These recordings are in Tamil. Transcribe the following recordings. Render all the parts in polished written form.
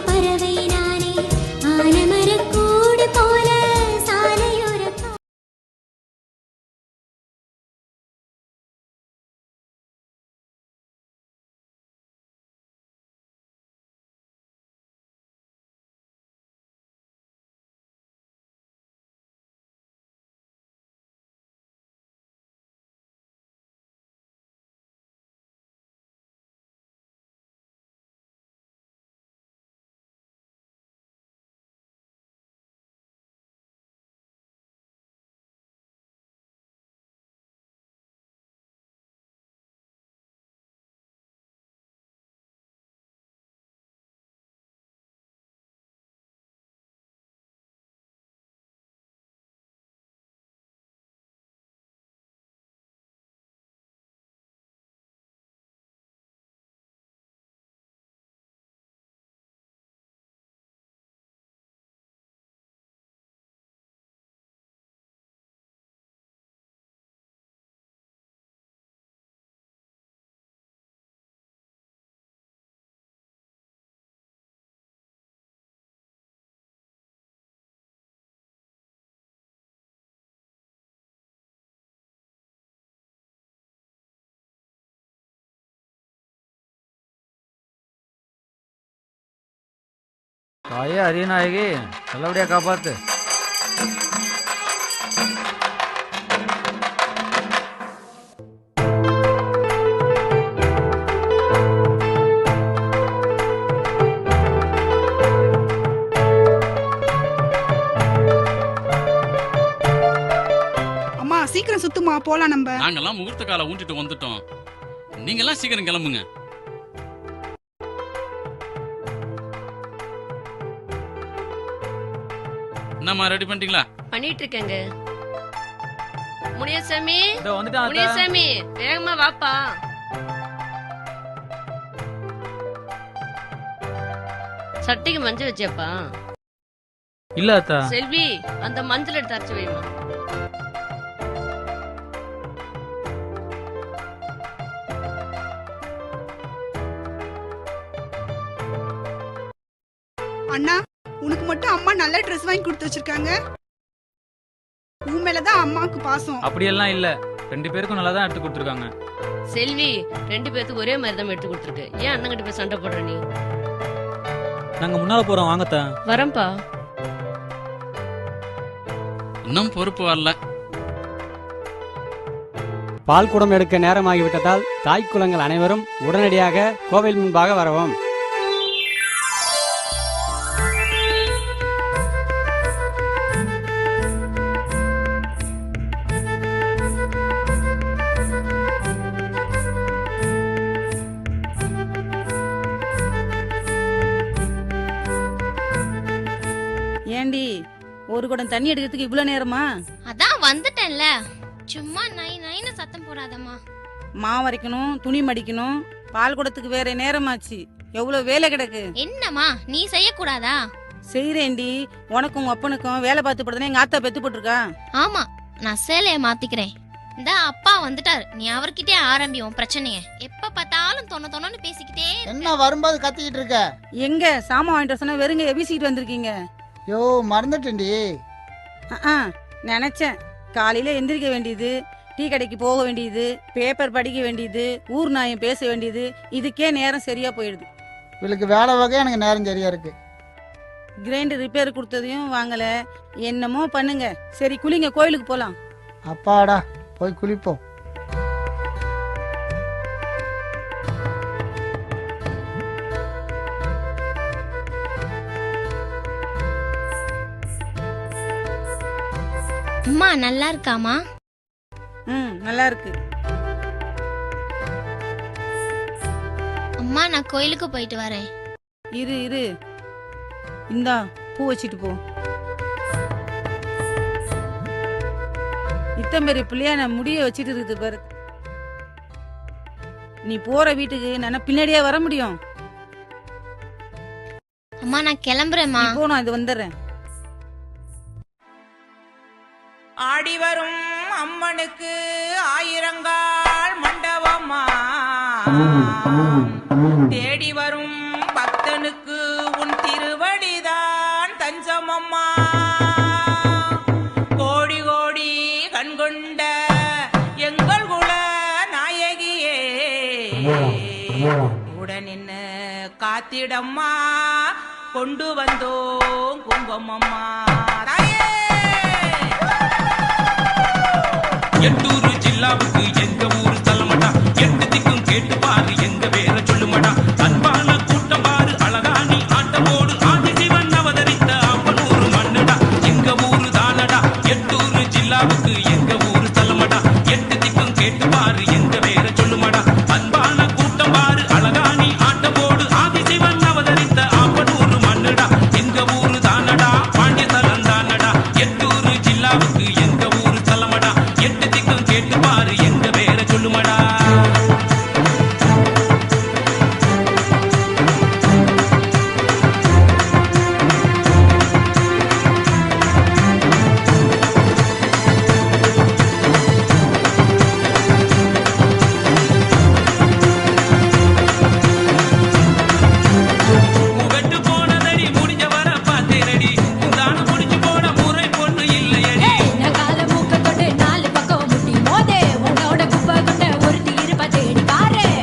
பறவை நானே ஆனமரக்கூடு போல சாலையோர தாயே அரியநாயகி நல்லபடியா காப்பாத்து. அம்மா சீக்கிரம் சுத்துமா, போலாம். நம்ம நாங்கெல்லாம் முகூர்த்த கால ஊண்டிட்டு வந்துட்டோம். நீங்க எல்லாம் சீக்கிரம் கிளம்புங்க. என்னம்மா ரெடி பண்ணிட்டீங்களா? பண்ணிட்டு இருக்கேங்க. முனியசாமி, இதோ வந்துட்டான். முனியசாமி வேகமா வாப்பா. சட்டைக்கு மஞ்சள் வச்சேப்பா? இல்ல அத்தா. செல்வி, அந்த மஞ்சள் எடுத்து அரைச்சு வைமா. அண்ணா, உனக்கு மட்டும் அம்மா நல்ல ட்ரெஸ் வாங்கி கொடுத்து வச்சிருக்காங்க. உன் மேலதான் அம்மாவுக்கு பாசம். அப்படியெல்லாம் இல்ல, 2 பேருக்கும் நல்லா தான் எடுத்து கொடுத்துருக்காங்க. செல்வி, 2 பேத்துக்கு ஒரே மாதிரி தான் எடுத்து கொடுத்துருக்கு. ஏன் அண்ணன் கிட்ட போய் சண்டை போடுற நீ? நாங்க முன்னால போறோம், வாங்கத்தா. வரம்பா. இன்னும் பொறுப்பு வரல. பால் குடம் எடுக்க நேரமாகிவிட்டதால் தாய் குலங்கள் அனைவரும் உடனடியாக கோவில் முன்பாக வரவும். ஏண்டி, ஒரு குடம் தண்ணி எடுக்கிறதுக்கு இவ்வளவு நேரமா? அதான் வந்துட்டேன்ல, சும்மா நை நைன்னு சத்தம் போடாதம்மா. மாவு அரைக்கணும், துணி மடிக்கணும், பால் குடத்துக்கு வேற நேரமாச்சு. எவ்வளவு வேலை கிடக்கு. என்னம்மா நீ செய்யக்கூடாதா? செய்யறேன்டி. உனக்கும் உங்க அப்பனுக்கும் வேலை பார்த்து போடுறதுன்னு எங்க ஆத்தா பெத்து போட்டிருக்கா. ஆமா, நான் சேலைய மாத்திக்கிறேன். இந்த அப்பா வந்துட்டாரு, நீ அவர்கிட்டே ஆரம்பி உன் பிரச்சனைய. எப்ப பார்த்தாலும் தொண்ணு பேசிக்கிட்டே என்ன வரும்போது கத்திக்கிட்டு இருக்க? எங்க சாமான் வாங்கிட்டு சொன்னா வெறுங்க வீசிக்கிட்டு வந்திருக்கீங்க. யோ, மறந்துட்டேன்டி. நினைச்சேன். காலையில எந்திரிக்க வேண்டியது, டீ கடைக்கு போக வேண்டியது, பேப்பர் படிக்க வேண்டியது, ஊர் நாயம் பேச வேண்டியது, இதுக்கே நேரம் சரியா போயிடுது. இவளுக்கு வேலை வகை எனக்கு நேரம் சரியா இருக்கு. கிரைண்டர் ரிப்பேர் கொடுத்ததையும் வாங்கல. என்னமோ பண்ணுங்க. சரி குளிங்க, கோயிலுக்கு போலாம். அப்பாடா, போய் குளிப்போம். அம்மா நல்லா இருக்காமா? நல்லா இருக்கு. அம்மா நான் கோயிலுக்கு போயிட்டு வரேன். இரு இந்தா பூ வச்சிட்டு போ. இத்தம்பெரிய பிள்ளையா நான் முடிய வச்சிட்டு இருக்குது பாரு. நீ போற வீட்டுக்கு நான் பின்னாடியே வர முடியும்? அம்மா நான் கிளம்புறேம்மா. போனோம், இது வந்துடுறேன். ஆடி வரும் அம்மனுக்கு ஆயிரங்கால் மண்டபமா, தேடி வரும் பக்தனுக்கு உன் திருவடிதான் தஞ்சமம்மா. கோடி கோடி கண்கொண்ட எங்கள் குல நாயகியே, உடனின்னு காத்திடம்மா, கொண்டு வந்தோம் குங்குமம்மா. எட்டூரு ஜில்லாவுக்கு எங்க ஊரு தலமடா, எட்டு திக்கும் கேட்டு பாரு எங்க பேர சொல்லுமடா. அன்பான கூட்டம் பாரு அழகாணி ஆட்டமோடு ஆதிசிவன் அவதரித்த அப்பனூரு மண்ணுடா, எங்க ஊரு தானடா. எட்டூரு ஜில்லாவுக்கு எங்க ஊரு தலமடா, எட்டு திக்கும் கேட்டு பாரு எங்க பேர சொல்லுமடா. அன்பான கூட்டம் பாரு அழகாணி ஆட்டமோடு ஆதிசிவன் அவதரித்த அப்பனூரு மண்ணுடா, எங்க ஊரு தானடா. பாண்டிய தலம் தானடா, எட்டூரு ஜில்லாவுக்கு எங்க ஊரு தலமடா, எட்டு திக்கும் கேட்டு பாரு எங்க பேர சொல்லுமடா. உகட்டு போனதடி முடிஞ்ச வர பார்த்தேனடி, உந்தான முடிச்சு போன முறை பொண்ணு இல்லையடி.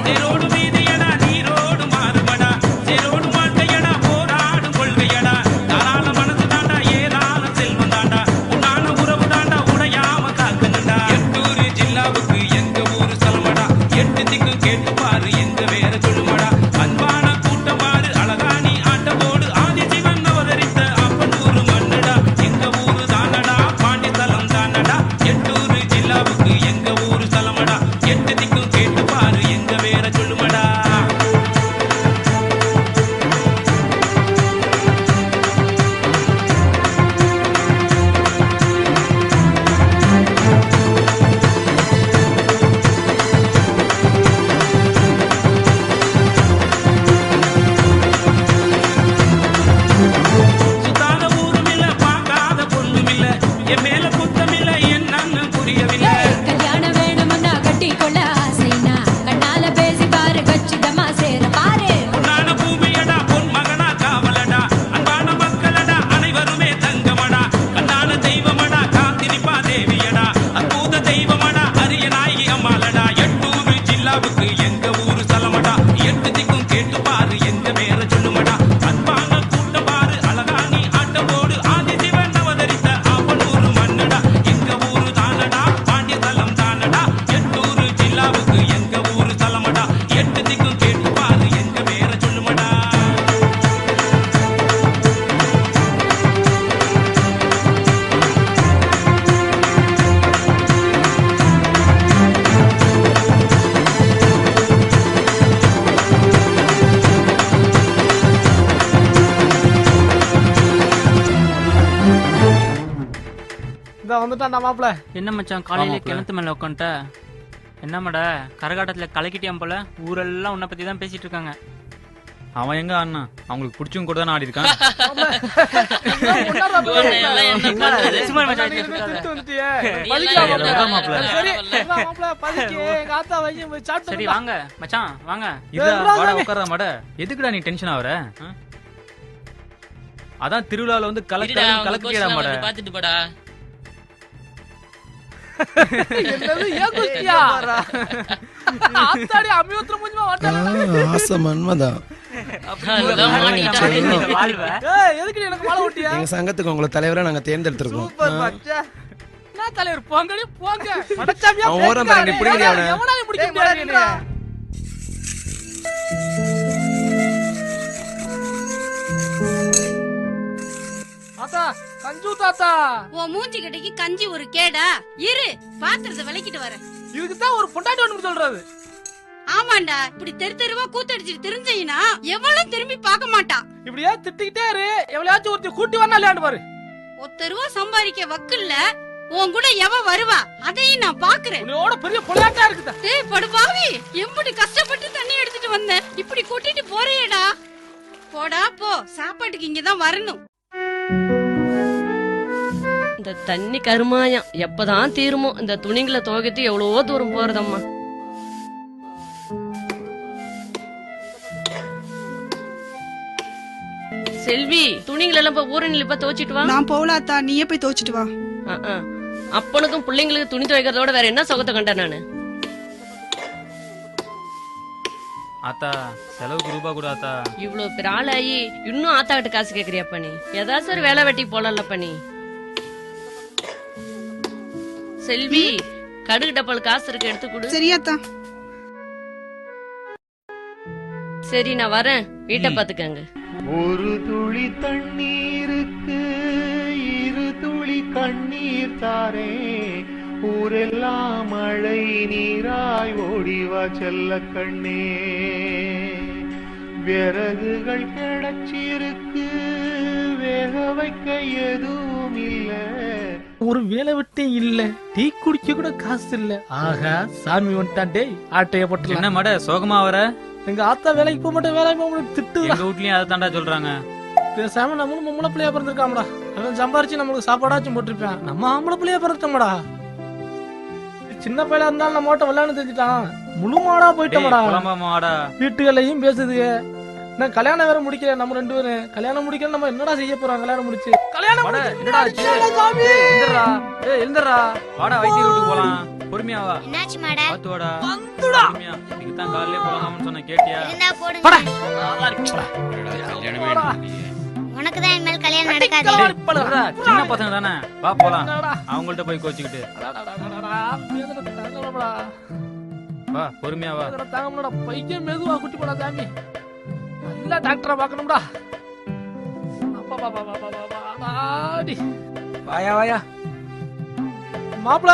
தேரோடு மீதியடா நீரோடு மாறுமடா, தேரோடு மாட்டையடா போராடும் கொள்கையடா. தாராள மனசு தாண்டா ஏராள செல்வம் தாண்டா, உன்னான உறவு தாண்டா உடையாம காக்கணுண்டா. எட்டூரு ஜில்லாவுக்கு எங்க ஊரு தலமடா, எட்டு திக்கு கேட்டு பாரு எங்க வேற சொல்லுமடா. அன்பான கூட்டம் பாரு அழகாணி ஆட்டமோடு ஆதிசிவன் அவதரித்த அப்பனூரு மண்ணுடா, எங்க ஊரு தானடா. பாண்டிய தலம் தானடா, எட்டூரு ஜில்லாவுக்கு எங்க ஊரு தலமடா, எட்டு திக்கும் கேட்டு பாரு எங்க வேற சொல்லுமடா. சுத்தாத ஊரும் இல்ல, பார்க்காத பொண்ணும் இல்ல, என் மேல குத்தம் இல்ல, என்னன்னு புரியவில்லை. பொன்னான பூமியடா, பொன் மகனா காவலடா, அன்பான மக்களடா, அனைவருமே தங்கமடா. கண்ணான தெய்வமடா, காத்திருப்பா தேவியடா, அற்புத தெய்வமடா, அரிய நாயகி அம்மாளடா. எட்டூரு ஜில்லாவுக்கு எங்க ஊரு தலமடா, எட்டு திக்கும் கேட்டு பாரு எங்க பேர சொல்லுமடா. அன்பான கூட்டம் பாரு அழகாணி ஆட்டமோடு ஆதிசிவன் அவதரித்த அப்பனூரு மண்ணுடா, எங்க ஊரு தானடா. பாண்டிய தலம் தானடா, எட்டூரு ஜில்லாவுக்கு எங்க ஊரு தலமடா, எட்டு திக்கும் கேட்டு பாரு எங்க பேர சொல்லுமடா. இந்த வந்துட்டான்டா மாப்பிள. என்ன மச்சான் காலையில ஆமாப்ல. கிணத்து மேல உட்காந்துட்ட? என்ன மட கரகாட்டத்துல கலக்கிட்டியாம் போல, ஊரெல்லாம் உன்னை பத்தி தான் பேசிட்டு இருக்காங்க. அவன் எங்க அண்ணா, அவங்களுக்கு பிடிச்சும் கூட தானே ஆடி இருக்கான். சும்மா மச்சான், இதை சுத்தாத. சரி வாங்க மச்சான் வாங்க. வாடா உட்கார மட, எதுக்குடா நீ டென்ஷன் ஆகுற? அதான் திருவிழால வந்து கலக்கிடா மட. பாத்துட்டு போடா. எங்க சங்கத்துக்கு உங்களை தலைவரா நாங்க தேர்ந்தெடுத்திருக்கோம். தலைவர் போங்கடி போங்க. அவன் ஓரம் பாருங்க, பிடிங்க அவனை. தாத்தா கஞ்சு தாத்தா. உன் மூஞ்சி கடைக்கு கஞ்சி ஒரு கேடா? இரு பாத்திரத்தை விளக்கிட்டு வரேன். இதுக்குதான் ஒரு பொண்டாட்டி ஒண்ணு சொல்றது. ஆமாண்டா, இப்படி தெரு தெருவா கூத்தடிச்சிட்டு தெரிஞ்சீங்கன்னா எவ்வளவு திரும்பி பார்க்க மாட்டா. இப்படியே திட்டிக்கிட்டே இரு, எவ்வளவு ஒருத்தி கூட்டி வரனா இல்லையான்னு பாரு. ஒத்த ரூபா சம்பாதிக்க வக்கில்ல உன் கூட எவ வருவா அதையும் நான் பாக்குறேன். உன்னோட பெரிய பொளையாட்டா இருக்குதா? டேய் படுபாவி, எம்புடி கஷ்டப்பட்டு தண்ணி எடுத்துட்டு வந்தேன், இப்படி கொட்டிட்டு போறியேடா. போடா போ, சாப்பாட்டுக்கு இங்கதான் வரணும். இந்த தண்ணி கருமாயம் எப்பதான் தீருமோ. இந்த துணிங்களை துவைக்கிட்டு எவ்வளவோ தூரம் போறதம்மா. செல்வி, துணிகள் எல்லாம் இப்ப ஊரணில இப்ப துவைச்சிட்டு வா. நான் போகலாத்தா, நீயே போய் துவைச்சிட்டு வா. அப்பனுக்கும் பிள்ளைங்களுக்கு துணி துவைக்கிறதோட வேற என்ன சுகத்தை கண்டேன் நானு. ஆத்தா செலவுக்கு ரூபா கூட ஆத்தா. இவ்வளவு பேர் ஆளாயி இன்னும் ஆத்தா கிட்ட காசு கேக்குறியாப்பா நீ? ஏதாச்சும் ஒரு வேலை வெட்டி போலாம்லப்பா நீ. செல்வி, கடுகு டப்பால் காசு இருக்கு, எடுத்து கொடு. சரியாத்தா. சரி நான் வரேன், வீட்டை பாத்துக்கங்க. ஒரு துளி தண்ணீருக்கு இரு துளி கண்ணீர் தாரே, ஊரெல்லாம் மழை நீராய் ஓடிவா செல்ல கண்ணே. விறகுகள் கிடைச்சிருக்கு, வேக வைக்க எதுவும் இல்ல, ஒரு வேலை விட்டே இல்ல, டீ குடிக்க கூட காசு இல்ல. ஆகா சாமி வந்துட்டான். டேய் ஆட்டைய போட்டு என்ன மட சோகமா வர? எங்க ஆத்தா வேலைக்கு போக மாட்டேன், வேலைக்கு போக மாட்டேன் திட்டு. எங்க வீட்லயும் அதை தாண்டா சொல்றாங்க. பேசாம நம்மளும் பொம்பளை பிள்ளையா பிறந்திருக்காமடா. அவன் சம்பாரிச்சு நம்மளுக்கு சாப்பாடாச்சும் போட்டிருப்பான். நம்ம ஆம்பளை பிள்ளையா பிறந்தோம்டா. சின்ன பையலா இருந்தாலும் நம்ம ஓட்ட விளையாண்டு தெரிஞ்சுட்டான். முழு மாடா போயிட்டோம்டா. வீட்டுகளையும் பேசுதுங்க. நான் கல்யாணம் வேற முடிக்கல. நம்ம 2 பேரும் கல்யாணம் முடிக்கல. நம்ம என்னடா செய்ய போறோம்? கல்யாணம் முடிச்சு கல்யாணம் என்னடா ஆச்சு? எழுந்துடா வாடா, வைத்திய வீட்டுக்கு போலாம். பொறுமையா வா. என்னாச்சு மாடா? பாத்து வாடா. பொறுமையா. இதுக்கு தான் காலையிலே போலாம்னு சொன்ன, கேட்டியா? இருந்தா போடுங்க. உனக்கு தான் இனிமேல் கல்யாணம் நடக்காது. சின்ன பசங்க தானே, வா போலாம். அவங்கள்ட்ட போய் கோச்சிக்கிட்டு வா, பொறுமையா வா. தாங்கடா பையன் மெதுவா குட்டி போடா சாமி. நல்லா டாக்டரை பார்க்கணும்டா. வாயா வாயா மாப்பிள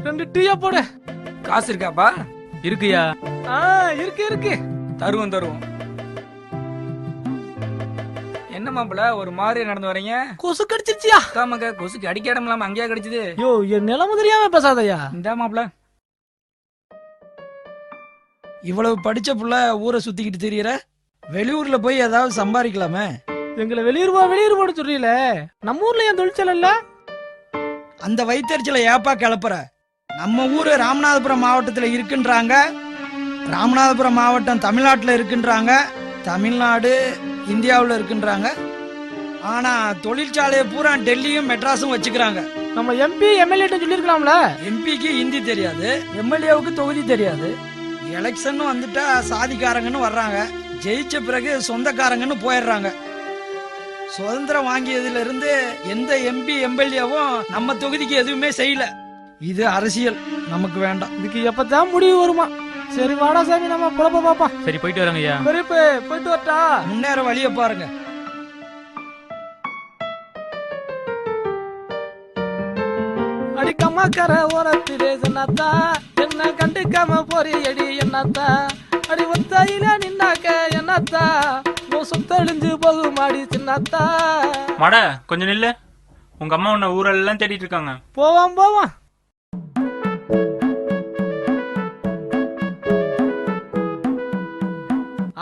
2 டீயா போடு. காசு இருக்காப்பா? இருக்குயா. இருக்கு தருவோம் தருவோம். என்ன மாப்பிள ஒரு மாதிரி நடந்து வரீங்க? கொசு கடிச்சிருச்சியா? ஆமாங்க, கொசுக்கு அடிக்க இடம் இல்லாம அங்கேயா கடிச்சது? யோ என் நிலைமை தெரியாம பேசாதயா. இந்த மாப்பிள இவ்வளவு படிச்ச புள்ள ஊரை சுத்திக்கிட்டு தெரியற, வெளியூர்ல போய் ஏதாவது சம்பாதிக்கலாமே. எங்களை வெளியூர் போட சொல்றீல, நம்ம ஊர்ல ஏன் தொழிற்சாலை இல்ல? அந்த வயிற்றுல ஏப்பா கிளப்புற? நம்ம ஊரு ராமநாதபுரம் மாவட்டத்துல இருக்குன்றாங்க, ராமநாதபுரம் மாவட்டம் தமிழ்நாட்டுல இருக்குன்றாங்க, தமிழ்நாடு இந்தியாவுல இருக்குன்றாங்க. ஆனா தொழிற்சாலையை பூரா டெல்லியும் மெட்ராஸும் வச்சுக்கிறாங்க. நம்ம எம்பி எம்எல்ஏ சொல்லிருக்கலாம்ல. எம்பிக்கு ஹிந்தி தெரியாது, எம்எல்ஏவுக்கு தொகுதி தெரியாது. எலெக்ஷன் வந்துட்டா சாதிக்காரங்கன்னு வர்றாங்க, ஜெயிச்ச பிறகு சொந்தக்காரங்கன்னு போயிடுறாங்க. சுதந்திரம் வாங்கியதுல இருந்து எந்த எம்பி எம்எல்ஏவும் நம்ம தொகுதிக்கு எதுவுமே செய்யல. இது அரசியல் நமக்கு வேண்டாம். இதுக்கு எப்பதான் முடிவு வருமா? சரி வாடா சாமி, நம்ம குழப்ப பாப்பா. சரி போயிட்டு வரங்க ஐயா. போயிட்டு வரட்டா? முன்னேற வழிய பாருங்க. அடிக்கம்மா கர ஓரத்திலே சொன்னாத்தா, என்ன கண்டுக்காம போறியடி என்னத்தா, அடி ஒத்தாயில நின்னாக்க என்னத்தா, சொத்தழிஞ்சு போகுமாடி சின்னத்தா. மட கொஞ்சம் நில்லு. உங்க அம்மா உன்னை ஊரெல்லாம் தேடிட்டு இருக்காங்க. போவான்.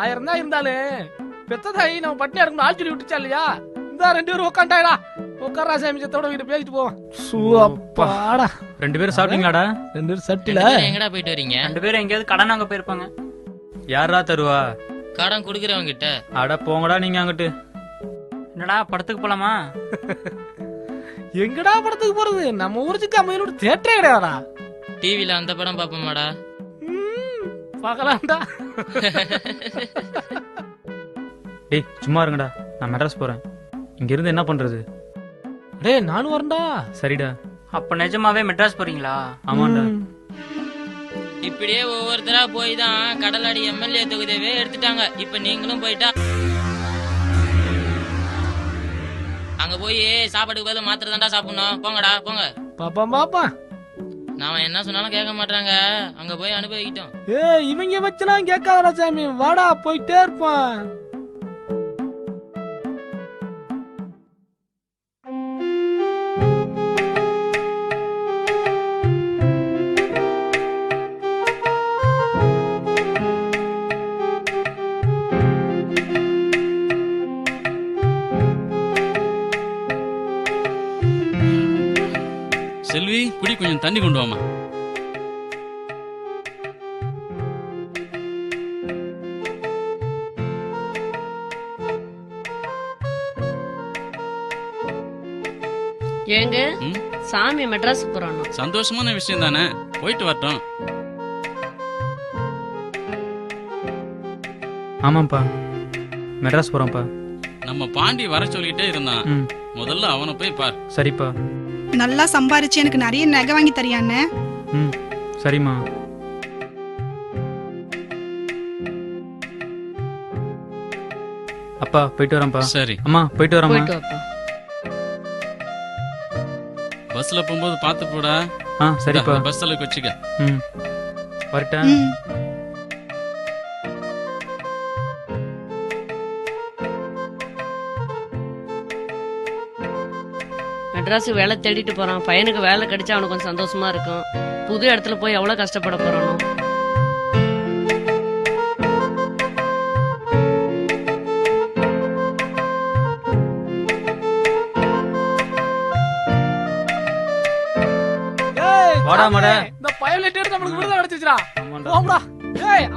ஆயிரம் தான் இருந்தாலும் பெத்ததாயி நம்ம பட்டியா இருக்கணும் ஆள் சொல்லி விட்டுச்சா இல்லையா? இந்த 2 பேரும் உட்காண்டாடா. உட்காரா சாமிச்சத்தோட வீட்டு பேசிட்டு போவான். சூப்பாடா. 2 பேரும் சாப்பிட்டீங்களாடா? 2 பேரும் சட்டில எங்கடா போயிட்டு வரீங்க? 2 பேரும் எங்கேயாவது கடன் வாங்க போயிருப்பாங்க. யாரா தருவா? கடன் குடுக்கறவங்க கிட்ட. அட போங்கடா நீங்க அங்கிட்டு. என்னடா படத்துக்கு போலாமா? எங்கடா படத்துக்கு போறது? நம்ம ஊருக்கு அம்மையோட தியேட்டரே கிடையாதா? டிவில அந்த படம் பாப்போமாடா? பார்க்கலாம்டா. டேய் சும்மா இருங்கடா, நான் மெட்ராஸ் போறேன். இங்க இருந்து என்ன பண்றது? டேய் நானும் வரேன்டா. சரிடா. அப்ப நிஜமாவே மெட்ராஸ் போறீங்களா? ஆமாண்டா. இப்படியே ஒவ்வொருத்தரா போய் தான் கடலாடி எம்எல்ஏ தொகுதியவே எடுத்துட்டாங்க. இப்ப நீங்களும் போயிட்டா அங்க போய் சாப்பாட்டுக்கு பதில் மாத்திரை தாண்டா சாப்பிடணும். போங்கடா போங்க. பாப்பா பாப்பா நாம என்ன சொன்னாலும் கேட்க மாட்டாங்க. அங்க போய் அனுபவிக்கிட்டோம். இவங்க வச்செல்லாம் கேட்காதடா சாமி, வாடா போயிட்டே இருப்பான். செல்வி, குடி, கொஞ்சம் தண்ணி கொண்டு வாமா. ஏங்க சாமி மெட்ராஸ் போறானோ? சந்தோஷமான விஷயம் தானே, போயிட்டு வரட்டும். ஆமாப்பா, மெட்ராஸ் போறோம்ப்பா. நம்ம பாண்டி வர சொல்லிட்டே இருந்தான். முதல்ல அவனை போய் பார். சரிப்பா. நல்லா சம்பாரிச்சு எனக்கு நிறைய நகை வாங்கி தரியானே. சரிம்மா. அப்பா போயிட்டு வரேன்ப்பா. சரி. அம்மா போயிட்டு வரேம்மா. பஸ்ல போகும்போது பார்த்து போடா. சரிப்பா. பஸ் அளவுக்கு வச்சுக்க. வரட்டேன். மெட்ராஸுக்கு வேலை தேடிட்டு போறான். பையனுக்கு வேலை கிடைச்சா அவனுக்கு கொஞ்சம் சந்தோஷமா இருக்கும். புது இடத்துல போய் எவ்வளவு கஷ்டப்பட போறானோ. வாடா மாடா, இந்த பைலட் எடுத்து நமக்கு விடுதலை அடிச்சிச்சுடா. போம்டா.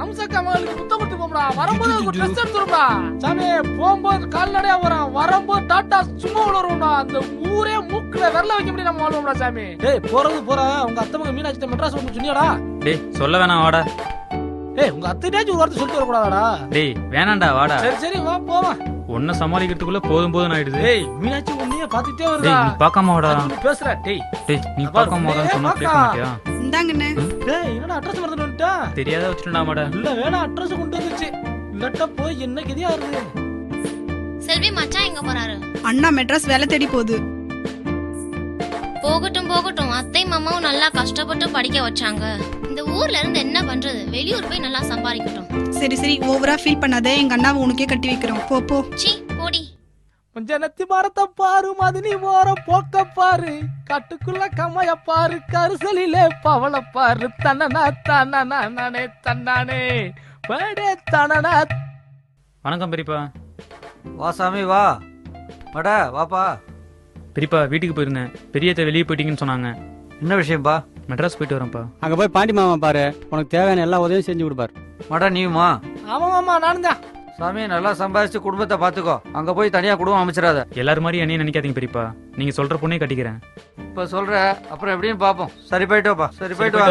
அம்சக்கா மகளுக்கு புத்த கொடுத்து போம்டா. வரும்போது ஒரு ட்ரெஸ் எடுத்துரும்டா. சாமி போகும்போது கால்நடையா வரான், வரும்போது டாட்டா சும்மா விழுறோம்டா. அந்த ஊரே மூக்குல விரல வைக்க முடியும் நம்ம வாழ்வோம்டா சாமி. போறது போற உங்க அத்தை மகன் மீனாட்சி மெட்ராஸ் வந்து சொன்னியாடா? சொல்ல வேணாம் வாடா. உங்க அத்தையாச்சும் ஒரு வார்த்தை சொல்லிட்டு வரக்கூடாதாடா? வேணாண்டா வாடா. சரி வா போவா. ஒன்ன சமாளிக்கிறதுக்குள்ள போதும் போதும் ஆயிடுது. மீனாட்சி உன்னையே பாத்துட்டே வருதா? நீ பார்க்காம வாடா. பேசுற நீ பார்க்காம வாடான்னு சொன்னா கேட்க மாட்டியா? இந்தாங்கண்ணே. என்னடா அட்ரஸ் மறந்துட்டு வந்துட்டா? தெரியாத வச்சுட்டா மாடா. இல்ல வேணா அட்ரஸ் கொண்டு வந்துச்சு. இல்லட்டா போய் என்ன கதியா இருக்கு. செல்வி மச்சான் எங்க போறாரு? அண்ணா மெட்ராஸ் வேலை தேடி போகுது. போகட்டும் போகட்டும், அத்தை மாமாவும் நல்லா கஷ்டப்பட்டு படிக்க வச்சாங்க. இந்த ஊர்ல இருந்து என்ன பண்றது, வெளியூர் போய் நல்லா சம்பாதிக்கட்டும். சரி சரி, ஓவரா ஃபீல் பண்ணாதே. எங்க அண்ணாவை உனக்கே கட்டி வைக்கிறோம். போ போ. சீ போடி. ஜனத்தி மரத்தை பாரு, மதினி மோர போக்க பாரு, கட்டுக்குள்ள கமைய பாரு, கருசலிலே பவள பாரு, தன்னனா தன்னானே தன்னானே படே தனனா. வணக்கம் பெரியப்பா. வா சாமி வா. வாடா வாப்பா. பெரியப்பா வீட்டுக்கு போயிருந்தேன். பெரியத்தை வெளியே போயிட்டீங்கன்னு சொன்னாங்க. என்ன விஷயம்ப்பா? மெட்ராஸ் போயிட்டு வரேன்ப்பா. அங்க போய் பாண்டி மாமா பாரு, உனக்கு தேவையான எல்லா உதவியும் செஞ்சு கொடுப்பாரு. மாடா நீமா? ஆமாமாமா நானும் தான். சாமி நல்லா சம்பாதிச்சு குடும்பத்தை பாத்துக்கோ. அங்க போய் தனியா குடும்பம் அமைச்சிடாத. எல்லாரும் மாதிரி என்னையும் நினைக்காதீங்க பெரியப்பா. நீங்க சொல்ற பொண்ணே கட்டிக்கிறேன். இப்ப சொல்ற, அப்புறம் எப்படின்னு பாப்போம். சரி போயிட்டு வாப்பா. சரி போயிட்டு வா.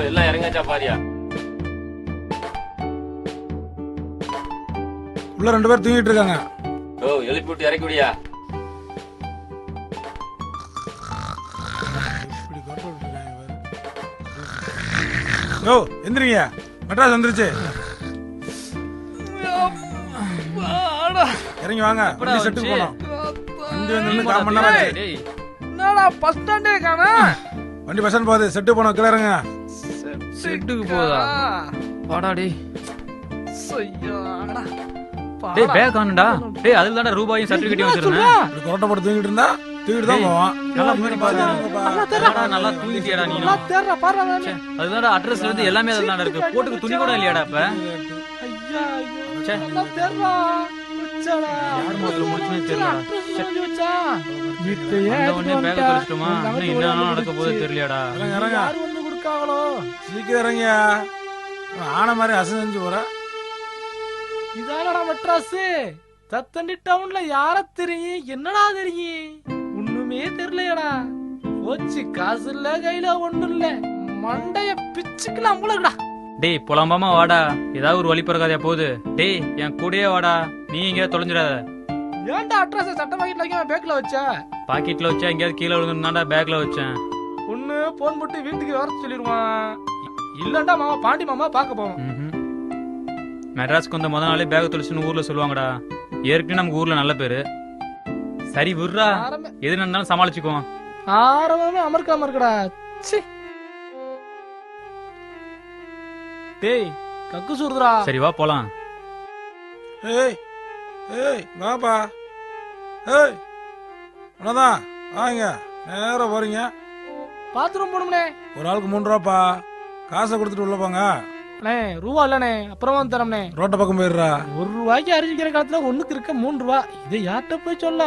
எல்லாம் இறங்காச்சா பாரியா? உள்ள 2 பேர் தூங்கிட்டு இருக்காங்க. எழுப்பி விட்டு இறக்கி விடியா. எந்திரிங்க. மெட்ராஸ் வந்துருச்சு. இறங்கி வாங்க. வண்டி செட்டுக்கு போனோம். வண்டி வந்து 1/4 மணி நேரம் ஆச்சு. என்னடா பஸ் ஸ்டாண்டே காணா? வண்டி பஸ் ஸ்டாண்ட் போகுது. செட்டு போனோம். கீழ இறங்க. செட்டுக்கு போதா? வாடா டேய். ஐயோடா. டேய் பேக் காணும்டா. டேய் அதுல தான்டா ரூபாயும் சர்டிபிகேட்டும் வச்சிருந்தேன். இப்படி கொரட்டை போட்டு தூங்கிட்டு இருந்தா தூக்கிட்டு தான் போவான். நல்லா தூங்கி பாரு. நல்லா தூங்கிட்டியாடா நீ? நல்லா தேறா பாறா நானே. அதுதான்டா அட்ரஸ்ல இருந்து எல்லாமே அதுல தான்டா இருக்கு. போட்டுக்கு துணி கூட இல்லையாடா இப்ப? ஐயா ஐயோ. நல்லா தேறா. உச்சடா. யார் மாதிரி முடிச்சுனே தெரியல. வச்சா. வீட்லயே உடனே பேக் தொலைச்சிட்டோமா? இன்னும் என்ன நடக்க போகுது தெரியலடா. இறங்க. யார் வந்து குடுக்காங்களோ? சீக்கிரம் இறங்க. ஆன மாதிரி அசைஞ்சு போற. இதானடா மெட்ராஸ். தத்தண்டி டவுன்ல யார தெரியும்? என்னடா தெரியும்? ஒண்ணுமே தெரியலையடா. போச்சு, காசு இல்ல, கையில ஒண்ணும் இல்ல. மண்டைய பிச்சுக்கலாம் போலடா. டேய் புலம்பாமா வாடா. ஏதாவது ஒரு வழி பிறக்காதே போகுது. டேய் என் கூடயே வாடா. நீ எங்கேயா தொலைஞ்சிடாத. ஏன்டா அட்ரஸ் சட்ட பாக்கெட்ல வைக்காம பேக்ல வச்ச? பாக்கெட்ல வச்சா எங்கேயாவது கீழே விழுந்துருந்தாண்டா பேக்ல வச்சேன். ஒண்ணு போன் போட்டு வீட்டுக்கு வர சொல்லிடுவான். இல்லண்டா மாமா பாண்டி மாமா பாக்க போவோம். மெட்ராஸ்க்கு வந்த முத நாளே பேக் தொலைச்சுன்னு ஊர்ல சொல்லுவாங்கடா. ஏற்கனவே நமக்கு ஊர்ல நல்ல பேரு. சரி விட்றா, எது நடந்தாலும் சமாளிச்சுக்குவோம். ஆரம்பமே அமர்க்காம இருக்கடா. டேய் கக்கு சூர்துடா. சரி வா போலாம். ஏய் ஏய் வாப்பா. ஏய் அண்ணாதான் வாங்க. நேரா போறீங்க. பாத்ரூம் போணும்னே. ஒரு ஆளுக்கு 3 ரூபாப்பா. காசை கொடுத்துட்டு உள்ள போங்க. அண்ணே ரூபா இல்லண்ணே, அப்புறமா தரம்னே. ரோட்ட பக்கம் போயிடுறா. 1 ரூபாய்க்கு அரிசிக்கிற காலத்துல ஒண்ணுக்கு இருக்க 3 ரூபா. இதை யார்கிட்ட போய் சொல்ல?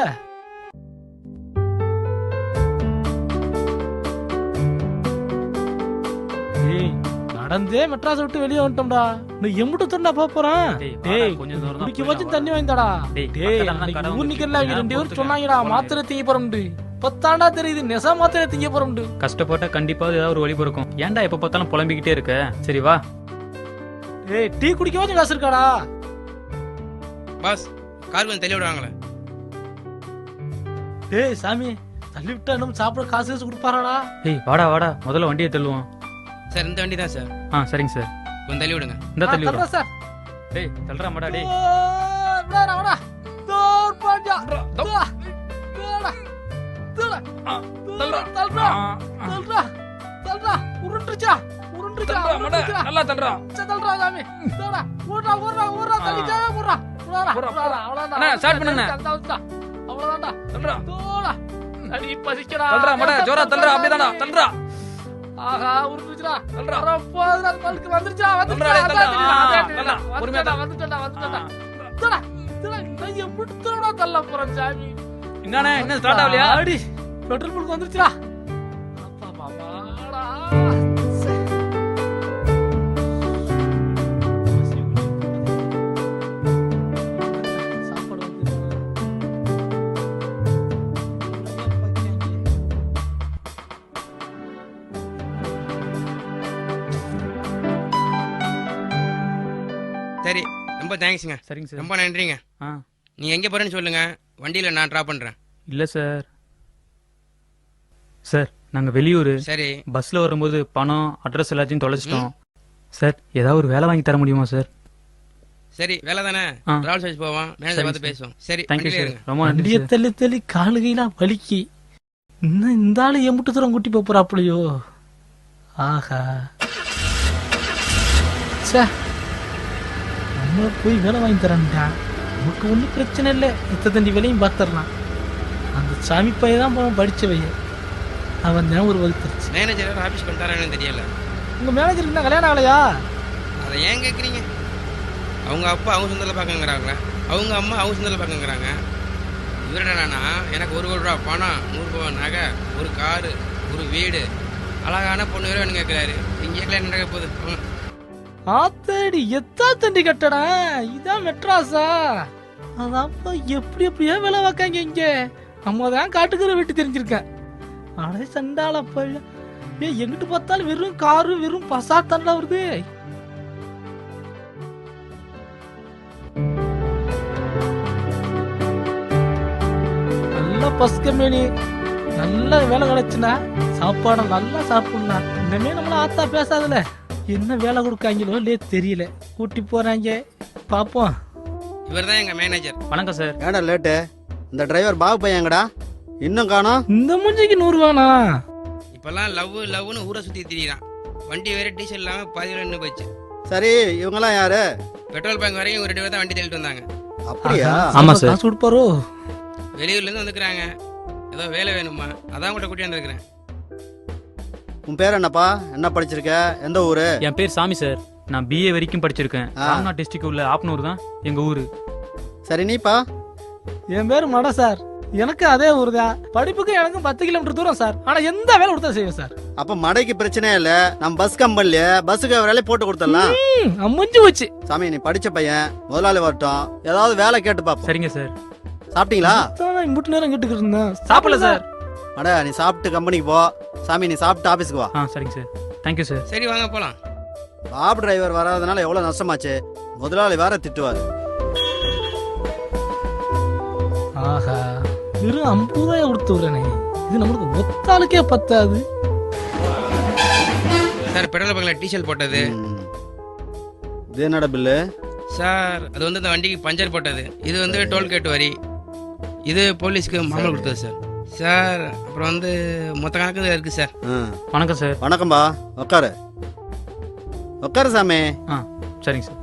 டேய் நடந்தே மெட்ராஸ் விட்டு வெளியே வந்துட்டோம்டா. நீ எம்புட்டு தண்டா போறேன். டேய் கொஞ்சம் தூரம் தான். குடிக்க வச்சு தண்ணி வாங்கிட்டாடா. டேய் ஊர் நிக்கல, 2 பேரும் சொன்னாங்கடா மாத்திரை தீங்க போறோம்டு. பத்தாண்டா தெரியுது நெசா மாத்திரை தீங்க போறோம்டு. கஷ்டப்பட்டா கண்டிப்பா ஏதாவது ஒரு வழி பிறக்கும். ஏன்டா எப்ப பார்த்தாலும் புலம்பிக்கிட்டே இருக்க? சரி வா. ஏய் டீ குடிக்க வச்சு காசு இருக்காடா? பாஸ் கார் வந்து தள்ளி விடுவாங்களே. டேய் சாமி தள்ளி விட்டா இன்னும் சாப்பிட காசு கொடுப்பாராடா? ஏய் வாடா வாடா, முதல்ல வண்டியை தள்ளுவோம். சார் இந்த வண்டி தான் சார். சரிங்க சார். கொஞ்சம் தள்ளி விடுங்க. இந்த தள்ளி விடுறோம் சார். டேய் தள்ளுறா மாடா. டேய் வாடா வாடா. தோர் பாஞ்சா. தோடா. தோடா. தள்ளுறா தள்ளுறா. தள்ளுறா. தள்ளுறா. உருண்டுச்சா. உருண்டுச்சா. நல்லா தள்ளுறா. தள்ளுறா சாமி. தோடா. ஓடுறா ஓடுறா ஓடுறா தள்ளிச்சா ஓடுறா. ஓடுறா. அவ்வளவுதான். அண்ணா ஸ்டார்ட் பண்ணுங்க. அவ்வளவுதான்டா. தள்ளுறா. தோடா. அடி பசிக்கடா. தள்ளுறா மாடா. ஜோரா தள்ளுறா. அப்படியே தான்டா தள்ளுறா. ஆஹா உருண்டுச்சுடா. தள்ளுறா. போதுடா பல்க்கு வந்துருச்சா. வந்துடா. பொறுமையா வந்துடா. வந்துடா. தோடா. தோடா. நான் எப்படி தோடா தள்ள போறேன் சாமி. என்னண்ணே இன்னும் ஸ்டார்ட் ஆகலையா? அடி பெட்ரோல் பங்க் வந்துருச்சுடா. அப்பா பாபாடா. சரி ரொம்ப தேங்க்ஸுங்க. சரிங்க சார். ரொம்ப நன்றிங்க. நீ எங்கே போறேன்னு சொல்லுங்க, வண்டியில நான் ட்ராப் பண்றேன். இல்ல சார். சார் நாங்க வெளியூர். சரி. பஸ்ல வரும்போது பணம் அட்ரஸ் எல்லாத்தையும் தொலைச்சிட்டோம் சார். ஏதாவது ஒரு வேலை வாங்கி தர முடியுமா சார்? சரி வேலை தானே, டிராவல் சர்வீஸ் போவோம், மேனேஜர் பார்த்து பேசுவோம். சரி தேங்க்யூ சார். ரொம்ப நன்றி வண்டியை சார். தள்ளி தள்ளி காலு கையெல்லாம் வலிக்கு. இன்னும் இந்த ஆளு எம்பிட்டு தூரம் கூட்டி போறாப்புலையோ. ஆஹா சே, நம்ம போய் வேலை வாங்கி தரேன்டா. நமக்கு ஒன்றும் பிரச்சனை இல்லை, எத்த தண்டி வேலையும் பார்த்துடலாம். அந்த சாமி பையன் தான் போவோம் படிச்ச பையன். அவன் தான் ஒரு வகுத்துருச்சு. மேனேஜர் ஆஃபீஸ் பண்ணிட்டாரான்னு தெரியல. உங்க மேனேஜருக்கு தான் கல்யாணம் ஆகலையா? அதை ஏன் கேட்குறீங்க? அவங்க அப்பா அவங்க சொந்தத்தில் பார்க்கங்கிறாங்க, அவங்க அம்மா அவங்க சொந்தத்தில் பார்க்கங்கிறாங்க. இவரடானா எனக்கு 1 கோடி ரூபா பணம், 100 பவுன் நகை, ஒரு காரு, ஒரு வீடு, அழகான பொண்ணு வேறு வேணும் கேட்குறாரு. நீங்கள் கேட்கல என்ன நடக்க போகுது? ஆத்தடி எத்தா தண்டி கட்டடா, இதான் மெட்ராஸா? அதாப்பா எப்படி எப்படியா வேலை வைக்காங்க இங்க. நம்ம தான் காட்டுக்கிற வீட்டு தெரிஞ்சிருக்கேன். அடே சண்டால பைய, எங்கிட்டு பார்த்தாலும் வெறும் காரு வெறும் பசா தண்டா வருது. நல்ல பஸ் கம்பெனி, நல்ல வேலை கிடைச்சுனா சாப்பாடு நல்லா சாப்பிடலாம். இனிமே நம்மள ஆத்தா பேசாதுல. என்ன வேலை கொடுக்காங்களோ இல்லையே தெரியல. கூட்டி போறாங்க, பாப்போம். இவர் தான் எங்க மேனேஜர். வணக்கம் சார். ஏடா லேட்டு? இந்த டிரைவர் பாபு பையங்கடா, இன்னும் காணோம். இந்த மூஞ்சிக்கு 100 ரூபானா? இப்பெல்லாம் லவ்னு ஊரை சுத்தி திரியிறான். வண்டி வேற டீசல் இல்லாம பாதியில நின்று போச்சு. சரி, இவங்கெல்லாம் யாரு? பெட்ரோல் பங்க் வரைக்கும் ஒரு 2 பேர் தான் வண்டி தள்ளிட்டு வந்தாங்க. அப்படியா? ஆமா சார். காசு கொடுப்பாரோ? வெளியூர்ல இருந்து வந்துக்கிறாங்க. ஏதோ வேலை வேணுமா, அதான் கூட கூட்டி வந்திருக்கிறேன். உன் பேர் என்னப்பா? என்ன படிச்சிருக்க? எந்த ஊரு? என் பேர் சாமி சார். நான் BA வரைக்கும் படிச்சிருக்கேன். ராம்நாத் டிஸ்ட்ரிக்ட் உள்ள ஆப்னூர் தான் எங்க ஊரு. சரி, நீப்பா? என் பேர் மட சார். எனக்கு அதே ஊர் தான். படிப்புக்கு எனக்கும் 10 கிலோமீட்டர் தூரம் சார். ஆனா எந்த வேலை கொடுத்தா செய்வேன் சார். அப்ப மடைக்கு பிரச்சனையே இல்ல. நம்ம பஸ் கம்பெனில பஸ்ஸுக்கு வேலை போட்டு கொடுத்துடலாம். அம்மஞ்சு வச்சு. சாமி, நீ படிச்ச பையன், முதலாளி வரட்டும், ஏதாவது வேலை கேட்டு பாப்போம். சரிங்க சார். சாப்பிட்டீங்களா? இம்புட்டு நேரம் கேட்டுக்கிட்டு இருந்தேன். சாப்பிடல சார். அட, நீ சாப்பிட்டு கம்பெனிக்கு போ. சாமி, நீ சாப்பிட்டு ஆபீஸ்க்கு வா. சரிங்க சார். Thank you sir. சரி, வாங்க போலாம். பாபு டிரைவர் வராதனால எவ்வளவு நஷ்டமாச்சு. முதலாளி வேற திட்டுவாரு. ஆஹா, வெறும் 50 ரூபாய் கொடுத்து விடுறேனே, இது நம்மளுக்கு ஒத்தாளுக்கே பத்தாது. சார், பெட்ரோல் பங்க்ல டீசல் போட்டது. இது என்னடா பில்லு? சார், அது வந்து இந்த வண்டிக்கு பஞ்சர் போட்டது. இது வந்து டோல்கேட் வரி. இது போலீஸ்க்கு மாமூல் கொடுத்தது சார். சார், அப்புறம் வந்து மொத்த கணக்கு இருக்கு சார். வணக்கம் சார். வணக்கம்பா. உட்காரு உட்காரு சாமி. சரிங்க சார்.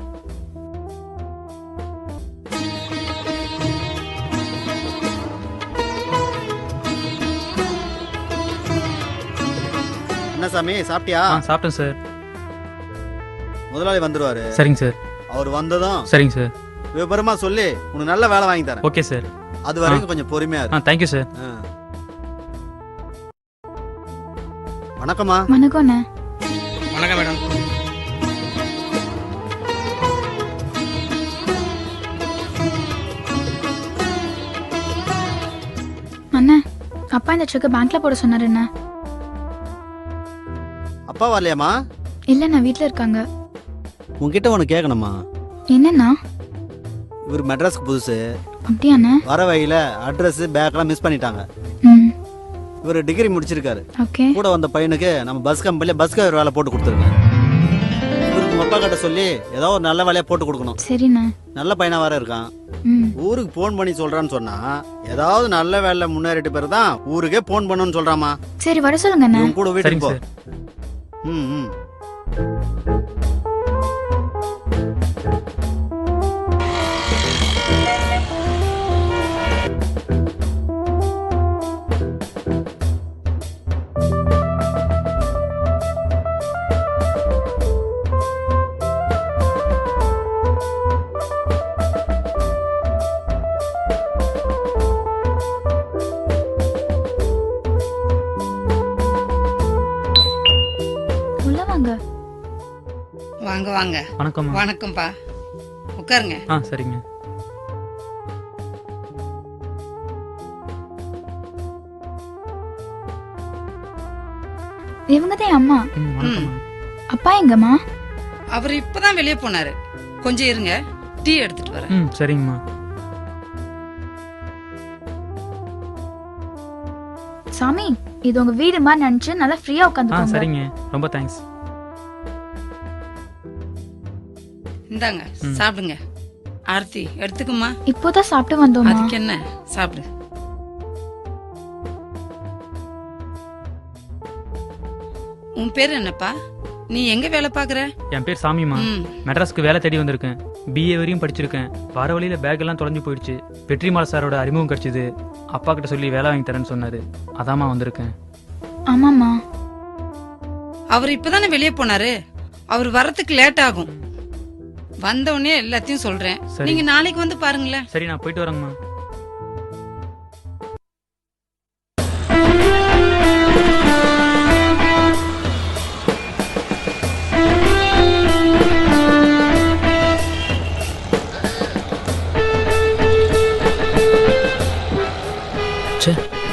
என்ன சாமி, சாப்பிட்டியா? சாப்பிட்டேன் சார். முதலாளி வந்துருவாரு. சரிங்க சார். அவர் வந்ததும் சரிங்க சார். விவரமா சொல்லி உனக்கு நல்ல வேலை வாங்கி தரேன். Okay sir. அது வரைக்கும் கொஞ்சம் பொறுமையா இரு. Thank you sir. வணக்கம்மா. வணக்கம்ண்ணே. வணக்கம் மேடம். அண்ணா, அப்பா இந்த செக்கை பேங்க்ல போட சொன்னாரு. என்ன அப்பா வரலையாமா? இல்ல, நான் வீட்ல இருக்காங்க. உன்கிட்ட ஒண்ணு கேட்கணுமா? என்னண்ணா? இவர் மெட்ராஸ்க்கு புதுசு. அப்படியாண்ணா? வர வழியில அட்ரஸ் பேக்லாம் மிஸ் பண்ணிட்டாங்க. இவர் டிகிரி முடிச்சிருக்காரு. கூட வந்த பையனுக்கு நம்ம பஸ் கம்பெனில பஸ் டிரைவர் வேலை போட்டு கொடுத்துருக்கேன். இவருக்கு உங்க அப்பா கிட்ட சொல்லி ஏதாவது ஒரு நல்ல வேலையா போட்டு கொடுக்கணும். சரிண்ணா. நல்ல பையனா வர இருக்கான். ஊருக்கு போன் பண்ணி சொல்றான்னு சொன்னா ஏதாவது நல்ல வேலை முன்னேறிட்டு பிறகுதான் ஊருக்கே போன் பண்ணணும்னு சொல்றாமா. சரி, வர சொல்லுங்க அண்ணா. கூட வீட்டுக்கு போ. வாங்க வாங்க. வணக்கம். வணக்கம்ப்பா, உட்காருங்க. சரிங்க. இவங்க தான் அம்மா. அப்பா எங்கம்மா? அவர் இப்பதான் வெளியே போனாரு. கொஞ்சம் இருங்க, டீ எடுத்துட்டு வரேன். சரிங்கம்மா. சாமி, இது உங்க வீடு மாதிரி நினைச்சு நல்லா ஃப்ரீயா உட்காந்துக்கோங்க. சரிங்க, ரொம்ப தேங்க்ஸ். இந்தாங்க, சாப்பிடுங்க. ஆர்த்தி, எடுத்துக்குமா. இப்போதான் சாப்பிட்டு வந்தோம். அதுக்கு என்ன, சாப்பிடு. உன் பேர் என்னப்பா? நீ எங்க வேலை பாக்குற? என் பேர் சாமிமா. மெட்ராஸ்க்கு வேலை தேடி வந்திருக்கேன். BA வரையும் படிச்சிருக்கேன். வர வழியில பேக் எல்லாம் தொலைஞ்சு போயிடுச்சு. வெற்றிமால் சாரோட அறிமுகம் கிடைச்சது. அப்பா கிட்ட சொல்லி வேலை வாங்கி தரேன்னு சொன்னாரு. அதாமா வந்திருக்கேன். ஆமாமா. அவர் இப்பதானே வெளியே போனாரு. அவர் வரத்துக்கு லேட் ஆகும். வந்தவனே எல்லாத்தையும் சொல்றேன். நீங்க நாளைக்கு வந்து பாருங்களேன். சரி, நான் போயிட்டு வரேங்கம்மா.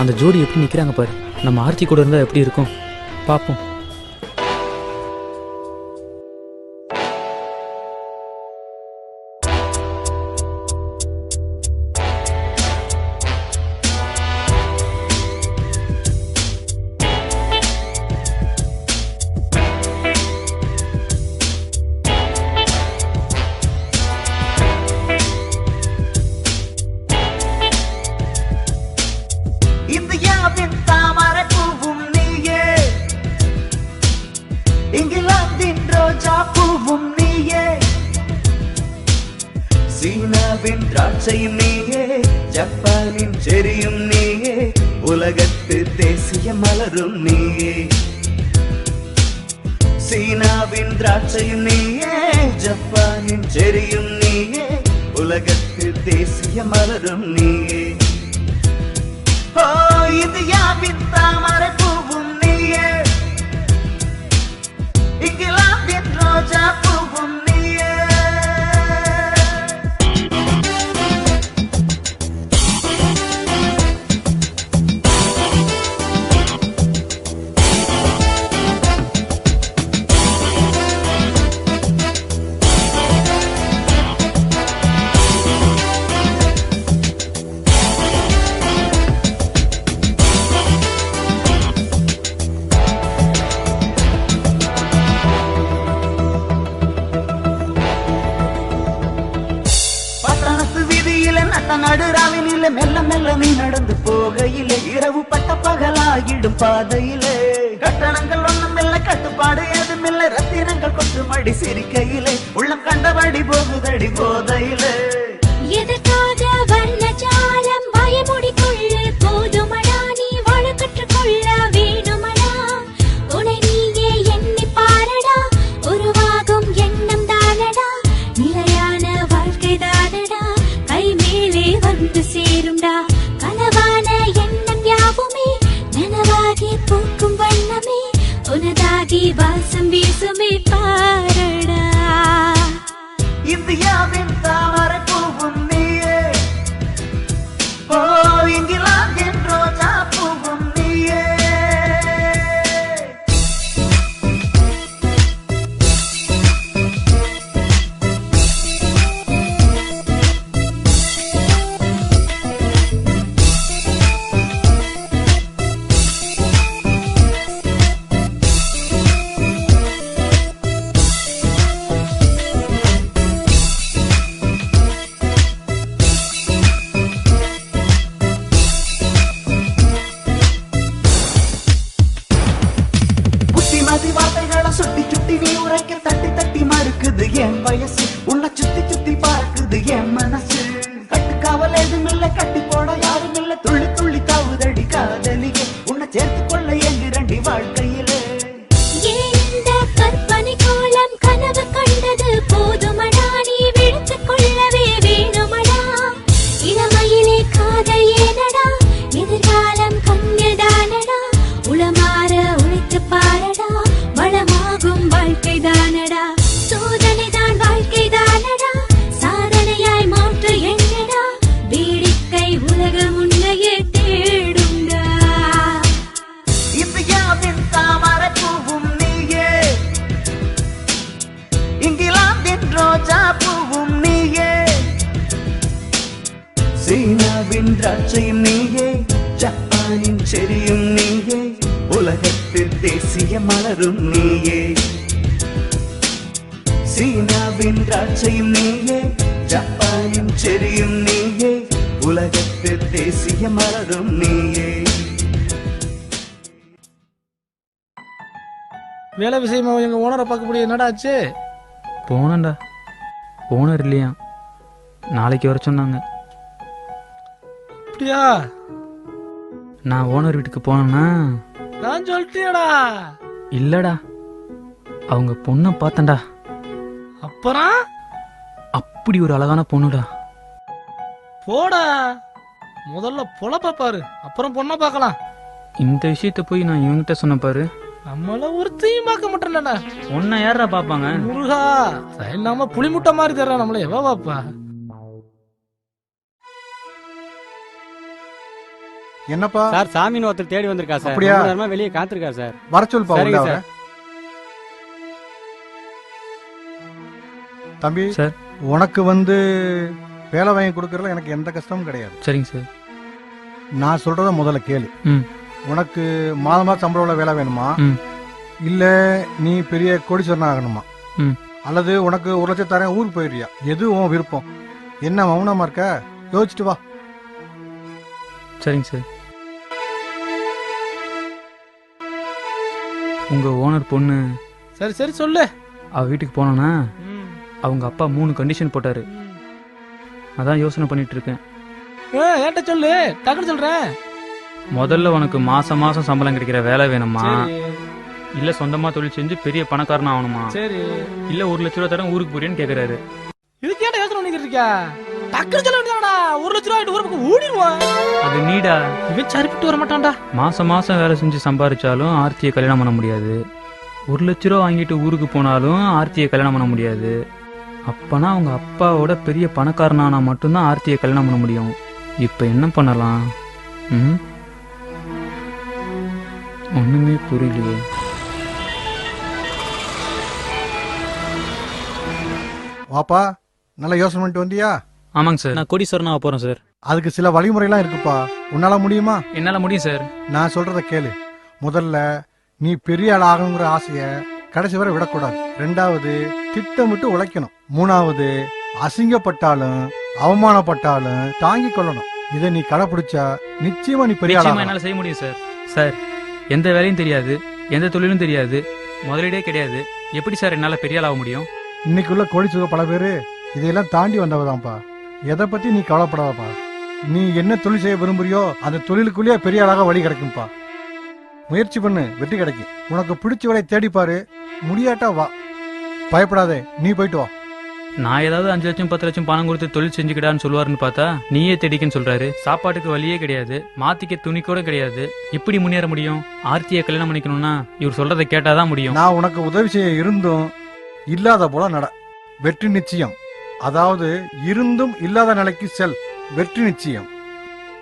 அந்த ஜோடி எப்படி நிக்கிறாங்க பாரு. நம்ம ஆர்த்தி கூட இருந்தா எப்படி இருக்கும் பாப்போம். சீனாவின் திராட்சையும் நீயே, ஜப்பானின் செரியும் நீயே, உலகத்து தேசிய மலரும் நீயே. சீனாவின் திராட்சையும் நீயே, ஜப்பானின் செரியும் நீயே, உலகத்து தேசிய மலரும் நீயே. ஓ இந்தியாவின் தாமரை பூவும் நீயே, இங்கிலாந்தின் ரோஜா பூவும் நீயே. நடுராவினில மெல்ல மெல்ல நீ நடந்து போகையிலே, இரவு பட்ட பகலாகிடும் பாதையிலே, கட்டணங்கள் ஒண்ணுமில்ல, கட்டுப்பாடு எதுமில்ல, ரத்தினங்கள் கொட்டு மடி சிரிக்கையிலே, உள்ளம் கண்டபடி போகுதடி போதையிலே. எதற்காக வர்ணஜாலம் பயமுடிக்குள்ள போதுமடா, நீ வாழ கற்றுக்கொள்ள வேணுமடா, உன்னை நீயே எண்ணி பாரடா, உருவாகும் எண்ணம் தானடா, நிலையான வாழ்க்கை தானடா, கை மேலே வந்து சேரும்டா, கனவான எண்ணம் யாவுமே நனவாகி பூக்கும் வண்ணமே, உனதாகி வாசம் வீசுமே பாரடா. இந்தியாவின் தாமரை பூவும் நீயே, ஓ இங்கிலாந்தின் ரோஜா பூவும் நீயே. புத்திமதி வார்த்தைகளை சுட்டி சுட்டி நீ உரைக்க, தட்டி தட்டி மறுக்குது என் வயசு, உன்னை சுத்தி சுத்தி பார்க்குது என் மனசு. கட்டுக்காவல் எதுமில்ல, கட்டி போட யாரும் இல்ல, துள்ளி துள்ளி தாவுதடி காதலியே, உன்னை சேர்த்து கொள்ள எங்கிரண்டி வாழ்க்கையிலே. இந்த கற்பனை கோலம் கனவு கண்டது போதுமடா, நீ விடுத்துக் கொள்ளவே வேணுமடா, இளமையிலே காதல் ஏனடா, எதிர்காலம் கண்ணில்தானடா, உளமாற உழைத்து பாரடா, வளமாகும் வாழ்க்கை தானடா, சோதனைதான் வாழ்க்கை தானடா, சாதனையாய் மாற்று எண்ணடா, வேடிக்கை உலகம் உன்னையே தேடுண்டா. இந்தியாவின் தாமரை பூவும் நீயே, இங்கிலாந்தின் ரோஜா பூவும் நீயே, சீனாவின் திராட்சையும் நீயே, ஜப்பானின் செரியும் நீயே, உலகத்தில் தேசிய மலரும் நீயே. சீனாவின் திராட்சையும் நீயே, ஜப்பானின் செரியும் நீயே, உலகத்தில் தேசிய மலரும் நீயே. வேலை விஷயமா எங்க ஓனரை பார்க்க முடியும், என்னடா ஆச்சு? போனேன்டா, ஓனர் இல்லையா, நாளைக்கு வர சொன்னாங்க. அப்படியா? நான் ஓனர் வீட்டுக்கு போனேன்னா நான் சொல்லிட்டியடா. இல்லடா, அவங்க பொண்ணை பார்த்தேன்டா. அப்புறம் அப்படி ஒரு அழகான பொண்ணுடா. போடா, முதல்ல பொழப்ப பாரு, அப்புறம் பொண்ணை பார்க்கலாம். இந்த விஷயத்த போய் நான் இவங்கிட்ட சொன்ன பாரு, நம்மள ஒருத்தையும் பார்க்க மாட்டேன்டா. உன்னை யாரா பாப்பாங்க? முருகா, இல்லாம புளிமுட்டை மாதிரி தர்றா, நம்மள எவ பாப்பா? என்னப்பா சார், சாமின்னு ஒருத்தர் தேடி வந்திருக்கா சார். அப்படியா? ரொம்ப நேரமா வெளியே காத்திருக்கா சார். வர சொல்லுப்பா. சரிங்க உள்ள சார். தம்பி சார், உனக்கு வேலை வாங்கி கொடுக்கறதுல எனக்கு எந்த கஷ்டமும் கிடையாது. சரிங்க சார். நான் சொல்றத முதல்ல கேளு. ம். உனக்கு மாதமா சம்பளம் உள்ள வேலை வேணுமா, ம். இல்ல நீ பெரிய கோடீஸ்வரன் ஆகணுமா, ம். அல்லது உனக்கு 1 லட்சம் தரேன் ஊருக்கு போயிடுறியா? எது உன் விருப்பம்? என்ன மௌனமா இருக்க? யோசிச்சுட்டு வா. சரிங்க சார். உங்க ஓனர் பொண்ணு சரி சரி சொல்லு. அவ வீட்டுக்கு போனோன்னா அவங்க அப்பா 3 கண்டிஷன் போட்டாரு. அதான் யோசனை பண்ணிட்டு இருக்கேன். ஏன்ட்ட சொல்லு, டக்குன்னு சொல்றேன். முதல்ல உனக்கு மாசம் மாசம் சம்பளம் கிடைக்கிற வேலை வேணுமா, சரி இல்ல சொந்தமா தொழில் செஞ்சு பெரிய பணக்காரன் ஆகணுமா, சரி, இல்ல 1 லட்ச ரூபா தரம் ஊருக்கு போறியான்னு கேக்குறாரு. இதுக்கு ஏன்டா யோசனை பண்ணிக்கிட்டு இருக்கியா? டக்குன்னு சொல்ல வேண்டியதாடா. 1 லட்ச ரூபாய் ஒரு பக்கம் ஓடிடுவான். அது நீடா. இவன் சரிப்பட்டு வர மாட்டான்டா. மாசம் மாசம் வேலை செஞ்சு சம்பாதிச்சாலும் ஆர்த்தியை கல்யாணம் பண்ண முடியாது. 1 லட்ச ரூபா வாங்கிட்டு ஊருக்கு போனாலும் ஆர்த்தியை கல்யாணம் பண்ண முடியாது. அப்பனா அவங்க அப்பாவோட பெரிய பணக்காரனானா மட்டும்தான் ஆர்த்தியை கல்யாணம் பண்ண முடியும். இப்ப என்ன பண்ணலாம்? ஒண்ணுமே புரியலையே. வாப்பா, நல்லா யோசனை பண்ணிட்டு வந்தியா? ஆமாங்க சார், நான் கோடீஸ்வரனா போறேன் சார். அதுக்கு சில வழிமுறைலாம் இருக்குப்பா. உன்னால முடியுமா? என்னால முடியும் சார். நான் சொல்றத கேளு. முதல்ல நீ பெரிய ஆள் ஆகணுங்கிற ஆசைய கடைசி வரை விடக்கூடாது. 2வது, திட்டமிட்டு உழைக்கணும். 3வது, அசிங்கப்பட்டாலும் அவமானப்பட்டாலும் தாங்கிக் கொள்ளணும். இதை நீ கடைபிடிச்சா நிச்சயமா நீ பெரிய ஆள் என்னால செய்ய முடியும் சார். சார், எந்த வேலையும் தெரியாது, எந்த தொழிலும் தெரியாது, முதலீடே கிடையாது. எப்படி சார் என்னால பெரிய ஆள் ஆக முடியும்? இன்னைக்குள்ள கோடிச்சுக பல பேரு இதையெல்லாம் தாண்டி வந்தவதான்ப்பா. எதை பத்தி நீ கவலைப்படாதப்பா. நீ என்ன தொழில் செய்ய விரும்புறியோ அந்த தொழிலுக்குள்ளேயே பெரிய ஆளாக வழி கிடைக்கும்பா. முயற்சி பண்ணு, வெற்றி கிடைக்கும். உனக்கு பிடிச்ச வேலையை தேடிப்பாரு. முடியாட்டா வா, பயப்படாதே, நீ போயிட்டு வா. நான் ஏதாவது 5 லட்சம் 10 லட்சம் பணம் கொடுத்து தொழில் செஞ்சுக்கிடான்னு சொல்லுவாருன்னு பார்த்தா நீயே தேடிக்கன்னு சொல்றாரு. சாப்பாட்டுக்கு வழியே கிடையாது, மாத்திக்க துணி கூட கிடையாது. எப்படி முன்னேற முடியும்? ஆர்த்தியை கல்யாணம் பண்ணிக்கணும்னா இவர் சொல்றதை கேட்டாதான் முடியும். நான் உனக்கு உதவி செய்ய இருந்தும் இல்லாத போல நட, வெற்றி நிச்சயம். அதாவது இருந்தும் இல்லாத நிலைக்கு செல், வெற்றி நிச்சயம்.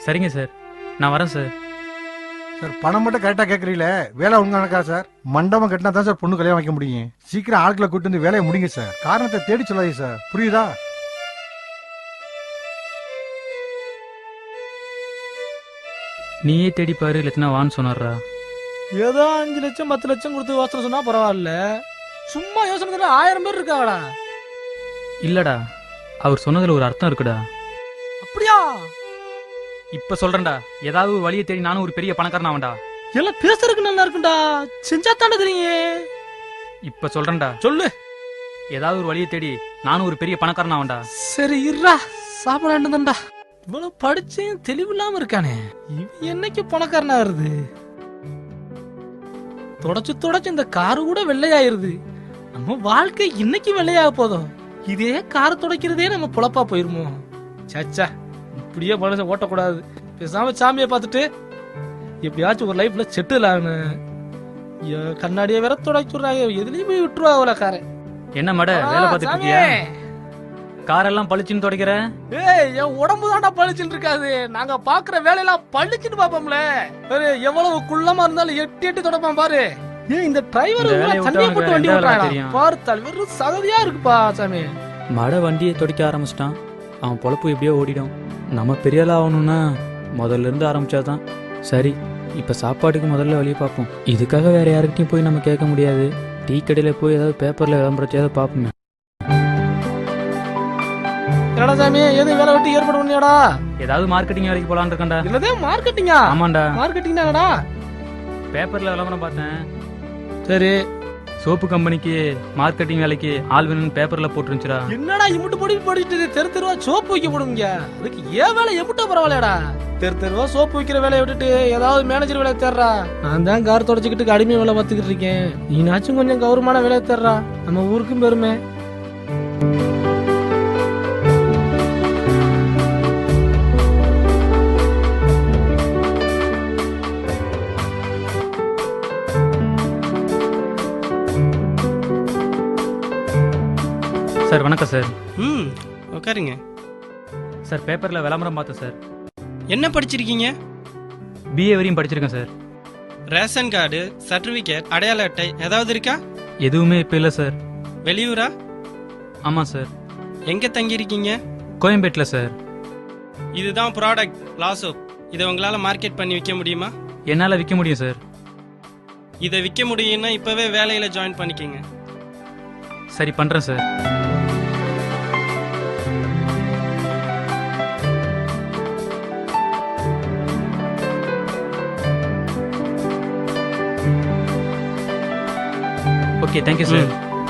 சரிங்க சார், நான் வரேன் சார். சார், பணம் மட்டும் கரெக்டா கேக்குறீங்களே, வேலை ஒழுங்கா நடக்கா சார்? மண்டபம் கட்டினா தான் சார் பொண்ணு கல்யாணம் வைக்க முடியும். சீக்கிரம் ஆட்களை கூட்டு வந்து வேலையை முடிங்க சார். காரணத்தை தேடி சொல்லாதீங்க சார், புரியுதா? நீயே தேடிப்பாரு, இல்லைன்னா வான்னு சொன்னாரா? ஏதோ 5 லட்சம் 10 லட்சம் கொடுத்து யோசனை சொன்னா பரவாயில்ல. சும்மா யோசனை 1000 பேர் இருக்காங்கடா. இல்லடா, அவர் சொன்னதுல ஒரு அர்த்தம் இருக்குடா. அப்படியா? இப்ப சொல்றேன்டா, ஏதாவது ஒரு வழியை தேடி நானும் ஒரு பெரிய பணக்காரன் ஆவன்டா. எல்லாம் பேசுறதுக்கு நல்லா இருக்குண்டா, செஞ்சா தானே தெரியும். இப்ப சொல்றேன்டா, சொல்லு. ஏதாவது ஒரு வழியை தேடி நானும் ஒரு பெரிய பணக்காரன் ஆவன்டா. சரி இருடா, சாப்பிட வேண்டியதான்டா. இவ்வளவு படிச்சும் தெளிவு இல்லாம இருக்கானே, இவன் என்னைக்கு பணக்காரனா வருது? தொடச்சு தொடச்சு இந்த காரு கூட வெள்ளையாயிருது. நம்ம வாழ்க்கை இன்னைக்கு வெள்ளையாக போதும். இதே கார் துடைக்கிறதே நம்ம பொழப்பா போயிருமோ? சச்சா, இப்படியே மனுஷன் ஓட்டக்கூடாது. பேசாம சாமியை பார்த்துட்டு எப்படியாச்சும் ஒரு லைஃப்ல செட்டில் ஆகணும். கண்ணாடியை வேற துடைச்சுடுறாங்க, எதுலயும் போய் விட்டுருவா அவள காரை. என்ன மட வேலை பார்த்துட்டு இருக்கியா? காரெல்லாம் பளிச்சுன்னு துடைக்கிற? ஏய், என் உடம்பு தான்டா பளிச்சுன்னு இருக்காது. நாங்க பாக்குற வேலையெல்லாம் பளிச்சுன்னு பாப்போம்ல. எவ்வளவு குள்ளமா இருந்தாலும் எட்டி எட்டி துடைப்பான் பாரு. ஏன் இந்த டிரைவர் தண்ணியை போட்டு வண்டி ஓட்டுறாங்க பார்த்தால் வெறும் சகதியா இருக்குப்பா சாமி. மட வண்டியை துடைக்க ஆரம்பிச்சிட்டான், அவன் பொழப்பு எப்படியோ ஓடிடும். நம்ம பெரிய ஆள் ஆகணும்னா முதல்ல இருந்து ஆரம்பிச்சாதான் சரி. இப்ப சாப்பாட்டுக்கு முதல்ல வழியை பார்ப்போம். இதுக்காக வேற யாருக்கிட்டையும் போய் நம்ம கேட்க முடியாது. டீ கடையில போய் ஏதாவது பேப்பர்ல விளம்பரத்தையாவது பார்ப்போமே. என்னடா சாமி, ஏதோ வேலை வெட்டி ஏற்பாடு பண்ணியாடா? ஏதாவது மார்க்கெட்டிங் வேலைக்கு போலான்னு இருக்கேன்டா. இல்லதே மார்க்கெட்டிங்கா? ஆமாண்டா. மார்க்கெட்டிங் தானடா? பேப்பர்ல விளம்பரம் பார்த்தேன். சரி, சோப்பு கம்பெனிக்கு மார்க்கெட்டிங் வேலைக்கு ஆள் வேணும்னு பேப்பர்ல போட்டுருந்துச்சுடா. என்னடா இமுட்டு பொடி படிச்சுட்டு தெரு தெருவா சோப்பு வைக்க போடுங்க? அதுக்கு ஏன் வேலை எமுட்டா பரவாயில்லடா. தெரு தெருவா சோப்பு வைக்கிற வேலையை விட்டுட்டு ஏதாவது மேனேஜர் வேலையை தேடுறா. நான் தான் கார் தொடச்சுக்கிட்டு அடிமை வேலை பார்த்துக்கிட்டு இருக்கேன். நீனாச்சும் கொஞ்சம் கௌரவமான வேலையை தேடுறா, நம்ம ஊருக்கும் பெருமை. சார் வணக்கம் சார். உட்காருங்க சார். பேப்பர்ல விளம்பரம் பார்த்தேன் சார். என்ன படிச்சிருக்கீங்க? பிஏ வரையும் படிச்சிருக்கேன் சார். ரேஷன் கார்டு, சர்டிபிகேட், அடையாள அட்டை ஏதாவது இருக்கா? எதுவுமே இப்ப இல்ல சார். வெளியூரா? ஆமா சார். எங்க தங்கி இருக்கீங்க? கோயம்பேட்ல சார். இதுதான் ப்ராடக்ட் லாசோப். இதை உங்களால மார்க்கெட் பண்ணி விற்க முடியுமா? என்னால விற்க முடியும் சார். இதை விற்க முடியும்னா இப்பவே வேலையில ஜாயின் பண்ணிக்கங்க. சரி, பண்றேன் சார். Okay, thank you sir.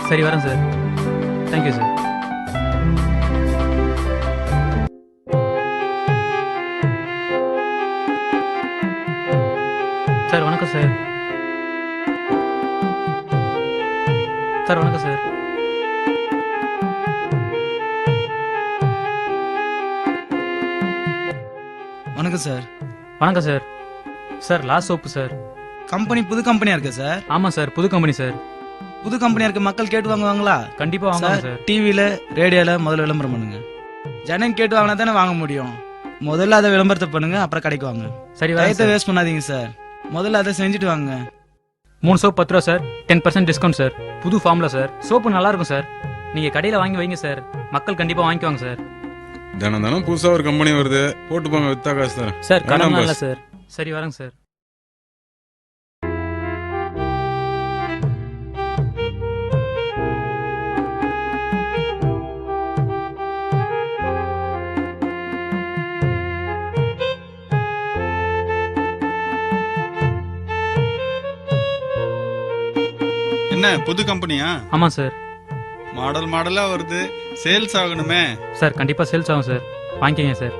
சரி, வரேன் சார். Thank you sir. சார் வணக்கம் சார். வணக்கம் சார். வணக்கம் சார். சார் லா சோப்பு சார். கம்பெனி புது கம்பெனியா இருக்கு சார்? ஆமாம் சார், புது கம்பெனி சார். புது கம்பெனியா இருக்க மக்கள் கேட்டு வாங்குவாங்களா? கண்டிப்பாக வாங்குவாங்க சார். டிவியில் ரேடியோவில் முதல்ல விளம்பரம் பண்ணுங்க. ஜனம் கேட்டு வாங்கினா தானே வாங்க முடியும். முதல்ல அதை விளம்பரத்தை பண்ணுங்க, அப்புறம் கடைக்கு வாங்க. சரி, டயத்தை வேஸ்ட் பண்ணாதீங்க சார். முதல்ல அதை செஞ்சுட்டு வாங்க. 3 சோப் 10 ரூபா சார். 10% discount sir. புது ஃபார்மில் சார். சோப்பு நல்லா இருக்கும் சார். நீங்கள் கடையில் வாங்கி வைங்க சார். மக்கள் கண்டிப்பாக வாங்கிக்குவாங்க சார். தினம் தினம் புதுசாக ஒரு கம்பெனி வருது, போட்டு போங்க, வித்தா காசு தரேன் சார். கடன் இல்லை சார். சரி வரேங்க சார். என்ன புது கம்பெனியா? ஆமாம் சார். மாடல் மாடலா வருது, சேல்ஸ் ஆகணுமே. சார் கண்டிப்பாக சேல்ஸ் ஆகும் சார். வாங்கிக்கங்க சார்.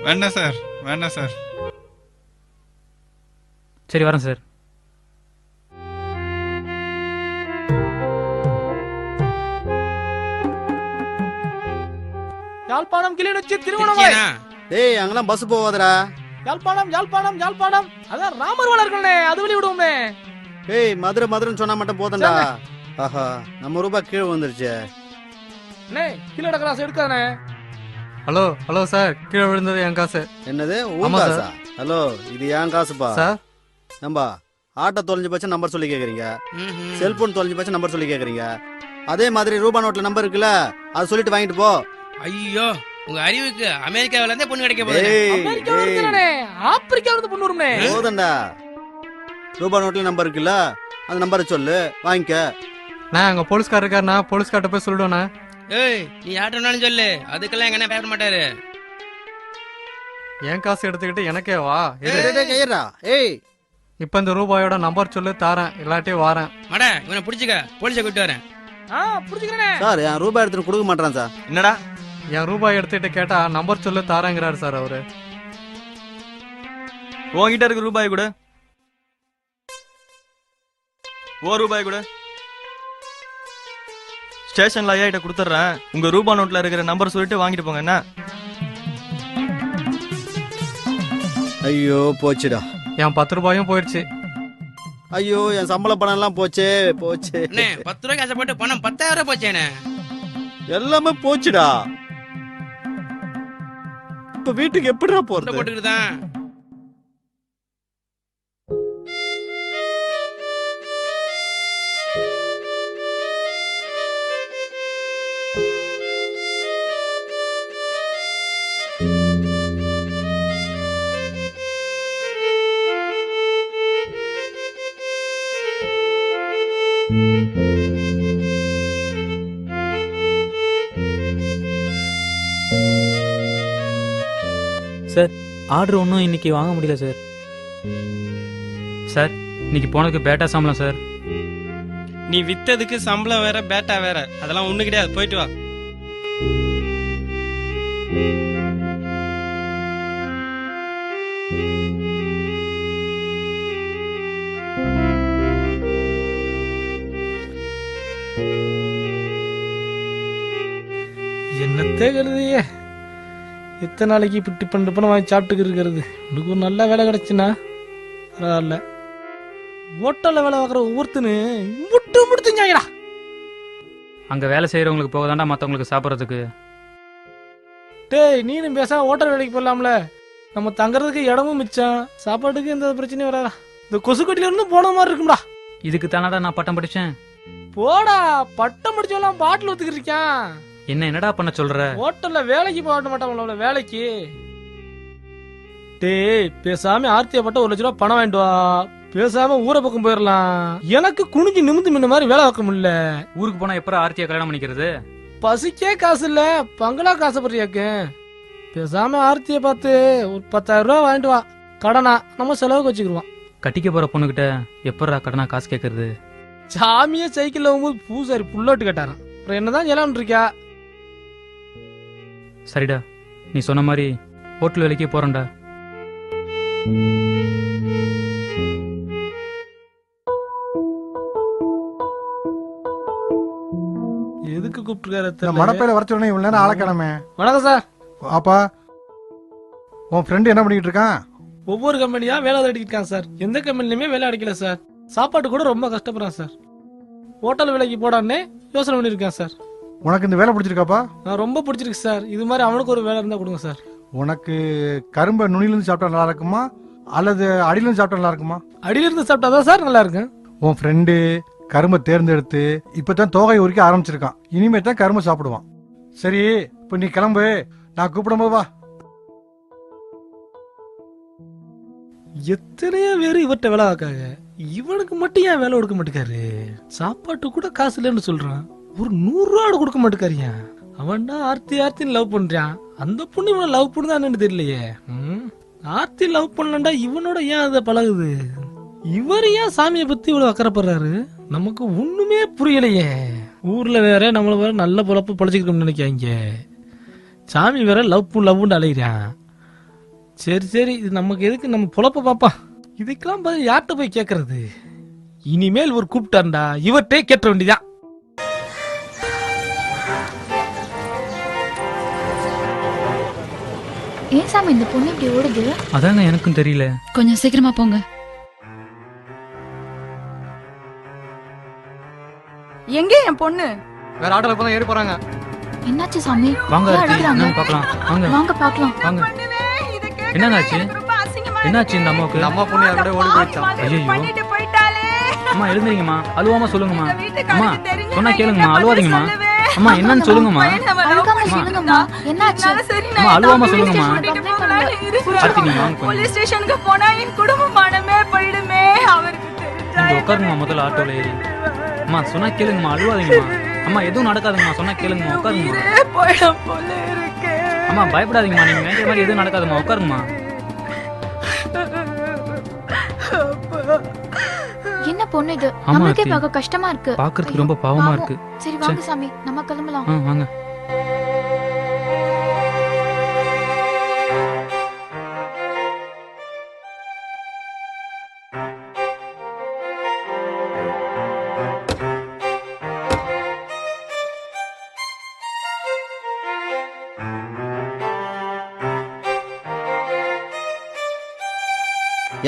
வேண்டாம் சார், வேண்டாம் சார். சரி வரேன் சார். யாழ்ப்பாணம் கிளிநொச்சி திருவண்ணாமலை. டேய் அங்கெல்லாம் பஸ் போவாதடா. யாழ்ப்பாணம் யாழ்ப்பாணம் யாழ்ப்பாணம். அதான் ராமர் வளர்களே, அது வழி விடுவோமே. ஏய் மதுரை மதுரைன்னு சொன்னா மட்டும் போதண்டா. ஆஹா நம்ம ரூபாய் கீழே வந்துருச்சு. அண்ணே கீழே கிராஸ் எடுக்கானே. ஹலோ ஹலோ சார், கீழே விழுந்தது என் காசு. என்னது உன் காசா? ஹலோ இது என் காசுப்பா சார். நம்பா ஆட்டோ தொலைஞ்சு போச்சு நம்பர் சொல்லி கேக்குறீங்க, செல்போன் தொலைஞ்சு போச்சு நம்பர் சொல்லி கேக்குறீங்க. அதே மாதிரி ரூபா நோட்ல நம்பர் இருக்குல்ல, அது சொல்லிட்டு வாங்கிட்டு போ. ஐயோ உங்க அறிவுக்கு அமெரிக்காவில இருந்தே பொண்ணு கிடைக்க போகுது. அமெரிக்காவில இருந்தே ஆப்பிரிக்காவில இருந்து பொண்ணு வருமே. போதண்டா. ரூபா நோட்ல நம்பர் இருக்குல்ல, அந்த நம்பரை சொல்லு வாங்கிக்க. நான் அங்க போலீஸ்கார் இருக்காருண்ணா, போலீஸ்கார்ட்ட போய் சொல்லிடுவேண்ணா. ஏய் நீ யார்ட்டனாலும் சொல்லு, அதுக்கெல்லாம் எங்க பேச மாட்டாரு. என் காசு எடுத்துக்கிட்டு எனக்கே வா. ஏய் இப்ப இந்த ரூபாயோட நம்பர் சொல்லு, தாரேன், இல்லாட்டியும் வாரேன். மட இவனை பிடிச்சிக்க, போலீஸை கூட்டு வரேன். புடிச்சுக்கிறேனே சார். என் ரூபாய் எடுத்துட்டு கொடுக்க மாட்டான் சார். என்னடா என் ரூபாய் எடுத்துட்டு கேட்டா நம்பர் சொல்லு தாரேங்கிறாரு சார் அவரு. உங்ககிட்ட இருக்க ரூபாய் கூட ரூபாய் கூட ஸ்டேஷன்ல ஐயா கிட்ட கொடுத்துட்றேன். உங்க ரூபா நோட்ல இருக்கிற நம்பர் சொல்லிட்டு வாங்கிட்டு போங்க. என்ன? ஐயோ போச்சுடா. என் 10 ரூபாயும் போயிடுச்சு. ஐயோ என் சம்பள பணம் எல்லாம் போச்சே போச்சு. 10 ரூபாய்க்கு ஆசைப்பட்டு பணம் 10,000 போச்சேனே. எல்லாமே போச்சுடா. இப்ப வீட்டுக்கு எப்படிடா போறது? போட்டுக்கிட்டுதான். சார் ஆர்டர் ஒன்றும் இன்னைக்கு வாங்க முடியல சார். சார் இன்னைக்கு போனதுக்கு பேட்டா சம்பளம் சார். நீ வித்ததுக்கு சம்பளம் வேற பேட்டா வேற, அதெல்லாம் ஒண்ணு கிடையாது. போயிட்டு வா. என்னத்தே கருதியே, எத்தனை நாளைக்கு இப்படி டிப்பன் வாங்கி சாப்பிட்டுக்கு இருக்கிறது. உனக்கு ஒரு நல்ல வேலை கிடைச்சுன்னா பரவாயில்ல. ஹோட்டல்ல வேலை பார்க்குற ஒவ்வொருத்தனு முட்டு முடிச்சுங்கடா. அங்க வேலை செய்யறவங்களுக்கு போக தாண்டா மற்றவங்களுக்கு சாப்பிட்றதுக்கு. டேய் நீனும் பேசாம ஹோட்டல் வேலைக்கு போடலாம்ல. நம்ம தங்குறதுக்கு இடமும் மிச்சம், சாப்பாட்டுக்கு எந்த பிரச்சனையும் வராதா. இந்த கொசுக்கட்டில இருந்து போன மாதிரி இருக்கும்டா. இதுக்கு தானடா நான் பட்டம் படிச்சேன். போடா, பட்டம் படிச்சவெல்லாம் பாட்டில் ஒத்துக்கிட்டு இருக்கான். என்னடா பண்ண சொல்ற? ஹோட்டல்ல வேலைக்கு போக மாட்டாங்களா வேலைக்கு. டேய் பேசாம ஆர்த்தியா பட்ட 1 லட்ச ரூபா பணம் வாங்கிட்டு வா. பேசாம ஊரை பக்கம் போயிடலாம். எனக்கு குனிஞ்சு நிமிந்து முன்ன மாதிரி வேலை வைக்க முடியல. ஊருக்கு போனா எப்பறம் ஆர்த்தியா கல்யாணம் பண்ணிக்கிறது? பசிக்கே காசு இல்ல, பங்களா காசுப்படுறியாக்கு. பேசாம ஆர்த்தியை பார்த்து ஒரு 10,000 ரூபா வாங்கிட்டு வா. கடனா நம்ம செலவுக்கு வச்சுக்கிடுவான். கட்டிக்க போற பொண்ணுகிட்ட எப்படா கடனா காசு கேட்கறது? சாமியே சைக்கிள்ல போகும்போது பூசாரி புல்லோட்டு கேட்டாரான். அப்புறம் என்னதான் ஜெலாம் இருக்கியா? சரிடா, நீ சொன்ன மாதிரி ஹோட்டல் வேலைக்கே போறேன்டா. கூப்பிட்டுருக்காரு இந்த மடப்பையில வர சொன்னே இவ்வளவு நேரம் ஆளக்கிழமை. வணக்கம் சார். அப்பா உன் ஃப்ரெண்டு என்ன பண்ணிட்டு இருக்கான்? ஒவ்வொரு கம்பெனியா வேலை தேடிட்டு இருக்கான் சார். எந்த கம்பெனிலுமே வேலை அடிக்கல சார். சாப்பாட்டு கூட ரொம்ப கஷ்டப்படுறான் சார். ஹோட்டல் வேலைக்கு போடான்னே யோசனை பண்ணிருக்கேன் சார். உனக்கு இந்த வேலை பிடிச்சிருக்காப்பா? நான் ரொம்ப பிடிச்சிருக்கு சார். இது மாதிரி அவனுக்கு ஒரு வேலை இருந்தா கொடுங்க சார். உனக்கு கரும்பை நுனிலிருந்து சாப்பிட்டா நல்லா இருக்குமா அல்லது அடியிலிருந்து சாப்பிட்டா நல்லா இருக்குமா? அடியிலிருந்து சாப்பிட்டாதான் சார் நல்லா இருக்கும். உன் ஃப்ரெண்டு கரும்பை தேர்ந்தெடுத்து இப்பதான் தோகை உரிக்க ஆரம்பிச்சிருக்கான். இனிமே தான் கரும்பை சாப்பிடுவான். சரி இப்ப நீ கிளம்பு, நான் கூப்பிடும் போது வா. எத்தனையோ பேரு இவர்கிட்ட வேலை ஆக்காங்க. இவனுக்கு மட்டும் ஏன் வேலை கொடுக்க மாட்டேக்காரு? சாப்பாட்டு கூட காசு இல்லைன்னு சொல்றான். ஒரு 100 ரூபா கொடுக்க மாட்டேக்காரியா? அவன் தான் ஆர்த்தின்னு லவ் பண்றான். அந்த பொண்ணு இவனை லவ் பண்ணுதான்னு தெரியலையே. ஆர்த்தி லவ் பண்ணலண்டா இவனோட ஏன் அதை பழகுது? இவர் ஏன் சாமியை பத்தி இவ்வளவு அக்கறைப்படுறாரு? நமக்கு ஒண்ணுமே புரியலையே. ஊர்ல வேற நம்மள வேற நல்ல பொழப்பு பழச்சிக்கணும்னு நினைக்காங்க. சாமி வேற லவ்னு அலைகிறான். சரி இது நமக்கு எதுக்கு? நம்ம பொழப்ப பாப்பா. இதுக்கெல்லாம் பதில் யார்கிட்ட போய் கேட்கறது? இனிமேல் ஒரு கூப்பிட்டாண்டா இவர்கிட்டே கேட்ட வேண்டியதான். ஏன் சாமி இந்த பொண்ணு இப்படி ஓடுது? அதாங்க எனக்கும் தெரியல. கொஞ்சம் சீக்கிரமா போங்க. எங்க என் பொண்ணு? வேற ஆட்டோல போதான் ஏறி போறாங்க. என்னாச்சு சாமி? வாங்க ஏன் ஆர்த்தி, அழுகுறாங்க? என்னன்னு பார்க்கலாம். வாங்க வாங்க பார்க்கலாம். வாங்க. என்னங்க ஆச்சு? என்னாச்சு இந்த அம்மாவுக்கு? அம்மா பொண்ணு யாரோட ஓடி போயிடுச்சான். ஐயோ அம்மா எழுந்துறீங்கம்மா, அழுவாம சொல்லுங்கம்மா. அம்மா சொன்னா கேளுங்கம்மா, அழுவாதீங்கம்மா. அம்மா என்னன்னு சொல்லுங்கம்மா. அழுகாம சொல்லுங்கம்மா. என்னாச்சு? அம்மா அழுவாம சொல்லுங்கம்மா. ஆர்த்தி நீங்க வாங்க கொஞ்சம். போலீஸ் ஸ்டேஷனுக்கு போனா என் குடும்ப மானமே போயிடுமே. அவருக்கு தெரிஞ்சா நீங்க உட்காருங்கம்மா, முதல்ல ஆட்டோல ஏறி. அம்மா சொன்னா கேளுங்கம்மா, அழுவாதீங்கம்மா. அம்மா எதுவும் நடக்காதுங்கம்மா, சொன்னா கேளுங்கம்மா, உட்காருங்கம்மா. போயிடும் போல இருக்கு. அம்மா பயப்படாதீங்கம்மா, நீங்க நினைக்கிற மாதிரி எதுவும் நடக்காதும்மா, உட்காருங்கம்மா. என்ன பொண்ணு இது? ஆமா நமக்கே ஆர்த்தி. பார்க்க கஷ்டமா இருக்கு. பார்க்கறதுக்கு ரொம்ப பாவமா இருக்கு. சரி வாங்க சாமி, நம்ம கிளம்பலாம். வாங்க.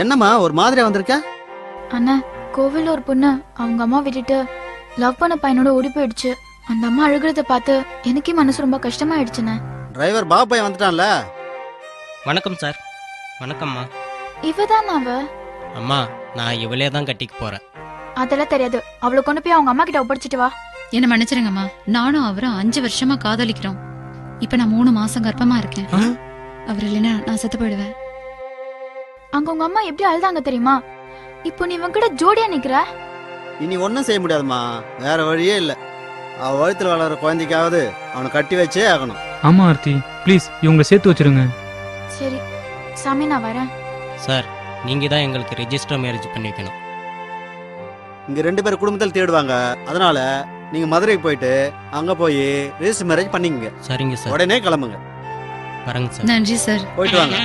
என்னம்மா ஒரு மாதிரியா வந்திருக்க? அண்ணா, கோவில்ல ஒரு பொண்ணு அவங்க அம்மா விட்டுட்டு லவ் பண்ண பையனோட ஓடி போயிடுச்சு. அந்த அம்மா அழுகிறத பார்த்து எனக்கே மனசு ரொம்ப கஷ்டமாயிடுச்சுண்ணே. டிரைவர் பாபு பையன் வந்துட்டான்ல. வணக்கம் சார். வணக்கம்மா. இவதான் அவ. அம்மா நான் இவளே தான் கட்டிக்கு போறேன். அதெல்லாம் தெரியாது. அவளை கொண்டு போய் அவங்க அம்மா கிட்ட ஒப்படைச்சிட்டு வா. என்ன மன்னிச்சிருங்கம்மா, நானும் அவரும் 5 வருஷமா காதலிக்கிறோம். இப்ப நான் 3 மாசம் கர்ப்பமா இருக்கேன். அவர் இல்லைன்னா நான் செத்து போயிடுவேன். அங்க உங்க அம்மா எப்படி அழுதாங்க தெரியுமா? இப்போ நீ இவன் கூட ஜோடியா நிக்கிற. இனி ஒன்னும் செய்ய முடியாதுமா, வேற வழியே இல்ல. அவ வயித்துல வளர்ற குழந்தைக்காவது அவனை கட்டி வச்சே ஆகணும். ஆமா ஆர்த்தி, ப்ளீஸ் இவங்களை சேர்த்து வச்சிருங்க. சரி சாமி, நான் வரேன். சார் நீங்க தான் எங்களுக்கு ரெஜிஸ்டர் மேரேஜ் பண்ணி வைக்கணும். இங்க 2 பேர் குடும்பத்தில் தேடுவாங்க. அதனால நீங்க மதுரைக்கு போயிட்டு அங்க போய் ரெஜிஸ்டர் மேரேஜ் பண்ணிக்கங்க. சரிங்க சார். உடனே கிளம்புங்க. வரேங்க சார். நன்றி சார். போயிட்டு வாங்க.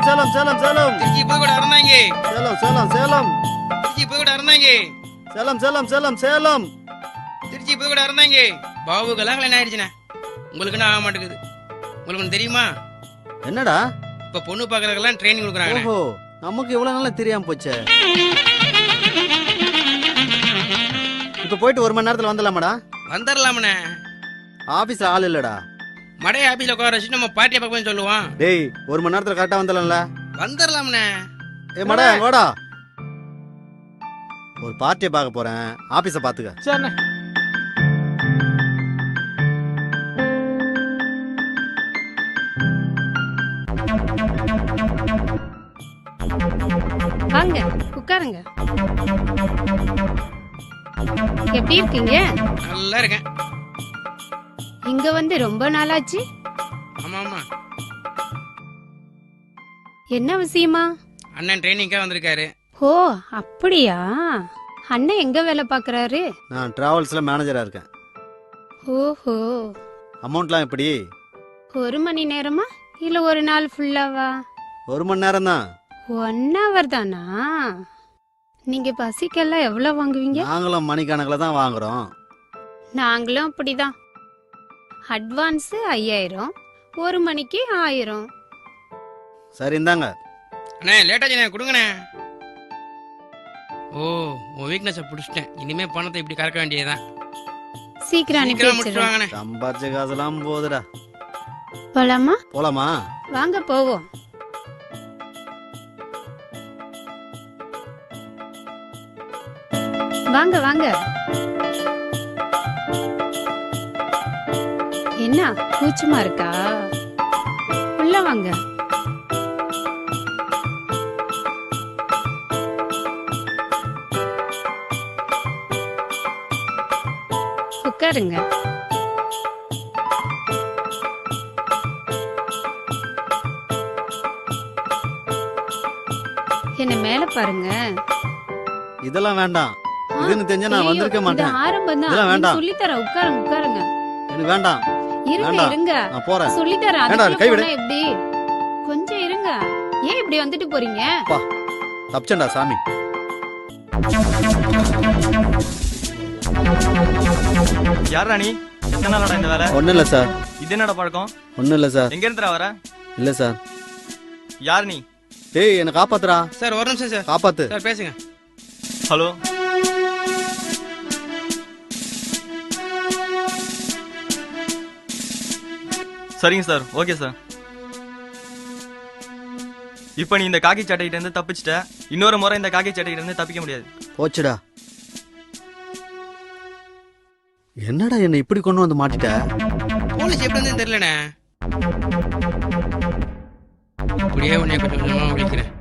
சேலம் சேலம் சேலம் திருச்சி புதுக்கோட்டை அறந்தாங்க. சேலம் சேலம் சேலம் திருச்சி புதுக்கோட்டை அறந்தாங்க. சேலம் சேலம் சேலம் சேலம் திருச்சி புதுக்கோட்டை அறந்தாங்க. பாபுக்கெல்லாம் கல்யாணம் ஆயிடுச்சுண்ணே. உங்களுக்குன்னு ஆக மாட்டேங்குது. உங்களுக்கு ஒண்ணு தெரியுமா? என்னடா இப்ப பொண்ணு பாக்குறதுக்கெல்லாம் ட்ரைனிங் கொடுக்குறாங்க. ஓஹோ, நமக்கு இவ்வளவு நாளா தெரியாம போச்சே. இப்ப போயிட்டு 1 மணி நேரத்துல வந்துடலாமாடா? வந்துடலாமண்ணே. ஆபீஸ்ல ஆள் இல்லடா. மடைய ஆபீஸ்ல உட்கார வச்சு நம்ம பார்ட்டியை பார்க்க சொல்லுவான். டேய் 1 மணி நேரத்துல கரெக்டா வந்துடலாம்ல? வந்துடலாம்ண்ணே. ஏ மடை வாடா. ஒரு பார்ட்டியை பார்க்க போறேன், ஆபீஸ பாத்துக்க. சரிண்ணே. வாங்க உட்காருங்க. எப்படி இருக்கீங்க? நல்லா இருக்கேன். இங்க வந்து ரொம்ப நாளாச்சு. ஆமா ஆமா. என்ன விஷயமா? அண்ணன் ட்ரைனிங்காக வந்திருக்காரு. ஓ அப்படியா? அண்ணன் எங்க வேலை பாக்குறாரு? நான் டிராவல்ஸ்ல மேனேஜரா இருக்கேன். ஓஹோ. அமௌண்ட்லாம் எப்படி? 1 மணி நேரமா இல்ல ஒரு நாள் ஃபுல்லாவா? 1 மணி நேரம் தான். 1 hour தானா? நீங்க பசிக்கெல்லாம் எவ்வளவு வாங்குவீங்க? நாங்களும் மணிக்கணக்கில் தான் வாங்குறோம். நாங்களும் அப்படிதான். அட்வான்ஸ் 5000, 1 மணிக்கு 1000. சரி இந்தாங்க. அண்ணே லேட்டாச்சுண்ணே, கொடுங்கண்ணே. ஓ உன் வீக்னஸை பிடிச்சிட்டேன். இனிமே பணத்தை இப்படி கறக்க வேண்டியதுதான். சீக்கிரம் அனுப்பி முடிச்சுட்டு வாங்கண்ணே. சம்பாரிச்ச காசெல்லாம் போகுதுடா. போலாமா? போலாமா? வாங்க போவோம். வாங்க வாங்க. என்ன கூச்சமா இருக்கா? உள்ள வாங்க. உட்காருங்க. என்ன மேல பாருங்க. இதெல்லாம் வேண்டாம். இதுன்னு தெரிஞ்சா நான் வந்திருக்க மாட்டேன். ஆரம்பம் தான். இதெல்லாம் வேண்டாம். சொல்லி தர. உட்காருங்க உட்காருங்க. எனக்கு வேண்டாம். இருங்க வேண்டாம். இருங்க. நான் போறேன். சொல்லி தர. வேண்டாம், கை விடு. எப்படி? கொஞ்சம் இருங்க. ஏன் இப்படி வந்துட்டு போறீங்க? பா தப்பிச்சேன்டா சாமி. யாரா நீ? எத்தனை நாளடா இந்த வேலை? ஒன்றும் இல்லை சார். இது என்னடா பழக்கம்? ஒன்றும் இல்லை சார். எங்க இருந்துடா வர? இல்லை சார். யார் நீ? டேய் என்னை காப்பாத்துறா. சார் ஒரு நிமிஷம் சார். காப்பாத்து. சார் பேசுங்க. ஹலோ. சரிங்க சார். Okay sir. இப்போ நீ இந்த காக்கி சட்டையிட்ட இருந்து தப்பிச்சிட்ட. இன்னொரு முறை இந்த காக்கி சட்டையிட்ட இருந்து தப்பிக்க முடியாது. போச்சுடா. என்னடா என்ன இப்படி கொண்டு வந்து மாட்டிட்ட? போலீஸ் எப்படி வந்து தெரியலண்ணே. அப்படியே உன்னை கொஞ்சம் கொஞ்சமா முடிக்கிறேன்.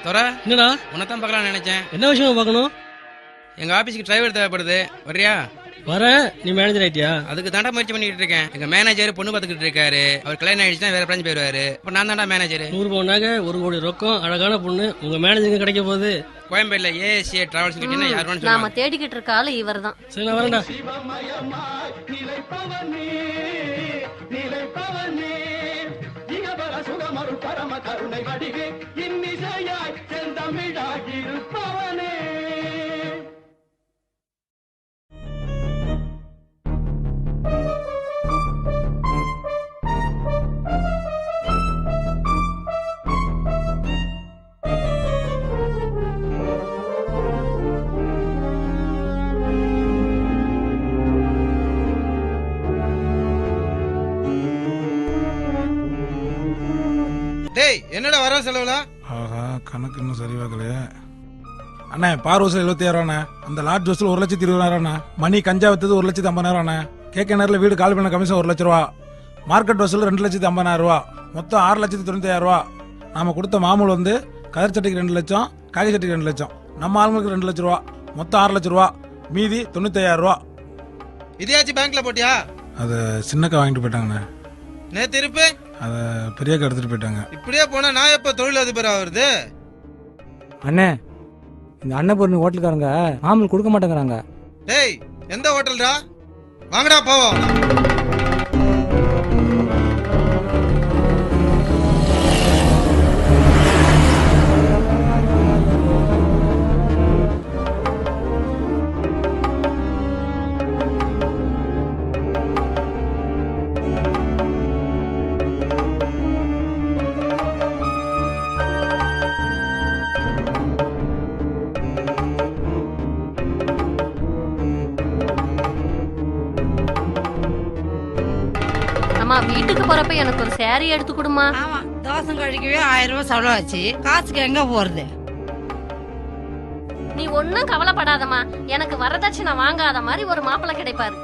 தோரா என்னடா? உன்னதான் பார்க்கலாம்னு நினைச்சேன். என்ன விஷயம் பார்க்கணும்? எங்க ஆபீஸ்க்கு டிரைவர் தேவைப்படுது. வர்றியா? வரேன். நீ மேனேஜர் ஆயிட்டியா? அதுக்கு தாண்டா முயற்சி பண்ணிட்டு இருக்கேன். எங்க மேனேஜர் பொண்ணு பார்த்துக்கிட்டு இருக்காரு. அவர் கல்யாணம் ஆயிடுச்சுன்னா வேற பிரான்ச் போயிருவாரு. இப்ப நான் தாண்டா மேனேஜர். 100 பவுனாக 1 கோடி ரொக்கம், அழகான பொண்ணு. உங்க மேனேஜருக்கு கிடைக்க போகுது. கோயம்பேடுல ஏஎஸ்ஏ டிராவல்ஸ் கிட்டீங்கன்னா யாரும் நாம தேடிக்கிட்டு இருக்க ஆளு இவர்தான். சரி நான் வரேன்டா. டேய் என்னடா வர செலவுல? ஆஹா கணக்கு இன்னும் சரி வைக்கலையே. அண்ணே பார் ஹவுஸ் 76,000 அந்த லாட் ஜோஸ்ல 1,20,000 மணி கஞ்சா வித்தது 1,50,000 கேக்க நேரில் வீடு காலி பண்ண கமிஷன் 1 லட்ச ரூபா, மார்க்கெட் வசூல் 2,50,000 மொத்தம் 6,95,000. நாம கொடுத்த மாமூல் வந்து கதர் சட்டைக்கு 2 லட்சம், காகை சட்டைக்கு 2 லட்சம், நம்ம ஆளுங்களுக்கு 2 லட்ச ரூபா, மொத்தம் 6 லட்ச ரூபா, மீதி 95,000. இதையாச்சும் பேங்க்ல போட்டியா? அதை சின்னக்கா வாங்கிட்டு போயிட்டாங்கண்ணே. நேத்து இருப்பு அதை பெரியக்கா எடுத்துட்டு போயிட்டாங்க. இப்படியே போனா நான் எப்ப தொழிலதிபர் ஆகுறது? அண்ணே இந்த அன்னபூர்ணி ஹோட்டலுக்காரங்க மாமூல் கொடுக்க மாட்டேங்கிறாங்க. டேய் எந்த ஹோட்டல்டா? வாங்கடா போவோம். அம்மா வீட்டுக்கு போறப்ப எனக்கு ஒரு saree எடுத்து கொடுமா. ஆமா தோசை கழிக்கவே 1000 ரூபாய் செலவாச்சு. காசுக்கு எங்க போறது? நீ ஒன்னும் கவலைப்படாதம்மா, எனக்கு வரதட்சணை வாங்காத மாதிரி ஒரு மாப்பிள்ளை கிடைப்பாரு.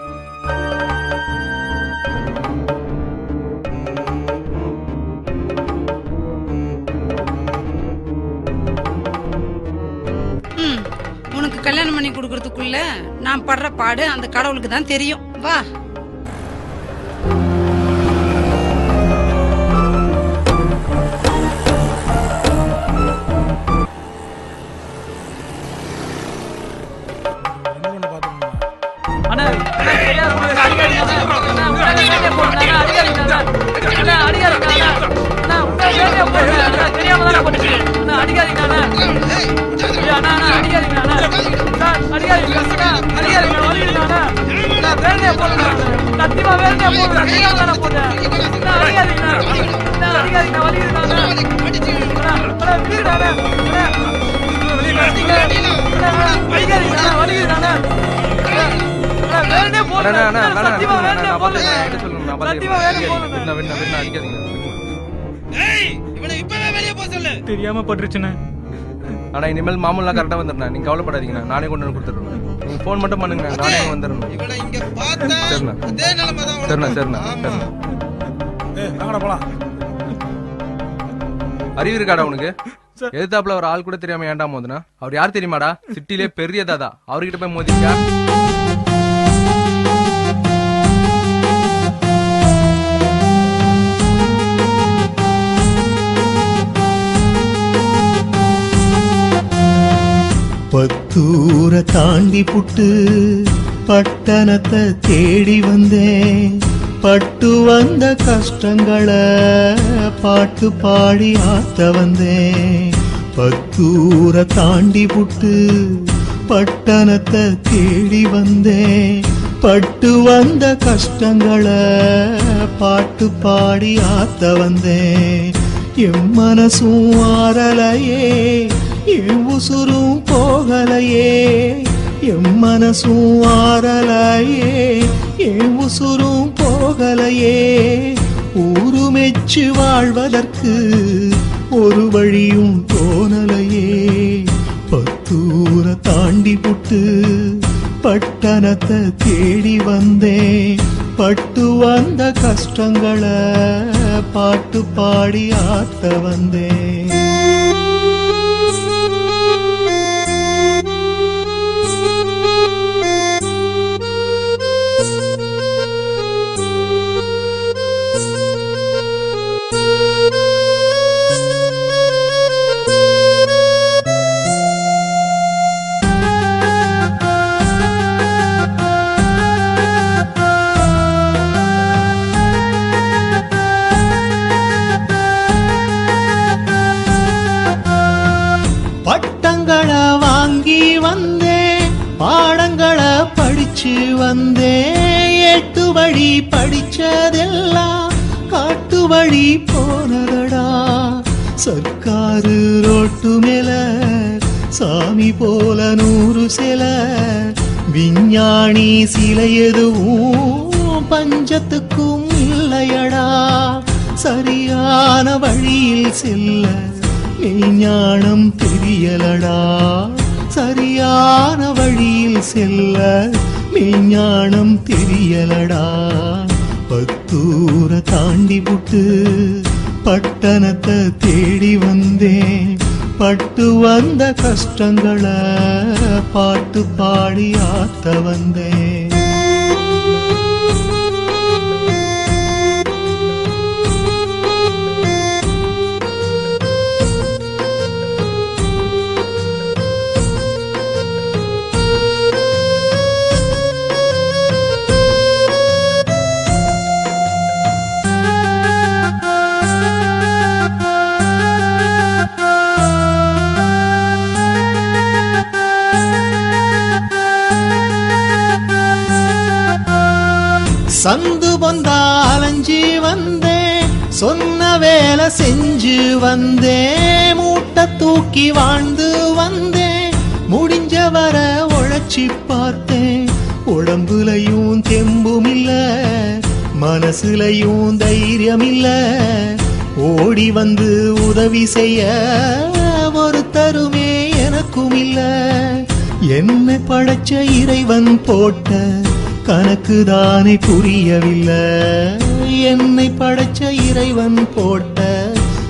உனக்கு கல்யாணம் பண்ணி கொடுக்கறதுக்குள்ள நான் படுற பாடு அந்த கடவுளுக்கு தான் தெரியும். வா. தெரியாம பட்டுருச்சுண்ணே. ஆனா இனிமேல் மாமூலாம் கரெக்டா வந்துடுறேன், நீங்க கவலைப்படாதீங்கண்ணா. நானே கொண்டு வந்து கொடுத்துடுறேன். நீங்க போன் மட்டும் பண்ணுங்க, நானே வந்துடுறேன். சரிண்ணா சரிண்ணா சரிண்ணா சரிண்ணா. போலாம். அறிவு இருக்காடா உனக்கு? எதிர்த்தாப்புல ஒரு ஆள் கூட தெரியாம ஏன்டா மோதுனா? அவர் யார் தெரியுமாடா? சிட்டிலே பெரிய தாதா. அவர்கிட்ட போய் மோதிக்கா. பத்தூர தாண்டி புட்டு பட்டணத்தை தேடி வந்தேன். பட்டு வந்த கஷ்டங்களை பாட்டு பாடி ஆத்த வந்தேன். பத்தூர தாண்டி புட்டு பட்டணத்தை தேடி வந்தேன். பட்டு வந்த கஷ்டங்களை பாட்டு பாடி ஆத்த வந்தேன். என் மனசும் ஆறலையே, என் உசுரும் போகலையே. என் மனசும் ஆறலையே, என் உசுரும் போகலையே. ஊரு மெச்சு வாழ்வதற்கு ஒரு வழியும் தோணலையே. பத்தூர தாண்டி புட்டு பட்டணத்தை தேடி வந்தேன். பட்டு வந்த கஷ்டங்களை பாட்டு பாடி ஆத்த வந்தேன். பட்டங்களை வாங்கி வந்தேன், பாடங்களை படிச்சு வந்தேன். 8 வழி படிச்சதெல்லாம் காட்டு வழி போனதடா. சர்க்காரு ரோட்டு மேல சாமி போல 100 சில, விஞ்ஞானி சிலை எதுவும் பஞ்சத்துக்கும் இல்லையடா. சரியான வழியில் செல்ல மெய்ஞானம் தெரியலடா. சரியான வழியில் செல்ல மெய்ஞானம் தெரியலடா. பத்தூர தாண்டி புட்டு பட்டணத்தை தேடி வந்தேன். பட்டு வந்த கஷ்டங்களை பாட்டு பாடி ஆத்த வந்தேன். சந்து வந்தா அலைஞ்சி வந்தேன். சொன்ன வேலை செஞ்சு வந்தேன். மூட்டை தூக்கி வாழ்ந்து வந்தேன். முடிஞ்ச வர உழைச்சி பார்த்தேன். உடம்புலையும் தெம்பும் இல்ல, மனசுலையும் தைரியம் இல்ல. ஓடி வந்து உதவி செய்ய ஒருத்தருமே எனக்கும் இல்ல. என்னை படைச்ச இறைவன் போட்ட கணக்கு தானே புரியவில்லை. என்னை படைச்ச இறைவன் போட்ட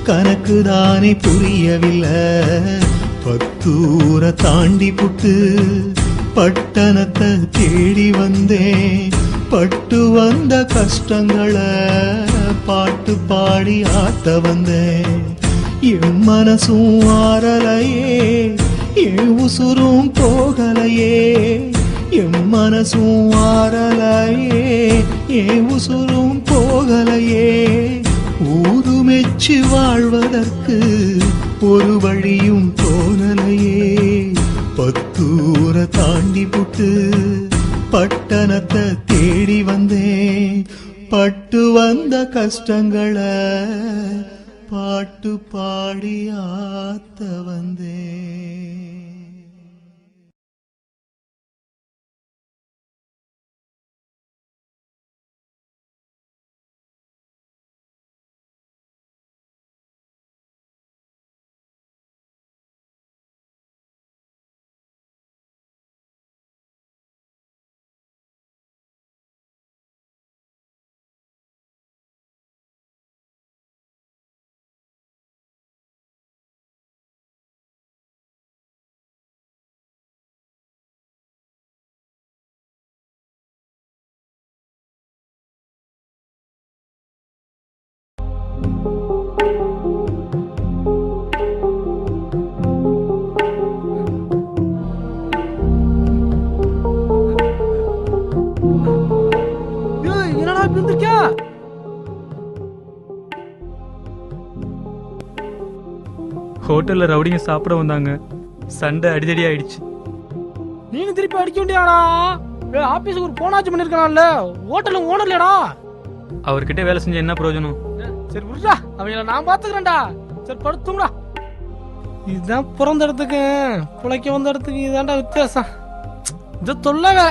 கணக்கு தானே புரியவில்லை. பத்தூர தாண்டி புட்டு பட்டணத்தை தேடி வந்தேன். பட்டு வந்த கஷ்டங்களை பாட்டு பாடி ஆத்த வந்தேன். என் மனசும் ஆறலையே, என் உசுரும் போகலையே. என் மனசும் ஆறலையே, என் உசுரும் போகலையே. ஊரு மெச்சி வாழ்வதற்கு ஒரு வழியும் தோணலையே. பத்தூர தாண்டி புட்டு பட்டணத்தை தேடி வந்தேன். பட்டு வந்த கஷ்டங்களை பாட்டு பாடி ஆத்த வந்தேன். ஹோட்டல்ல ரவுடிங்க சாப்பிட வந்தாங்க. சண்டை அடிதடி ஆயிடுச்சு. நீங்க திருப்பி அடிக்க வேண்டியாடா. ஆபீஸுக்கு ஒரு போனாச்சு பண்ணிருக்கலாம்ல. ஹோட்டலும் ஓனர்லடா. அவர்கிட்ட வேலை செஞ்ச என்ன பிரயோஜனம்? சரி விடுடா, அவங்கள நான் பாத்துக்கிறேன்டா. சரி படுத்துங்கடா. இதுதான் பிறந்த இடத்துக்கு பிழைக்க வந்த இடத்துக்கு இதான்டா வித்தியாசம். இது தொல்லவே.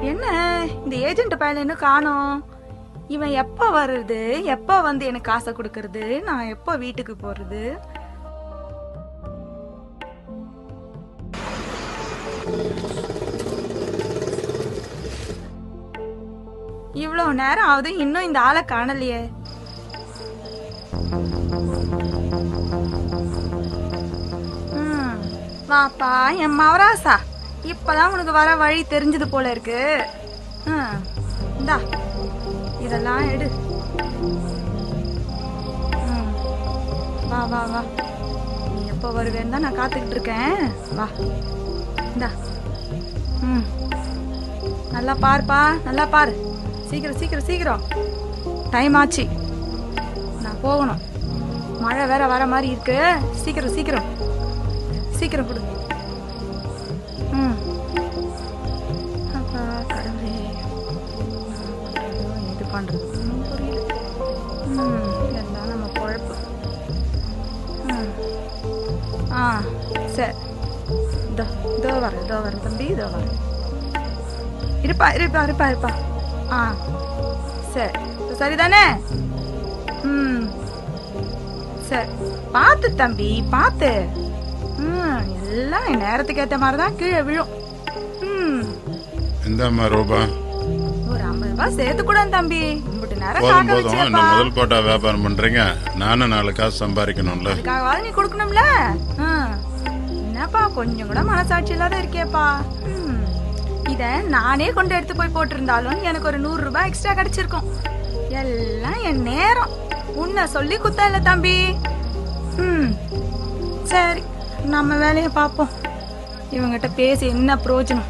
என்ன இந்த ஏஜென்ட் பையன் இன்னும் காணோம்? இவன் எப்ப வருது, எப்ப வந்து எனக்கு காசை கொடுக்கறது, நான் எப்ப வீட்டுக்கு போறது? இவ்வளவு நேரம் ஆகுது, இன்னும் இந்த ஆளை காணலையே. வாப்பா என் மவராசா, இப்பதான் உனக்கு வர வழி தெரிஞ்சது போல இருக்கு. இந்தா இதெல்லாம் எடு. வா வா வா, நீ எப்ப வருவேன்னு தான் நான் காத்துக்கிட்டு இருக்கேன். வா இந்தா. நல்லா பாருப்பா, நல்லா பாரு. சீக்கிரம் சீக்கிரம் சீக்கிரம், டைம் ஆச்சு, நான் போகணும். மழை வேற வர மாதிரி இருக்கு. சீக்கிரம் சீக்கிரம் சீக்கிரம் கொடு. அப்பா கடவுளே, எது பண்றது புரியல. எல்லாம் நம்ம குழப்பு. ஆ சரி, இதோ வரேன் தம்பி, இதோ வரேன். இருப்பா. ஆ சரி, சரிதானே? ம் சரி, பார்த்து தம்பி, பார்த்து. எல்லாம் என் நேரத்துக்கு ஏற்ற மாதிரி தான் கீழே விழும். இந்தாம்மா ரூபா. ஒரு 50 ரூபாய் சேர்த்து கூட தம்பி. உங்ககிட்ட நேரம் போதும் காக்க போதும். இந்த வச்சேப்பா. முதல் போட்டா வியாபாரம் பண்றீங்க, நானும் 4 காசு சம்பாதிக்கணும்ல. அதுக்காகவாது நீ கொடுக்கணும்ல. என்னப்பா கொஞ்சம் கூட மனசாட்சி இல்லாத இருக்கேப்பா. இத நானே கொண்டு எடுத்து போய் போட்டிருந்தாலும் எனக்கு ஒரு 100 ரூபாய் எக்ஸ்ட்ரா கிடைச்சிருக்கும். எல்லாம் என் நேரம். உன்னை சொல்லி குத்தா இல்ல தம்பி. சரி, நம்ம வேலையை பார்ப்போம். இவங்கிட்ட பேசி என்ன பிரயோஜனம்?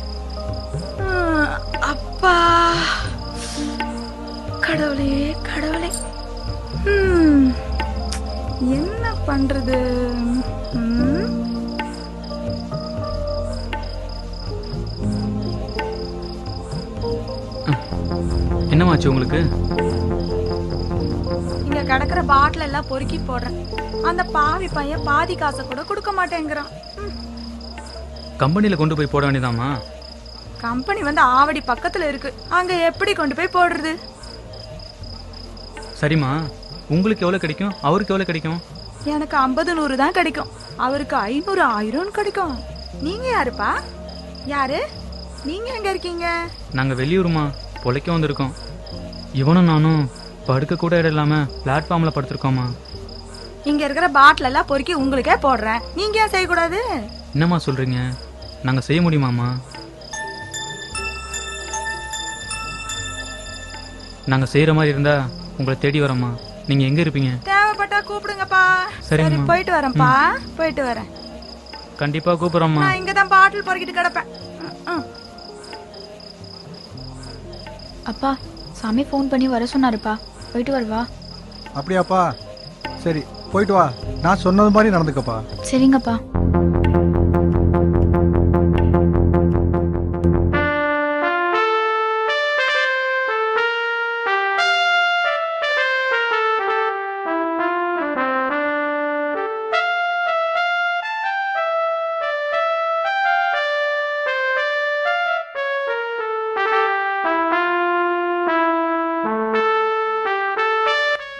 அப்பா கடவுளே கடவுளே, என்ன பண்றது? என்னமாச்சு உங்களுக்கு? இங்க கிடக்குற பாட்டில் எல்லாம் பொறுக்கி போடுறேன். அந்த பாவி பையன் பாதி காசை கூட கொடுக்க மாட்டேங்கிறான். கம்பெனில கொண்டு போய் போட வேண்டியதாமா? கம்பெனி வந்து ஆவடி பக்கத்துல இருக்கு, அங்க எப்படி கொண்டு போய் போடுறது? சரிம்மா, உங்களுக்கு எவ்வளவு கிடைக்கும், அவருக்கு எவ்வளவு கிடைக்கும்? எனக்கு 50 100 தான் கிடைக்கும், அவருக்கு 500 1000 கிடைக்கும். நீங்க யாருப்பா? யாரு நீங்க? எங்க இருக்கீங்க? நாங்க வெளியூருமா, பொழைக்க வந்திருக்கோம். இவனும் நானும் படுக்க கூட இடம் இல்லாம பிளாட்ஃபார்ம்ல படுத்திருக்கோமா. இங்க இருக்கிற பாட்டில் எல்லாம் பொறுக்கி உங்களுக்கே போடுறேன், நீங்க ஏன் செய்யக்கூடாது? என்னம்மா சொல்றீங்க? நாங்க செய்ய முடியுமாமா? நாங்க செய்யற மாதிரி இருந்தா உங்களை தேடி வரோம்மா. நீங்க எங்க இருப்பீங்க? தேவைப்பட்டா கூப்பிடுங்கப்பா. சரி, போயிட்டு வரேன்ப்பா, போயிட்டு வரேன். கண்டிப்பா கூப்பிடுறோம்மா. நான் இங்க தான் பாட்டில் பொறுக்கிட்டு கிடப்பேன். அப்பா, சாமி ஃபோன் பண்ணி வர சொன்னாருப்பா, போயிட்டு வருவா. அப்படியாப்பா? சரி, போயிட்டு வா. நான் சொன்னது மாதிரி நடந்துக்கப்பா. சரிங்கப்பா.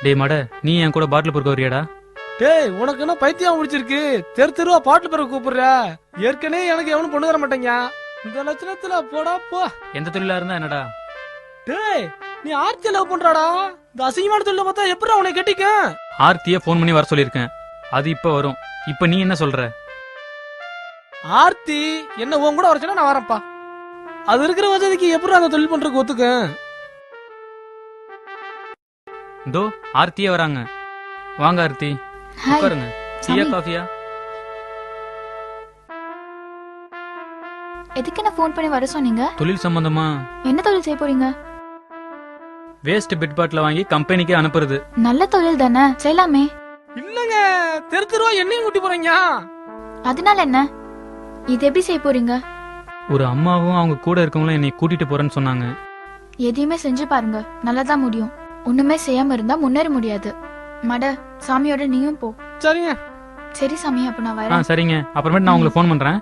டே மட, நீ என் கூட பாட்டில் பொறுக்க வரியாடா? டேய், உனக்கு என்ன பைத்தியம் முடிச்சிருக்கு? தெருவா பாட்டில் பிறகு கூப்பிடுற? ஏற்கனவே எனக்கு எவனும் பொண்ணு தர மாட்டேங்க. இந்த லட்சணத்துல போடா போ. எந்த தொழிலா இருந்தா என்னடா? டேய், நீ ஆர்த்தியை லவ் பண்றாடா. இந்த அசிங்கமான தொழில பார்த்தா எப்படி அவனை கட்டிக்க? ஆர்த்திய போன் பண்ணி வர சொல்லியிருக்கேன், அது இப்ப வரும். இப்ப நீ என்ன சொல்ற? ஆர்த்தி என்ன உன் கூட வரச்சுன்னா நான் வரேன்ப்பா. அது இருக்கிற வசதிக்கு எப்படி அந்த தொழில் பண்றதுக்கு ஒத்துக்க? இதோ ஆர்த்தியே வராங்க. வாங்க ஆர்த்தி, உட்காருங்க. டீயா காஃபியா? எதுக்கு என்ன ஃபோன் பண்ணி வர சொன்னீங்க? தொழில் சம்பந்தமா. என்ன தொழில் செய்ய போறீங்க? வேஸ்ட் பெட் பாட்டில வாங்கி கம்பெனிக்கு அனுப்புறது. நல்ல தொழில் தானே, செய்யலாமே. இல்லங்க, தெருவா என்னையும் கூட்டி போறீங்க. அதனால என்ன? இது எப்படி செய்ய போறீங்க? ஒரு அம்மாவும் அவங்க கூட இருக்கவங்களும் என்னை கூட்டிட்டு போறேன்னு சொன்னாங்க. எதையுமே செஞ்சு பாருங்க, நல்லதா முடியும். ஒண்ணுமே செய்யாம இருந்தா முன்னேற முடியாது. மட, சாமியோட நீயும் போ. சரிங்க. சரி சாமி, அப்ப நான் வரேன். சரிங்க, அப்புறமேட்டு நான் உங்களுக்கு ஃபோன் பண்றேன்.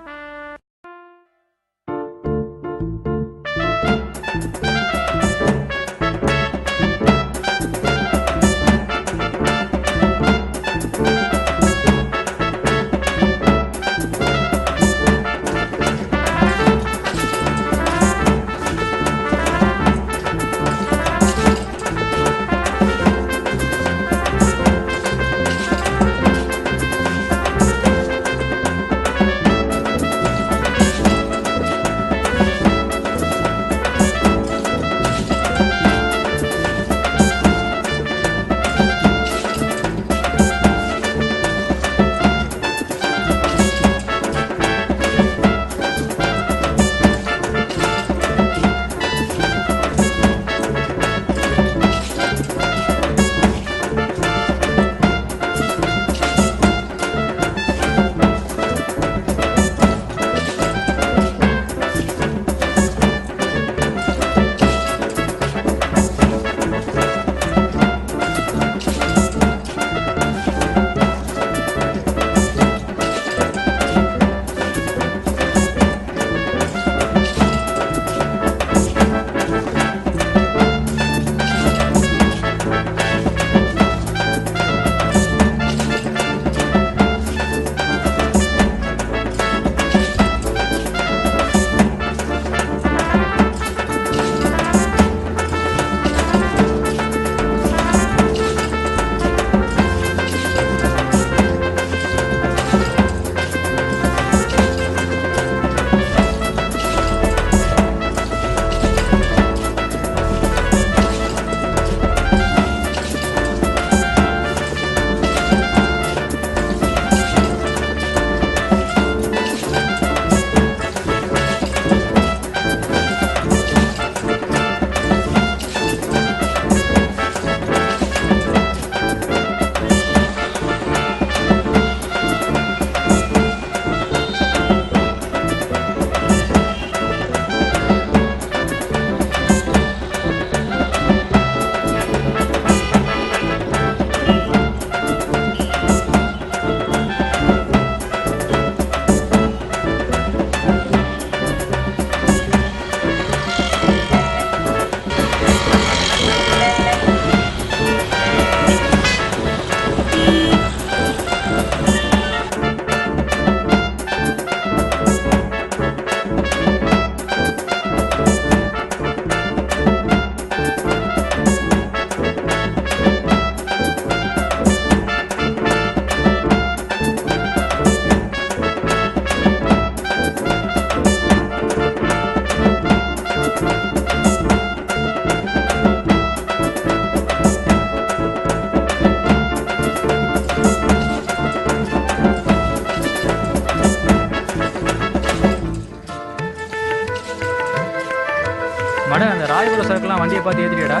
வண்டியை பார்த்து ஏற்றிடா.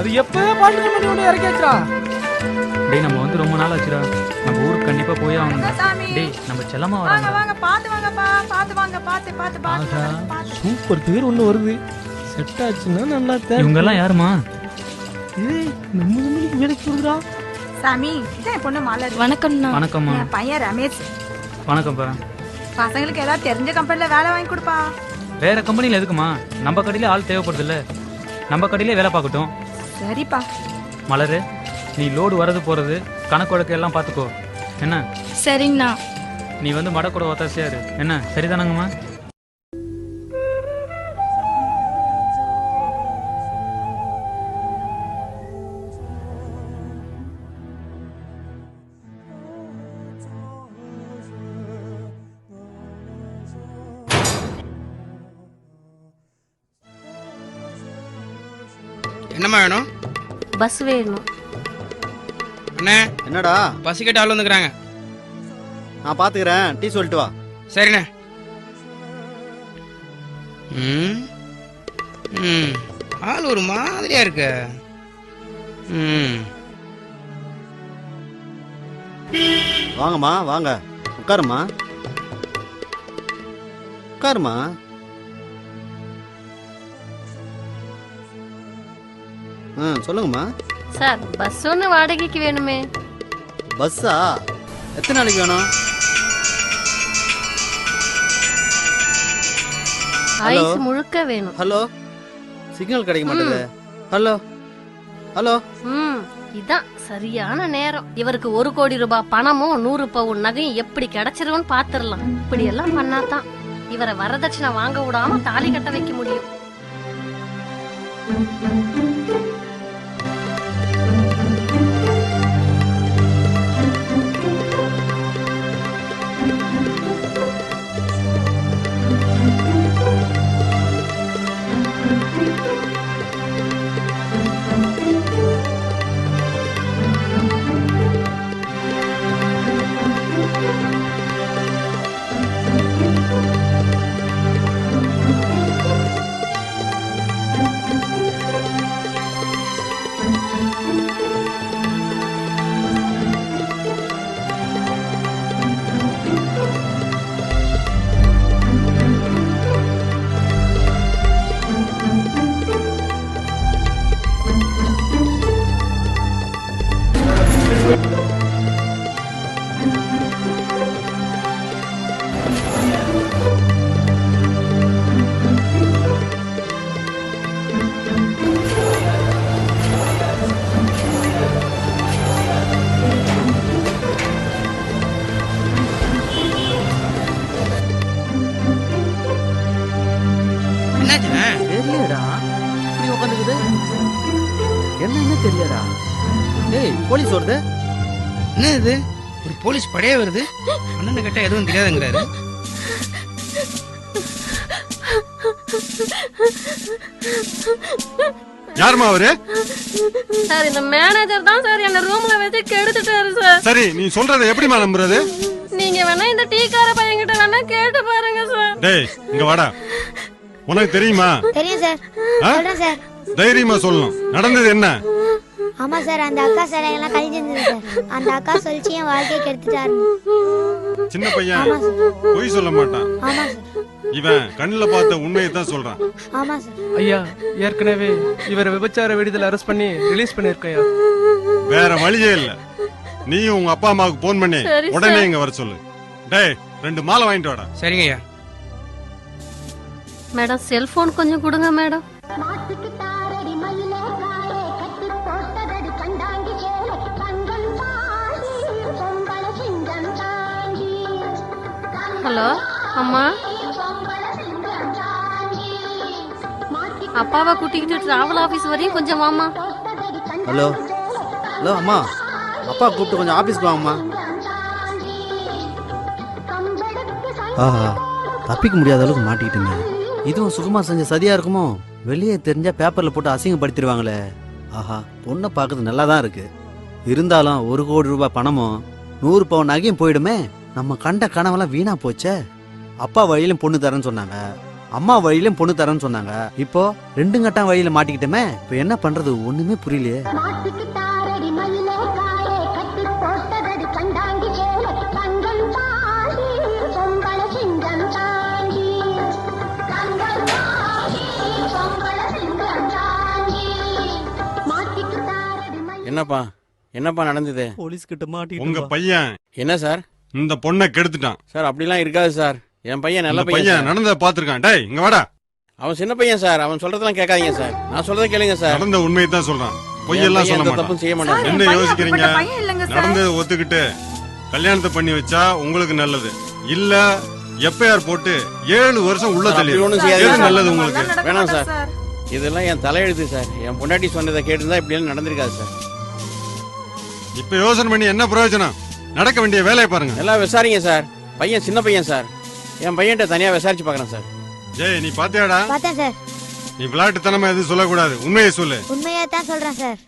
அது எப்பவே பாட்டு பண்ணி கொண்டு இறக்கியாச்சுடா. டேய் நம்ம வந்து ரொம்ப நாள் ஆச்சுடா. நம்ம ஊருக்கு கண்டிப்பா போய் ஆகணும். சாமி. டேய் நம்ம செல்லமா வாங்க வராங்க. வாங்க பாத்து வாங்கப்பா, பாத்து வாங்க, பாத்து. ஆகா, சூப்பர் பேர் ஒண்ணு வருது. செட் ஆச்சுன்னா நல்லா தான். இவங்க எல்லாம் யாருமா? ஏய் நம்ம கம்பெனிக்கு வேலைக்கு போறா. சாமி, இதான் பொண்ணு மலர். வணக்கம்ண்ணா. வணக்கம்மா. என் பையன் ரமேஷ். வணக்கம்ப்பா. பசங்களுக்கு ஏதாவது தெரிஞ்ச கம்பெனில வேலை வாங்கி கொடுப்பா. வேற கம்பெனில எதுக்குமா? நம்ம கடையில ஆள் தேவைப்படுது இல்ல, நம்ம கடையிலே வேலை பார்க்கட்டும். சரிப்பா. மலரு, நீ லோடு வரது போறது கணக்கு வழக்கு எல்லாம் பார்த்துக்கோ என்ன? சரிங்கண்ணா. நீ வந்து மட கூட ஒத்தாசியா இரு என்ன? சரிதானங்கம்மா? என்னம்மா வேணும்? பஸ் வேணும். அண்ணே என்னடா? பஸ் கேட்டு ஆள் வந்துக்கிறாங்க. நான் பாத்துக்கிறேன், டீ சொல்லிட்டு வா. சரிண்ணே. ம் ம் ஆள் ஒரு மாதிரியா இருக்கு. ம் வாங்கம்மா வாங்க, உட்காருமா உட்காருமா. சொல்லுங்கம்மா. சார் பஸ் ஒன்று வாடகைக்கு வேணுமே. பஸ்ஸா? எத்தனை நாளைக்கு வேணும்? ஐஸ் முழுக்க வேணும். ஹலோ, சிக்னல் கிடைக்க மாட்டேங்குது. Hello hello. இதான் சரியான நேரம். இவருக்கு 1 கோடி ரூபாய் பணமும் 100 பவுன் நகையும் எப்படி கிடைச்சிருன்னு பாத்துரலாம். இப்படி எல்லாம் பண்ணாதான் இவரை வரதட்சணை வாங்க விடாம தாலி கட்ட வைக்க முடியும். என்ன தெரியலடா. டேய் போலீஸ் வருது. என்ன இது? ஒரு போலீஸ் படையே வருது. அண்ணன் கிட்ட எதுவும் தெரியாதுங்கிறாரு. யாருமா அவரு? சார் இந்த மேனேஜர் தான் சார் என்ன ரூம்ல வச்சு கெடுத்துட்டாரு சார். சரி நீ சொல்றதை எப்படிமா நம்புறது? நீங்க வேணா இந்த டீக்கார பையன்கிட்ட வேணா கேட்டு பாருங்க சார். டேய் இங்க வாடா. உனக்கு தெரியுமா? தெரியும் சார். சொல்றேன் சார். தைரியமா சொல்லணும். நடந்தது என்ன? ஆமா சார், அந்த அக்கா சிலையெல்லாம் கழிஞ்சிருந்தது சார். அந்த அக்கா சொல்லிச்சு என் வாழ்க்கையை கெடுத்துட்டாரு. சின்ன பையன் பொய் சொல்ல மாட்டான். ஆமா சார். இவன் கண்ணுல பார்த்த உண்மையை தான் சொல்றான். ஆமா சார். ஐயா ஏற்கனவே இவரை விபச்சார விடுதல அரெஸ்ட் பண்ணி ரிலீஸ் பண்ணிருக்கையா. வேற வழியே இல்ல. நீயும் உங்க அப்பா அம்மாவுக்கு போன் பண்ணி உடனே இங்க வர சொல்லு. டேய் 2 மாலை வாங்கிட்டு வாடா. சரிங்க ஐயா. மேடம் செல்போன் கொஞ்சம் கொடுங்க மேடம். ஹலோ அம்மா, அப்பாவை கூட்டிக்கிட்டு டிராவல் ஆபீஸ் வரையும் கொஞ்சம் வாமா. ஹலோ ஹலோ அம்மா, அப்பா கூப்பிட்டு கொஞ்சம் ஆபீஸ்க்கு வாங்கம்மா. ஆஹா, தப்பிக்க முடியாத அளவுக்கு மாட்டிக்கிட்டுங்க. இதுவும் சுகுமார் செஞ்ச சதியா இருக்குமோ? வெளியே தெரிஞ்சா பேப்பர்ல போட்டு அசிங்கப்படுத்திடுவாங்களே. ஆஹா, பொண்ணை பார்க்கறது நல்லா தான் இருக்கு. இருந்தாலும் 1 கோடி ரூபாய் பணமும் 100 பவுன் நகையும் போயிடுமே. நம்ம கண்ட கனவெல்லாம் வீணா போச்சே. அப்பா வழியிலும் பொண்ணு தரேன்னு சொன்னாங்க. அம்மா வழியிலும் பொண்ணு தரேன்னு சொன்னாங்க. இப்போ 2 கட்டம் வழியில மாட்டிக்கிட்டோமே. இப்போ என்ன பண்றது ஒண்ணுமே புரியலையே. என்னப்பா நடந்தது? போலீஸ் கிட்ட மாட்டிட்டு உங்க பையன் என்ன சார் இந்த பொண்ணை கெடுத்துட்டான் சார்? அப்படிலாம் இருக்காது சார். என் பையன் நல்ல பையன் பையன் நடந்தத பாத்துருக்கான். டேய் இங்க வாடா. அவன் சின்ன பையன் சார். அவன் சொல்றதெல்லாம் கேட்காதீங்க சார். நான் சொல்றதை கேளுங்க சார். நடந்த உண்மையை தான் சொல்றான். பொய்யெல்லாம் சொல்ல மாட்டான். தப்பும் செய்ய மாட்டான். என்ன யோசிக்கிறீங்க? நடந்ததை ஒத்துக்கிட்டு கல்யாணத்தை பண்ணி வச்சா உங்களுக்கு நல்லது. இல்ல எஃப்ஐஆர் போட்டு 7 வருஷம் உள்ள தள்ளி நல்லது உங்களுக்கு. வேணாம் சார், இதெல்லாம் என் தலையெழுத்து சார். என் பொண்டாட்டி சொன்னதை கேட்டுதான் இப்படி எல்லாம் நடந்திருக்காது சார். இப்ப யோசனை பண்ணி என்ன பிரயோஜனம்? நடக்க வேண்டிய வேலையை பாருங்க. எல்லாம் விசாரிங்க சார். பையன் சின்ன பையன் சார். என் பையன்கிட்ட தனியா விசாரிச்சு பாக்குறேன் சார். ஜெய் நீ பாத்தியாடா? பார்த்தேன் சார். நீ விளையாட்டுத்தனமா எதுவும் சொல்லக்கூடாது. உண்மையை சொல்லு. உண்மையா தான் சொல்றேன் சார்.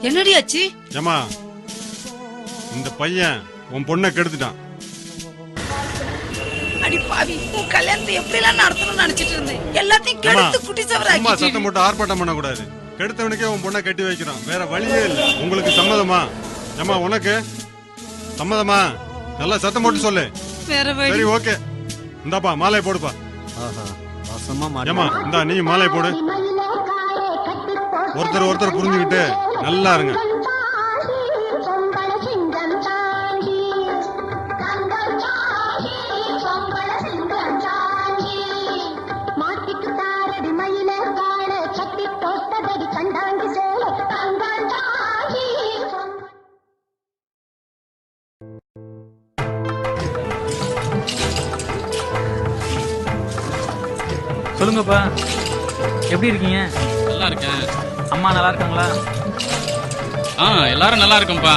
என்னடி ஆச்சு? ஏமா இந்த பையன் உன் பொண்ணை கெடுத்துட்டான். அடி பாவி, உன் கல்யாணத்தை எப்படி எல்லாம் நடத்தணும்னு நினைச்சிட்டு இருந்தேன். எல்லாத்தையும் கெடுத்து குட்டி சவராக்கி. சத்தம் போட்டு ஆர்ப்பாட்டம் பண்ண கூடாது. கெடுத்தவனுக்கே உன் பொண்ணை கட்டி வைக்கிறான். வேற வழியே இல்ல. உங்களுக்கு சம்மதமா? ஏமா உனக்கு சம்மதமா? நல்லா சத்தம் போட்டு சொல்லு. வேற வழி. சரி ஓகே. இந்தாப்பா மாலை போடுப்பா. ஏமா இந்தா நீ மாலை போடு. ஒருத்தர் புரிஞ்சுக்கிட்டு நல்லா இருங்க. சொல்லுங்கப்பா, எப்படி இருக்கீங்க? நல்லா இருக்கேன். அம்மா நல்லா இருக்காங்களா? எல்லாரும் நல்லா இருக்கோம்ப்பா.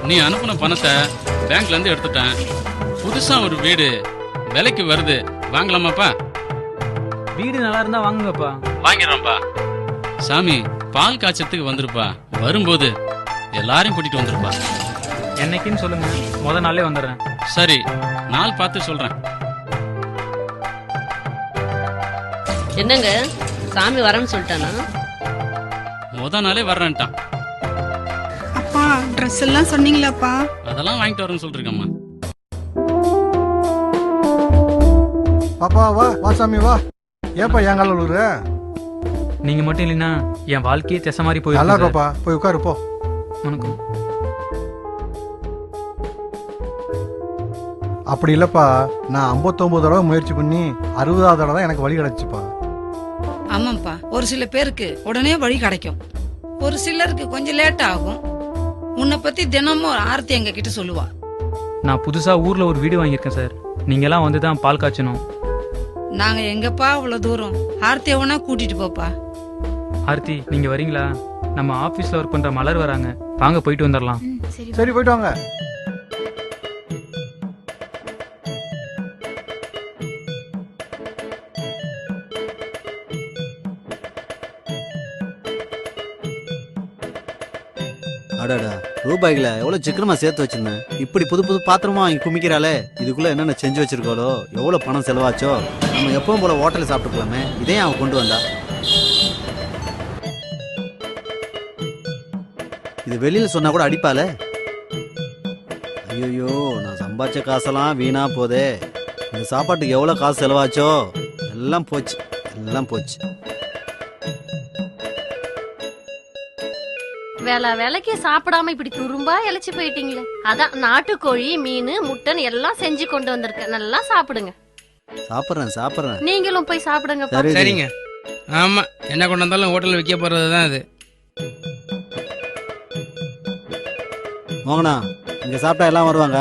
நீ அனுப்புன பணத்தை பேங்க்ல இருந்து எடுத்துட்டேன். புதுசா ஒரு வீடு விலைக்கு வருது, வாங்கலாமாப்பா? வீடு நல்லா இருந்தா வாங்குங்கப்பா. வாங்கிடுறோம்ப்பா. சாமி பால் காய்ச்சத்துக்கு வந்துருப்பா. வரும்போது எல்லாரையும் கூட்டிட்டு வந்துருப்பா. என்னைக்குன்னு சொல்லுங்க, முத நாளே வந்துடுறேன். சரி, நாள் பார்த்து சொல்றேன். என்னங்க சாமி வரேன்னு சொல்லிட்டானா? முத நாளே வர்றேன்ட்டான். அப்பா ட்ரெஸ் எல்லாம் சொன்னீங்களாப்பா? அதெல்லாம் வாங்கிட்டு வரேன்னு சொல்லிருக்கம்மா. பாப்பா வா வா சாமி வா. ஏப்பா என் கால விழுற? நீங்க மட்டும் இல்லைன்னா என் வாழ்க்கையே திசை மாதிரி போய். நல்லா பாப்பா, போய் உட்காரு போ. வணக்கம். அப்படி இல்லப்பா, நான் 59 தடவை முயற்சி பண்ணி 60வது தடவை தான் எனக்கு வழி கிடைச்சுப்பா. ஆமாப்பா, ஒரு சில பேருக்கு உடனே வழி கிடைக்கும், ஒரு சிலருக்கு கொஞ்சம் லேட் ஆகும். உன்னை பத்தி தினமும் ஆர்த்தி எங்க கிட்ட சொல்லுவா. நான் புதுசா ஊர்ல ஒரு வீடு வாங்கியிருக்கேன் சார். நீங்க எல்லாம் வந்து தான் பால் காய்ச்சணும். நாங்க எங்கப்பா அவ்வளவு தூரம்? ஆர்த்தி எவனா கூட்டிட்டு போப்பா. ஆர்த்தி நீங்க வரீங்களா? நம்ம ஆபீஸ்ல ஒர்க் பண்ற மலர் வராங்க, வாங்க போயிட்டு வந்துடலாம். சரி போயிட்டு வாங்க. அடாடா, ரூபாய்களை எவ்வளவு சிக்கனமா சேர்த்து வச்சிருந்தேன். இப்படி புது புது பாத்திரமா வாங்கி குமிக்கிறாளே. இதுக்குள்ள என்னென்ன செஞ்சு வச்சிருக்காளோ, எவ்வளவு பணம் செலவாச்சோ. நம்ம எப்பவும் போல ஹோட்டலில் சாப்பிட்டுக்கலாமே. இதே அவன் கொண்டு வந்தா. இது வெளியில சொன்னா கூட அடிப்பாளே. ஐயோ, நான் சம்பாதிச்ச காசெல்லாம் வீணா போதே. இந்த சாப்பாட்டுக்கு எவ்வளவு காசு செலவாச்சோ எல்லாம் போச்சு, எல்லாம் போச்சு. வேலைக்கு சாப்பிடாம இப்படி துரும்பா இழைச்சு போயிட்டீங்களே. அதான் நாட்டுக்கோழி, மீன், முட்டன் எல்லாம் செஞ்சு கொண்டு வந்திருக்கேன். நல்லா சாப்பிடுங்க. சாப்பிடுறேன். நீங்களும் போய் சாப்பிடுங்க. சரிங்க. ஆமா, என்ன கொண்டு வந்தாலும் ஹோட்டல்ல விற்க போறதுதான் அது. மோகனா, இங்க சாப்பிட்டா எல்லாம் வருவாங்க.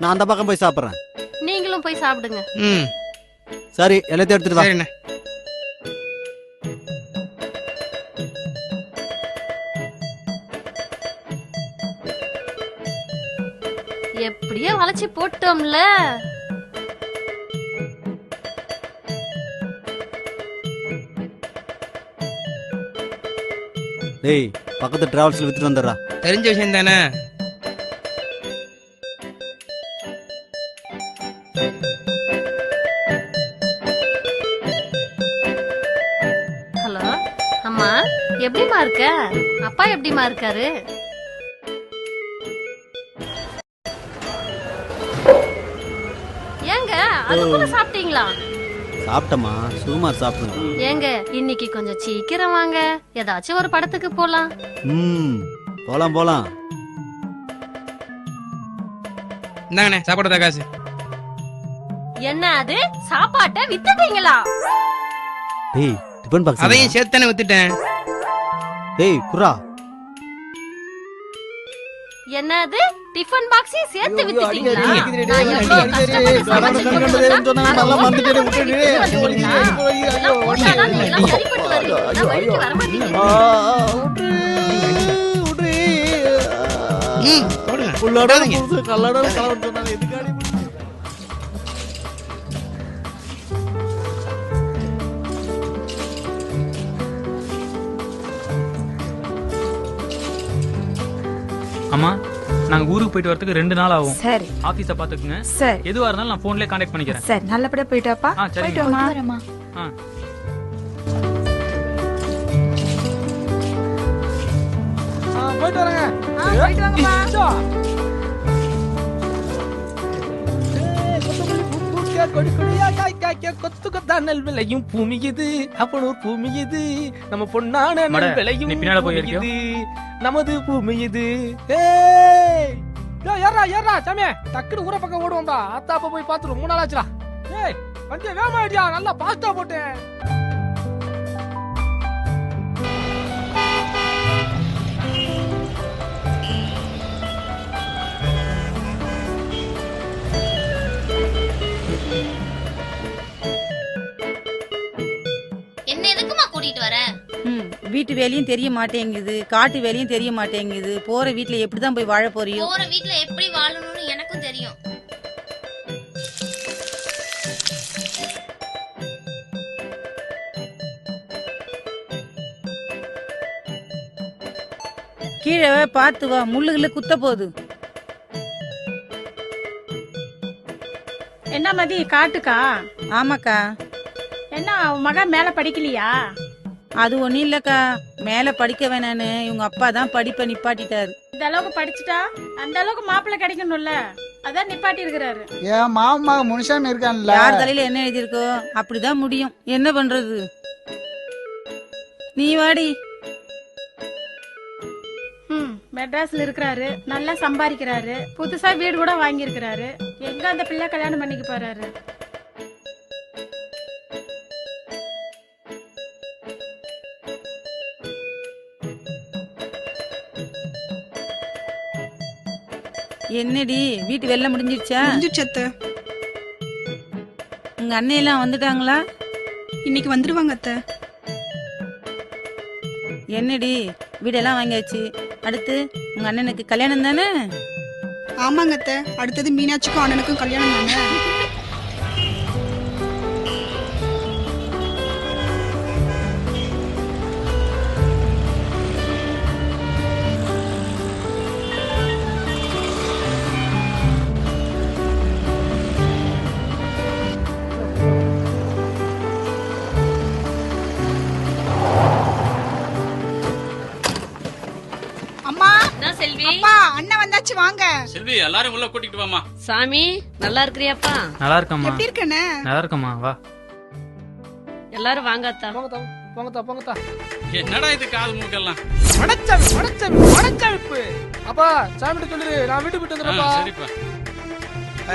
நான் அந்த பக்கம் போய் சாப்பிடுறேன். நீங்களும் போய் சாப்பிடுங்க. சரி, எல்லாத்தையும் எடுத்துட்டு வா. எப்படியே வளைச்சு போட்டோம்ல. டேய், பக்கத்து டிராவல்ஸ்ல வித்துட்டு வந்துடுறா. தெரிஞ்ச விஷயம் தானே. எப்படிமா இருக்க? அப்பா எப்படிமா இருக்காரு? ஏங்க அதுக்குள்ள சாப்பிட்டீங்களா? சாப்பிட்டமா, சுகுமார் சாப்பிடுங்க. ஏங்க இன்னைக்கு கொஞ்சம் சீக்கிரம் வாங்க, ஏதாச்சும் ஒரு படத்துக்கு போலாம். போலாம் போலாம். இந்தாங்கண்ணே சாப்பாடு காசு. என்ன அது சாப்பாட்டை வித்துட்டீங்களா? டேய் டிபன் பாக்ஸ் அதையும் சேர்த்தானே வித்துட்டேன். டேய் குர்ரா. என்னது டிஃபன் பாக்ஸையும் சேர்த்து வித்துட்டீங்களா? அம்மா நாங்க ஊருக்கு போயிட்டு வரதுக்கு 2 நாள் ஆகும். சரி. ஆபீஸ பாத்துக்குங்க. சரி. எதுவா இருந்தாலும் நான் போன்லயே கான்டாக்ட் பண்ணிக்கிறேன். சரி, நல்லபடியா போயிட்டாப்பா. சரிங்க. போயிட்டு வரமா. போயிட்டு வரேங்க. போயிட்டு வாங்கப்பா. கொடி கொடியா காய் காய்க்க கொத்து கொத்தா நெல் விளையும் பூமி இது, அப்பனூர் பூமி இது, நம்ம பொன்னான நெல் விளையும் பூமி இது, நமது பூமி இது. ஏறா ஏறா சாமியே, டக்குனு ஊர பக்கம் ஓடுவோம்பா. அத்தாப்ப போய் பாத்துருவோம். 3 நாள் ஆச்சுடா. ஏய் வண்டியை வேகமா ஆயிட்டியா, நல்லா பாஸ்டா போட்டேன். என்ன எதுக்குமா கூட்டிட்டு வர? வீட்டு வேலையும் தெரிய மாட்டேங்குது, காட்டு வேலையும் தெரிய மாட்டேங்குது. போற வீட்டுல எப்படிதான் போய் வாழ போறியோ? போற வீட்ல எப்படி வாழணும்னு எனக்கும் தெரியும். கீழே பார்த்து வா, முள்ளுகளை குத்த போகுது. என்ன மதி காட்டுக்கா? ஆமாக்கா. என்ன மகன் மேல படிக்கலையா? அது ஒண்ணும் இல்லக்கா, மேல படிக்க வேணான்னு இவங்க அப்பா தான் படிப்பை நிப்பாட்டிட்டாரு. இந்த அளவுக்கு படிச்சுட்டா அந்த அளவுக்கு மாப்பிள்ளை கிடைக்கணும்ல, அதான் நிப்பாட்டி இருக்கிறாரு. என் மாமா முனுசாமி இருக்கான்ல, யார் தலையில என்ன எழுதியிருக்கோ அப்படிதான் முடியும். என்ன பண்றது? நீ வாடி. மெட்ராஸ்ல இருக்கிறாரு, நல்லா சம்பாதிக்கிறாரு, புதுசா வீடு கூட வாங்கி இருக்கிறாரு. எங்க அந்த பிள்ளை கல்யாணம் பண்ணிக்க போறாரு? என்னடி வீட்டு வேலை முடிஞ்சிருச்சா? முடிஞ்சிருச்சு. உங்க அண்ணையெல்லாம் வந்துட்டாங்களா? இன்னைக்கு வந்துருவாங்க அத்தை. என்னடி வீடெல்லாம் வாங்கியாச்சு, அடுத்து உங்க அண்ணனுக்கு கல்யாணம் தானே? ஆமாங்க அத்தை, அடுத்தது மீனாட்சிக்கும் அண்ணனுக்கும் கல்யாணம் தாங்க. அப்பா அண்ணன் வந்தாச்சு, வாங்க. செல்வி எல்லாரும் உள்ள கூட்டிட்டு வாமா. சாமி நல்லா இருக்கிறியாப்பா? நல்லா இருக்கம்மா. எப்படி இருக்கனே? நல்லா இருக்கம்மா, வா. எல்லாரும் வாங்க அத்தா. போங்கத்தா போங்கத்தா. என்னடா இது காது மூக்கெல்லாம்? வடச்சாமி வடச்சாமி வடச்சாமிப்பு. அப்பா சாமிட்ட சொல்லிரு, நான் வீட்டு போயிட்டு வந்துறேன்ப்பா. சரிப்பா.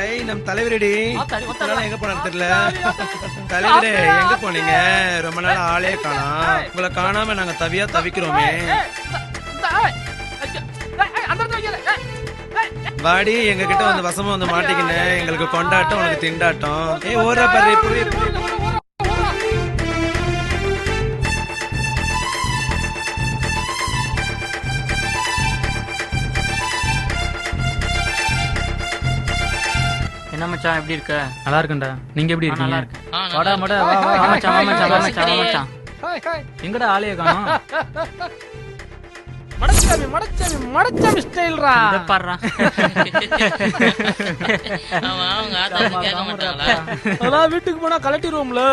ஐ நம் தலைவரடி. இதெல்லாம் எங்க போனான்னு தெரியல. தலைவரே எங்க போனீங்க? ரொம்ப நாள் ஆளே காணோம். உங்களை காணாம நாங்க தவியா தவிக்கிறோமே. வாடி எங்க கிட்ட வந்து வசமா வந்து மாட்டிக்கின்னு, எங்களுக்கு கொண்டாட்டம் உனக்கு திண்டாட்டம். ஏய் ஓடுற பாரு. என்ன மச்சான் எப்படி இருக்க? நல்லா இருக்கேன்டா. நீங்க எப்படி இருக்கீங்க? நல்லா இருக்கேன். வாடா மட வா வா. வா மச்சான் வா மச்சான் வா மச்சான் வா மச்சான். எங்கடா ஆளைய காணோம்? மடச்சாமி மடச்சாமி மடச்சாமி ஸ்டைல்ரா. இத பாறா. அவங்க ஆத்தாக்கு கேட்க மாட்டாங்களா? அதெல்லாம் வீட்டுக்கு போனா கலட்டிடுவோம்ல.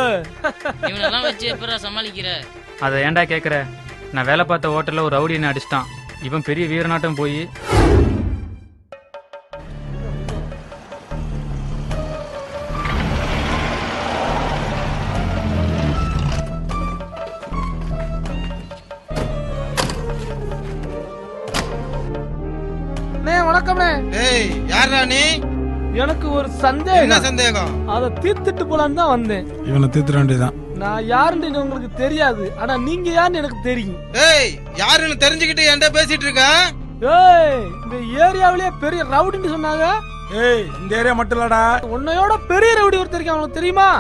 இவனெல்லாம் வச்சு எப்பறா சமாளிக்கிற? அத ஏன்டா கேக்குற? நான் வேலை பார்த்த ஹோட்டலில் ஒரு ரவுடி என்ன அடிச்சிட்டான். இவன் பெரிய வீரநாட்டம் போய் வணக்கம்ண்ணே. ஏய் யாரா நீ? எனக்கு ஒரு சந்தேகம். என்ன சந்தேகம்? அதை தீர்த்துட்டு போலான்னு தான் வந்தேன். இவனை தீர்த்துட வேண்டியதான். நான் யாருன்னு உங்களுக்கு தெரியாது, ஆனா நீங்க யாருன்னு எனக்கு தெரியும். ஏய் யாருன்னு தெரிஞ்சுக்கிட்டு என்கிட்ட பேசிட்டு இருக்க? ஏய் இந்த ஏரியாவிலேயே பெரிய ரவுடின்னு சொன்னாங்க. ஏய் இந்த ஏரியா மட்டும் இல்லடா, உன்னையோட பெரிய ரவுடி ஒருத்தர் இருக்கான், உனக்கு தெரியுமா?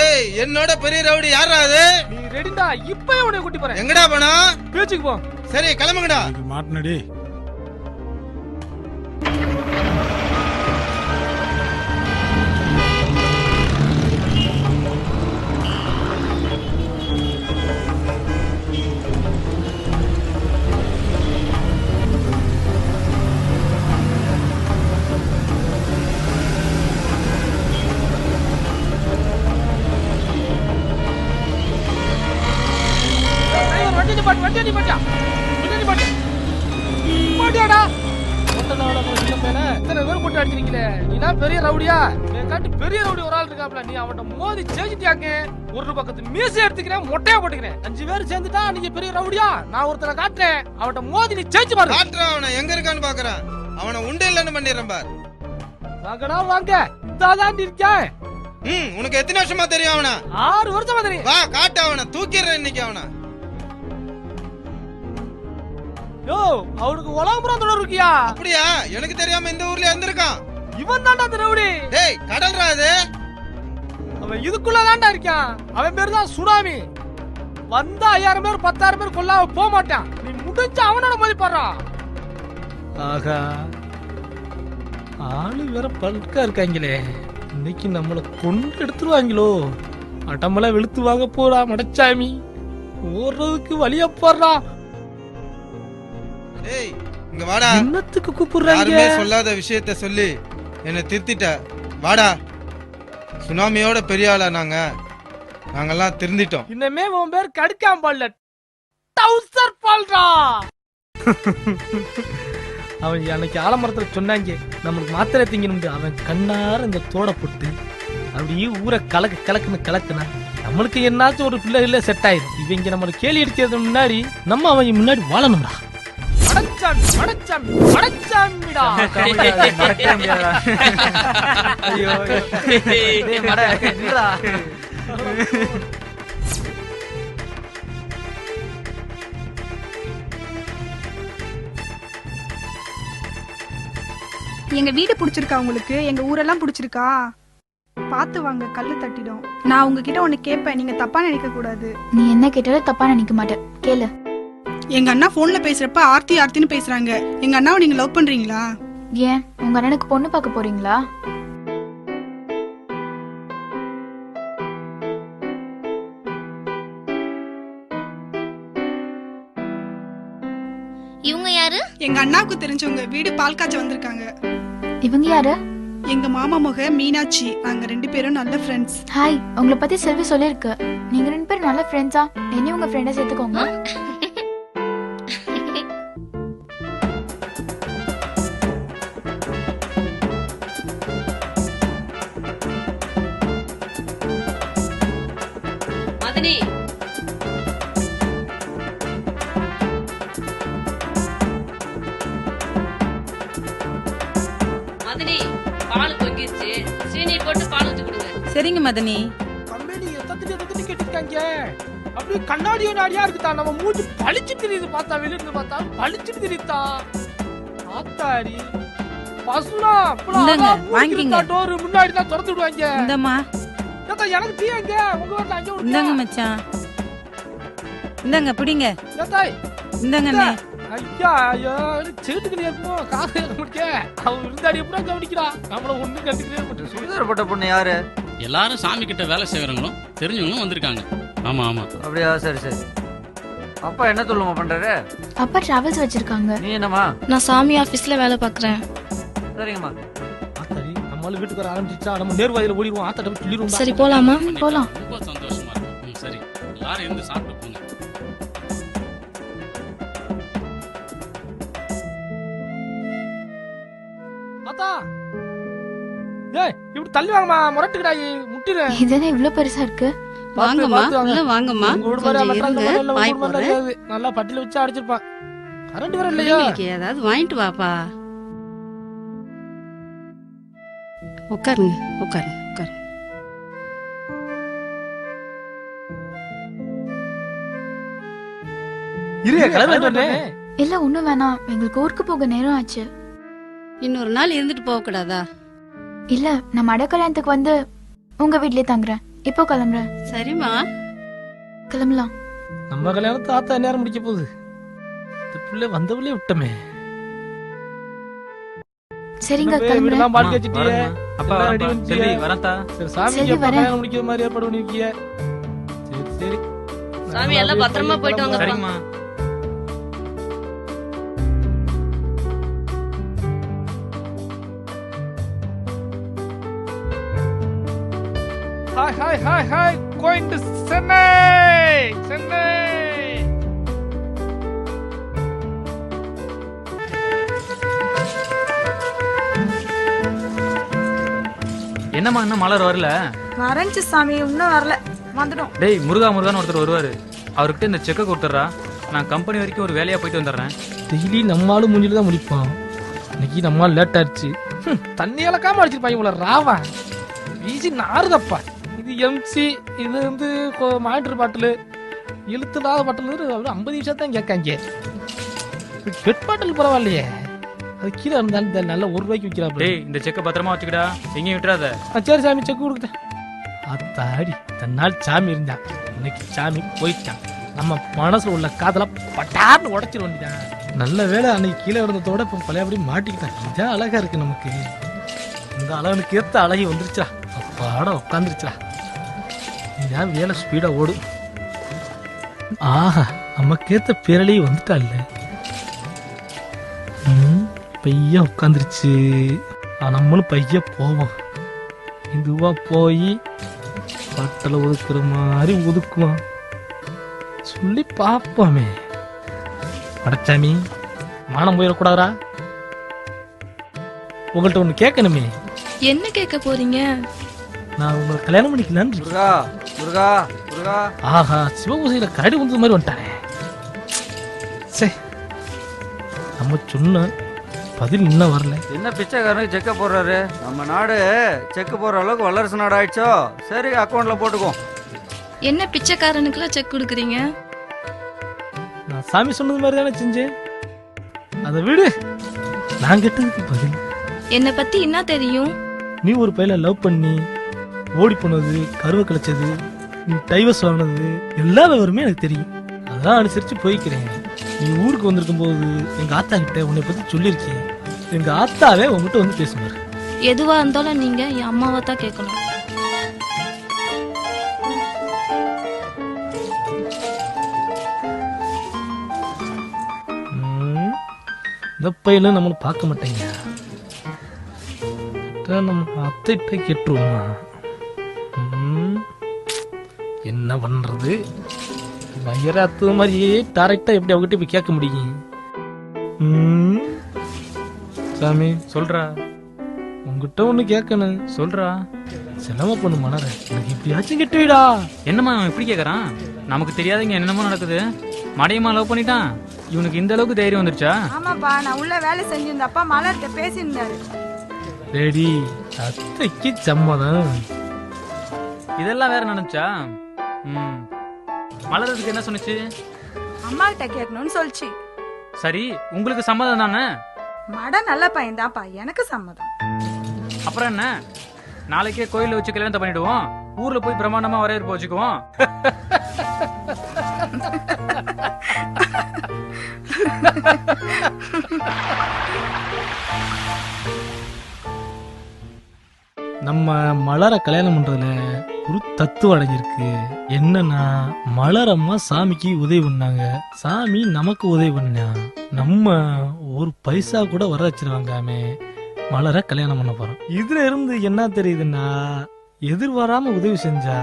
ஏய் என்னோட பெரிய ரவுடி யாரா அது? நீ ரெடிடா? இப்பவே உன்னை கூட்டி போறேன். எங்கடா போறோம்? பேச்சுக்கு போ. சரி கிளம்புங்கடா. மாட்டினடி. பெரிய ரவுடியா? பெரிய ரவுடி ஒரு ஆள் இருக்காப்ல, நீ அவன்கிட்ட மோதி ஜெயிச்சிட்டியாங்க. ஒரு பக்கத்து மீசை எடுத்துக்கிறேன், மொட்டையா போட்டுக்கிறேன். 5 பேர் சேர்ந்துட்டா நீங்க பெரிய ரவுடியா? நான் ஒருத்தரை காட்டுறேன், அவன்கிட்ட மோதி நீ ஜெயிச்சு பாரு. காட்டுறேன், அவனை எங்க இருக்கான்னு பாக்குறேன். அவனை உண்டு இல்லன்னு பண்ணிடுறேன் பார். வாங்கடா வாங்க, இதாதான் இருக்கேன். உனக்கு எத்தனை வருஷமா தெரியும் அவனை? 6 வருஷமா தெரியும். வா காட்டு, அவனை தூக்கிடுறேன் இன்னைக்கு அவனை. யோ அவனுக்கு உலகப்புறம் தொடர் இருக்கியா? அப்படியா? எனக்கு தெரியாம இந்த ஊர்ல இருந்திருக்கான். இவன் தான்டா அந்த ரவுடி. டேய் கடல்ரா அது. அவன் இதுக்குள்ள தான்டா இருக்கான். அவன் பேர் தான் சுனாமி. வந்தா 5000 பேர் 10000 பேர் கொல்லாம போக மாட்டான். நீ முடிஞ்ச அவனோட மதிப்பாடுறா. ஆகா ஆளு வேற பல்கா இருக்காங்களே, இன்னைக்கு நம்மள கொண்டு எடுத்துருவாங்களோ. அடம்பல வெளுத்து வாங்க போறா மடச்சாமி. ஓடுறதுக்கு வழியா போடுறா. ஏய் இங்க வாடா. என்னத்துக்கு கூப்பிடுறாங்க? யாருமே சொல்லாத விஷயத்தை சொல்லி என்ன திருத்திட்ட. வாடா. சுனாமியோட பெரிய ஆளா நாங்கெல்லாம் திருந்திட்டோம். இன்னமே உன் பேர் கடுக்காம பால்ல டவுசர் பால்ரா. அவன் அன்னைக்கு ஆலமரத்துல சொன்னாங்க நம்மளுக்கு மாத்திரை திங்கணும். அவன் கண்ணார இந்த தோட போட்டு அப்படியே ஊரை கலக்குன்னு கலக்குனா நம்மளுக்கு என்னாச்சும் ஒரு பிள்ளைகள செட் ஆயிடும். இவங்க நம்மளுக்கு கேலி அடிக்கிறது முன்னாடி நம்ம அவங்க முன்னாடி வாழணும்டா. எங்க வீடு பிடிச்சிருக்கா உங்களுக்கு? எங்க ஊரெல்லாம் பிடிச்சிருக்கா? பாத்து வாங்க, கல்லு தட்டிடும். நான் உங்ககிட்ட ஒண்ணு கேட்பேன், நீங்க தப்பா நினைக்க கூடாது. நீ என்ன கேட்டாலும் தப்பா நினைக்க மாட்டேன், கேளு. எங்க அண்ணா போன்ல பேசுறப்ப ஆர்த்தின்னு பேசுறாங்க. எங்க அண்ணாவை நீங்க லவ் பண்றீங்களா? ஏன் உங்க அண்ணனுக்கு பொண்ணு பார்க்க போறீங்களா? இவங்க யாரு? எங்க அண்ணாவுக்கு தெரிஞ்சவங்க, வீடு பால் காய்ச்ச வந்திருக்காங்க. இவங்க யாரு? எங்க மாமா மக மீனாட்சி. நாங்க 2 பேரும் நல்ல ஃப்ரெண்ட்ஸ். ஹாய், உங்களை பத்தி செல்வி சொல்லிருக்கு. நீங்க 2 பேரும் நல்ல ஃப்ரெண்ட்ஸா? என்னையும் உங்க ஃப்ரெண்டா சேர்த்துக்கோங்க. மதனி மதனி பால் பொங்கிருச்சு, சீனி போட்டு பால் ஊத்தி கொடுங்க. சரிங்க மதனி. கம்பெனி எத்தனை கேட்டிருக்காங்க. அப்படியே கண்ணாடியோ நாடியா இருக்குதா. நம்ம மூஞ்சி பளிச்சு தெரியுது, பார்த்தா வெளியிருந்து பார்த்தா பளிச்சுட்டு தெரியுதா. ஆத்தாடி பசுனா வாங்கிங்க. டோர் முன்னாடி தான் திறந்து விடுவாங்க. இந்தம்மா எனக்கு தீங்க. உங்க வீட்ல அங்க இந்தாங்க மச்சான். இந்தாங்க பிடிங்க. ஏத்தாய் இந்தாங்கண்ணே. ஐயா ஐயா சேட்டுக்கு நேர்ப்போம் காசு நமக்கு. அவன் விருந்தாடி எப்படா கவனிக்கிறா, நம்மள ஒண்ணு கண்டுக்கவே மாட்டேன். சுடிதார் போட்ட பொண்ணு யாரு? எல்லாரும் சாமி கிட்ட வேலை செய்யறவங்களும் தெரிஞ்சவங்களும் வந்திருக்காங்க. ஆமா ஆமா. அப்படியா? சரி சரி. அப்பா என்ன சொல்லுமா பண்றாரு? அப்பா டிராவல்ஸ் வச்சிருக்காங்க. நீ என்னமா? நான் சாமி ஆபீஸ்ல வேலை பார்க்கறேன். சரிங்கம்மா. ஆத்தாடி நம்மள வீட்டுக்கு வர ஆரம்பிச்சிச்சா, நம்ம நேர்வாயில ஓடிடுவோம். ஆத்தாடி சொல்லிடுவோம். சரி போலாமா? போலாம். ரொம்ப சந்தோஷமா இருக்கு. சரி எல்லாரும் இருந்து சாப்பிட்டு போங்க. ஆத்தா டேய் இப்படி தள்ளி வாங்கம்மா முரட்டுக்கடாயி முட்டிரு இதென்ன இவ்வளவு பெருசா இருக்கு? வாங்கம்மா உள்ள வாங்கம்மா. உங்க வீடு மாதிரி கொஞ்சம் மெட்ராஸ் இருங்க, மாதிரி இல்ல, உங்க வாங்கி வீடு மாதிரி போடுறேன். கிடையாது. நல்லா பட்டில வச்சு அடிச்சிருப்பான். கரண்ட் வேற இல்லையா? பிள்ளைங்களுக்கு ஏதாவது வாங்கிட்டு வாப்பா. உட்காருங்க உட்காருங்க உட்காருங்க. இல்ல ஒண்ணும் வேணாம், எங்களுக்கு ஊருக்கு போக நேரம் ஆச்சு. இன்னொரு நாள் இருந்துட்டு போக கூடாதா? இல்ல நான் மட கல்யாணத்துக்கு வந்து உங்க வீட்லயே தங்குறேன். இப்போ கிளம்புறேன். சரிம்மா கிளம்பலாம். நம்ம கல்யாணத்தை ஆத்தா நேரம் முடிக்க போகுது. இந்த பிள்ளை வந்த பிள்ளைய விட்டமே. சரிங்க வீடெல்லாம் கிளம்புறேன். பால் வச்சிட்டியே. அப்பா எல்லாம் ready வரேன்ப்பா. பண்ணிட்டியே. செல்வி, வரேன்ப்பா. சரி சாமி சரி, எப்ப வரேன். கல்யாணம் முடிக்கிற மாதிரி ஏற்பாடு பண்ணிருக்கீங்க. சரி சரி. சாமி எல்லாம் பத்திரமா போயிட்டு வாங்க. சரிங்கம்மா. Hi, going to Chennai. என்னம்மா இன்னும் மலர் வரல? வரஞ்சு சாமி இன்னும் வரல, வந்துடும். டேய் முருகான்னு ஒருத்தர் வருவாரு. அவர்கிட்ட இந்த செக்கை கொடுத்துட்றா. நான் கம்பெனி வரைக்கும் ஒரு வேலையா போயிட்டு வந்துடுறேன். டெய்லி நம்மளும் மூஞ்சில தான் முடிப்பான். இன்னைக்கு நம்மளால லேட் ஆயிடுச்சு. தண்ணி இலக்காம அடிச்சிருப்பாங்க இவ்வளோ ராவா வீசி நாறுதப்பா. இது எம்சி, இது வந்து மானிட்டர் பாட்டில், இழுத்துடாத பாட்டில் 50 நிமிஷம் தான் கேட்காங்க. பெட் பாட்டில் பரவாயில்லையே, அது கீழே இருந்தாலும் நல்ல ₹1 விற்கிறாப்ப. டேய் இந்த செக்கை பத்திரமா வச்சுக்கிடா, எங்கேயும் விட்டுறாத. சரி சாமி செக்கு கொடுக்குறேன். அத்தாடி தன்னால் சாமி இருந்தான், இன்னைக்கு சாமி போயிட்டான். நம்ம மனசுல உள்ள காதல பட்டார்னு உடைச்சிட வேண்டியதான். நல்ல வேலை அன்னைக்கு கீழே விழுந்ததோட இப்போ பழையபடி மாட்டிக்கிட்டான். இதான் அழகா இருக்கு நமக்கு. இந்த அழகுக்கு ஏற்ற அழகி வந்துருச்சா, அப்பாட உட்காந்துருச்சா. இதான் வேலை ஸ்பீடா ஓடும். ஆஹா நமக்கேத்த பேரலையே வந்துட்டா இல்ல. பைய உட்காந்துருச்சு. நம்மளும் பைய போவோம். இதுவா போய் பட்டலை ஒதுக்குற மாதிரி ஒதுக்குவான். சொல்லி பாப்போமே. அடச்சாமி மானம் போயிடக்கூடாதா? உங்கள்கிட்ட ஒண்ணு கேட்கணுமே. என்ன கேட்க போறீங்க? நான் உங்களை கல்யாணம் பண்ணிக்கலான்னு. முருகா முருகா முருகா. ஆஹா சிவபூசையில கரடி வந்தது மாதிரி வந்துட்டானே. சே நம்ம சொன்ன பதில் இன்னும் வரல. என்ன பிச்சைக்காரனுக்கு செக்க போடுறாரு? நம்ம நாடு செக் போடுற அளவுக்கு வல்லரசு நாடு ஆயிடுச்சோ. சரி அக்கௌண்ட்ல போட்டுக்கோ. என்ன பிச்சைக்காரனுக்குலாம் செக் கொடுக்குறீங்க? நான் சாமி சொன்னது மாதிரி தானே செஞ்சேன். அதை விடு, நான் கேட்டதுக்கு பதில். என்னை பத்தி என்ன தெரியும்? நீ ஒரு பையல லவ் பண்ணி ஓடி போனது, கருவை கழிச்சது, நீ டைவர்ஸ் வாங்கினது எல்லா விவரமே எனக்கு தெரியும். அதான் அனுசரிச்சு போய்க்கிறேன். நீ ஊருக்கு வந்திருக்கும் போது எங்க ஆத்தா கிட்ட உன்னை பத்தி சொல்லியிருக்கேன். எங்க ஆத்தாவே உங்ககிட்ட வந்து பேசுவாரு. எதுவா இருந்தாலும் நீங்க என் அம்மாவை தான் கேட்கணும். இந்த பையனை நம்மளை பார்க்க மாட்டேங்க. நம்ம அத்தைகிட்ட கேட்டுருவோமா? என்ன பண்றது? வயிறு அத்து மாதிரியே டைரக்டா எப்படி அவங்ககிட்ட போய் கேட்க முடியும்? சாமி சொல்றா. உங்ககிட்ட ஒண்ணு கேட்கணும். சொல்றா. செலவா பண்ணு மலர, எனக்கு இப்படியாச்சும் கெட்டுவிடா. என்னம்மா அவன் இப்படி கேட்கறான்? நமக்கு தெரியாதீங்க என்னென்னமோ நடக்குது. மடையம்மா லவ் பண்ணிட்டான். இவனுக்கு இந்த அளவுக்கு தைரியம் வந்துருச்சா? ஆமாப்பா, நான் உள்ள வேலை செஞ்சிருந்தப்பா மலர்கிட்ட பேசியிருந்தாரு. ரெடி, அத்தைக்கு சம்மதம். இதெல்லாம் வேற நினைச்சா? மலர்றதுக்கு என்ன சொன்னுச்சு? அம்மா கிட்ட கேட்கணும்னு சொல்லிச்சு. சரி உங்களுக்கு சம்மதம் தானே? மட நல்ல பையன் தான்ப்பா, எனக்கு சம்மதம். அப்புறம் என்ன, நாளைக்கே கோயில வச்சு கல்யாணத்தை பண்ணிடுவோம். ஊர்ல போய் பிரமாண்டமா வரவேற்பு வச்சுக்குவோம். நம்ம மலரை கல்யாணம் பண்றதுல ஒரு தத்துவம் அடங்கியிருக்கு. என்னன்னா, மலரம்மா சாமிக்கு உதவி பண்ணாங்க, சாமி நமக்கு உதவி பண்ணா. நம்ம ஒரு பைசா கூட வர வச்சிருவாங்காமே மலரை கல்யாணம் பண்ண போறோம். இதுல இருந்து என்ன தெரியுதுன்னா, எதிர்பாராம உதவி செஞ்சா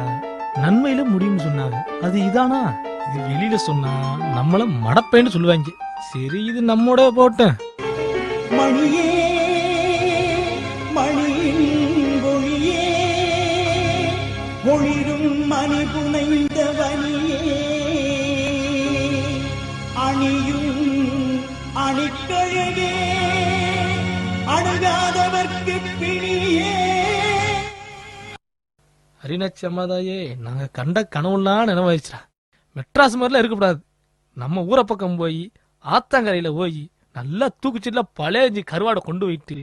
நன்மையில முடியும்னு சொன்னாங்க. அது இதானா? இது வெளியில சொன்னா நம்மள மடப்பேன்னு சொல்லுவாங்க. சரி இது நம்மோட போட்டேன். மணியே ஒளிரும் மணி புனைந்தவனியே அணியும் அணிக்கழகே அணுகாதவர்க்கு பிணியே. அரிணாச்சி அம்மாதாயே, நாங்க கண்ட கனவுலாம் நினைவாயிடுச்சா. மெட்ராஸ் மாதிரிலாம் இருக்கக்கூடாது. நம்ம ஊரை பக்கம் போய் ஆத்தங்கரையில போய் நல்லா தூக்குச்சிட்டுல பழையஞ்சி கருவாடை கொண்டு போயிட்டு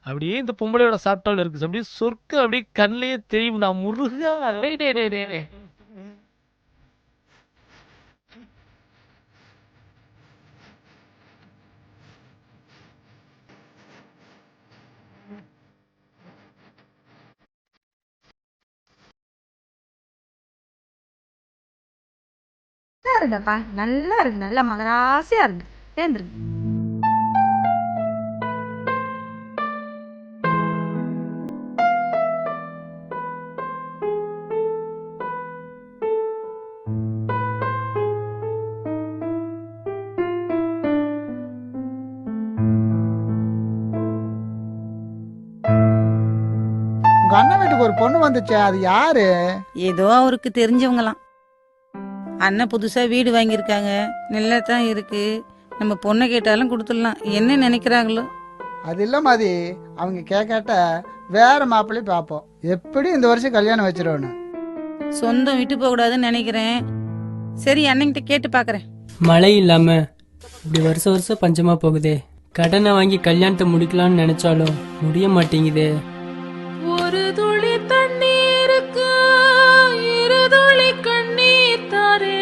அப்படியே இந்த பொம்பளையோட சாப்பிட்டாலும் இருக்கு. அப்படியே சொர்க்கம் அப்படியே கண்ணிலேயே தெரியும். நான் முருகா இருங்கப்பா, நல்லா இருக்கு, நல்லா மகராசியா இருக்கு. ஏந்திருங்க. உங்க அண்ணன் வீட்டுக்கு ஒரு பொண்ணு வந்துச்சு, அது யாரு? ஏதோ அவருக்கு தெரிஞ்சவங்களாம். அண்ணன் புதுசா வீடு வாங்கியிருக்காங்க, நல்லா தான் இருக்கு. நம்ம பொண்ணை கேட்டாலும் கொடுத்துடலாம். என்ன நினைக்கிறாங்களோ. அது இல்ல மாதிரி அவங்க கேட்காட்ட வேற மாப்பிள்ளை பார்ப்போம். எப்படி இந்த வருஷம் கல்யாணம் வச்சிருவோன்னு. சொந்தம் விட்டு போக கூடாதுன்னு நினைக்கிறேன். சரி, அண்ணன்கிட்ட கேட்டு பாக்குறேன். மழை இல்லாம இப்படி வருஷம் வருஷம் பஞ்சமா போகுதே. கடனை வாங்கி கல்யாணத்தை முடிக்கலாம்னு நினைச்சாலும் முடிய மாட்டேங்குதே. ஒரு துளி தண்ணீருக்கு இரு துளி கண்ணீர் தாரே.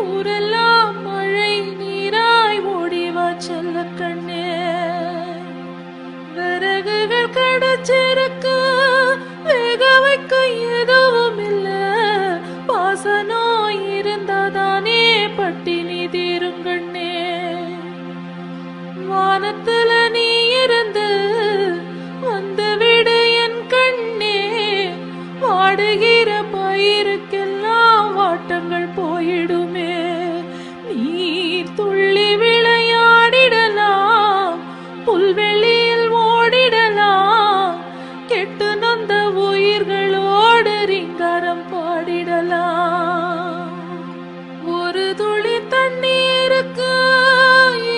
ஊரெல்லாம் மழை நீராய் ஓடிவா செல்ல கண்ணே. விறகுகள் கிடைச்சிருக்கு, வேக வைக்க எதுவும் இல்ல. பாசனோ இருந்தாதானே பட்டினி தீருங்கண்ணே. வானத்துல நீ இருந்து வந்து விடு என் கண்ணே. வாடுகிற பயிருக்கெல்லாம் வாட்டங்கள் போயிடுமே. நீர் துள்ளி விளையாடிடலாம், புல்வெளியில் ஓடிடலாம். கெட்டு நொந்த உயிர்களோடு ரிங்காரம் பாடிடலாம். ஒரு துளி தண்ணீருக்கு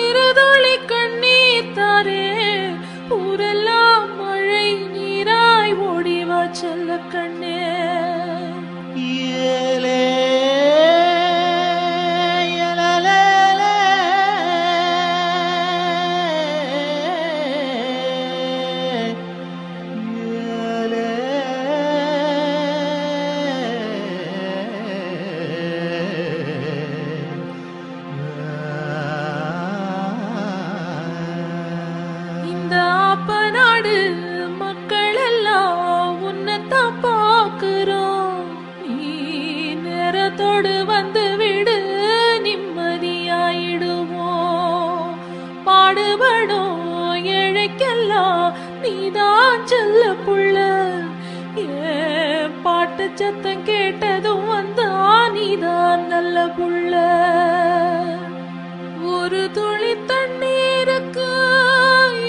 இரு துளி கண்ணீர் தாரே. ஊரெல்லாம் மழை நீராய் ஓடிவா செல்ல கண்ணே. இந்த ஆப்ப நாடு மக்கள் எல்லாம் உன்னத்தான் பார்க்கிறோம். நீ நேரத்தோடு வந்து விடு, நிம்மதியாயிடுவோம். பாடுபடும் ஏழைக்கெல்லாம் நீதான் செல்ல புள்ள. ஏன் பாட்டு சத்தம் கேட்டதும் வந்தா நீதான் நல்ல புள்ள. ஒரு துளி தண்ணீருக்கு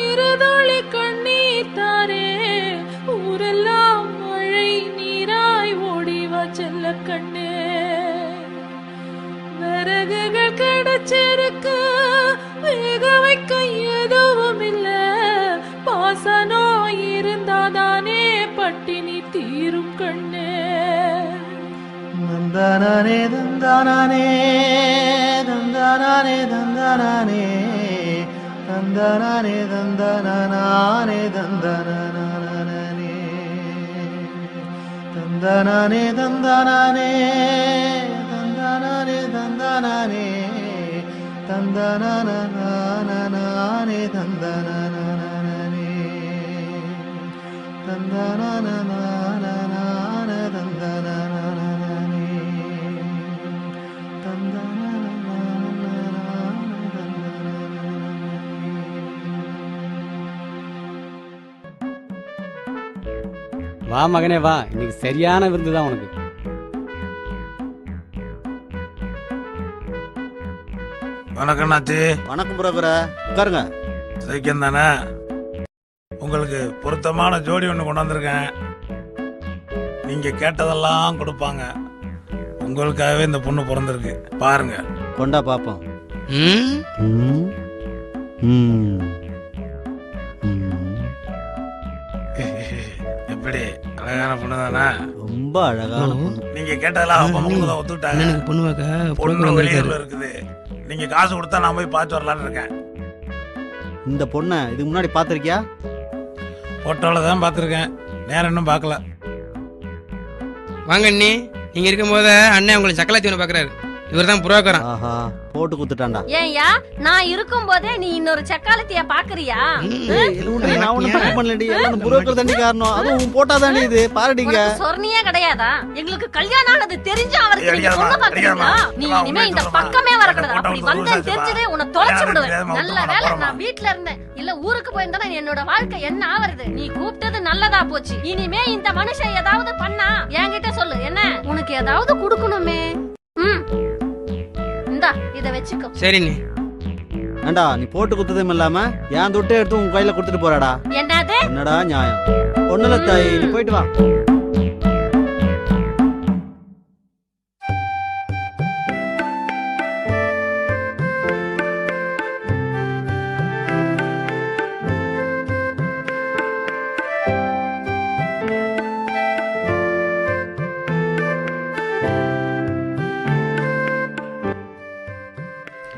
இரு துளி கண்ணீர் தாரே. ஊரெல்லாம் மழை நீராய் ஓடிவா செல்ல கண்ணே. விறகுகள் கிடைச்சிருக்கு, வேக வைக்க எதுவும் இல்ல. பாசனோ இருந்தாதானே பட்டினி தீரும் கண்ணே. தந்தானே தந்தானே தந்தானே தந்தானே தந்தானே தந்தானே தந்தானே தந்தானே தந்தானே தந்தானே தந்தானே தந்தானே தந்தானே வா மகனே வா, இன்னைக்கு சரியான விருந்து தான் உனக்கு. வணக்கம் நாச்சி. வணக்கம் புரோக்கர, உட்காருங்க. சைக்கியம் தானே? உங்களுக்கு பொருத்தமான ஜோடி ஒன்று கொண்டாந்துருக்கேன். நீங்க கேட்டதெல்லாம் கொடுப்பாங்க. உங்களுக்காகவே இந்த பொண்ணு பிறந்திருக்கு, பாருங்க. கொண்டா பாப்போம். எப்படி அழகான பொண்ணு தானே? ரொம்ப அழகான பொண்ணு. நீங்க கேட்டதெல்லாம் அப்பா அம்மா தான் ஒத்துக்கிட்டாங்க. எனக்கு பொண்ணு பார்க்க பொண்ணு வெளியூர்ல இருக்குது. நீங்க காசு கொடுத்தா நான் போய் பார்த்து வரலான்னு இருக்கேன். இந்த பொண்ணை இதுக்கு முன்னாடி பார்த்திருக்கியா? போட்டோல தான் பார்த்துருக்கேன், நேரம் இன்னும் பார்க்கல. வாங்க அண்ணி, நீங்க இருக்கும் போது அண்ணன் உங்களை சக்கலாத்தி ஒன்று பார்க்குறாரு. இவர் தான் புரோக்கரன். ஆஹா, போட்டு குத்துட்டான்டா. ஏன்யா நான் இருக்கும் போதே நீ இன்னொரு சக்காலத்திய பாக்குறியா? நான் ஒண்ணும் தப்பு பண்ணலடி, எல்லாம் புரோக்கர் தாண்டி காரணம். அதுவும் போட்டா தாண்டி இது பாருடிங்க. சொர்ணியே கிடையாதா? எங்களுக்கு கல்யாணம் ஆனது தெரிஞ்சு அவருக்கு நீங்க சொல்ல பாக்குறீங்களா? நீ இனிமே இந்த பக்கமே வரக்கூடாது. அப்படி வந்தேன்னு தெரிஞ்சதே உன்னை தொலைச்சு விடுவேன். நல்ல வேலை நான் வீட்ல இருந்தேன், இல்ல ஊருக்கு போயிருந்தா என்னோட வாழ்க்கை என்ன ஆவறது? நீ கூப்பிட்டது நல்லதா போச்சு. இனிமே இந்த மனுஷன் ஏதாவது பண்ணா என்கிட்ட சொல்லு. என்ன உனக்கு ஏதாவது கொடுக்கணுமே? இத வெச்சுக்கோ. சரி நீ ஏண்டா, நீ போட்டு குத்ததும் இல்லாம என் தொட்டே எடுத்து உன் கையில கொடுத்துட்டு போறாடா. என்னது? என்னடா நியாயம்? ஒண்ணுல தாய், நீ போயிட்டு வா.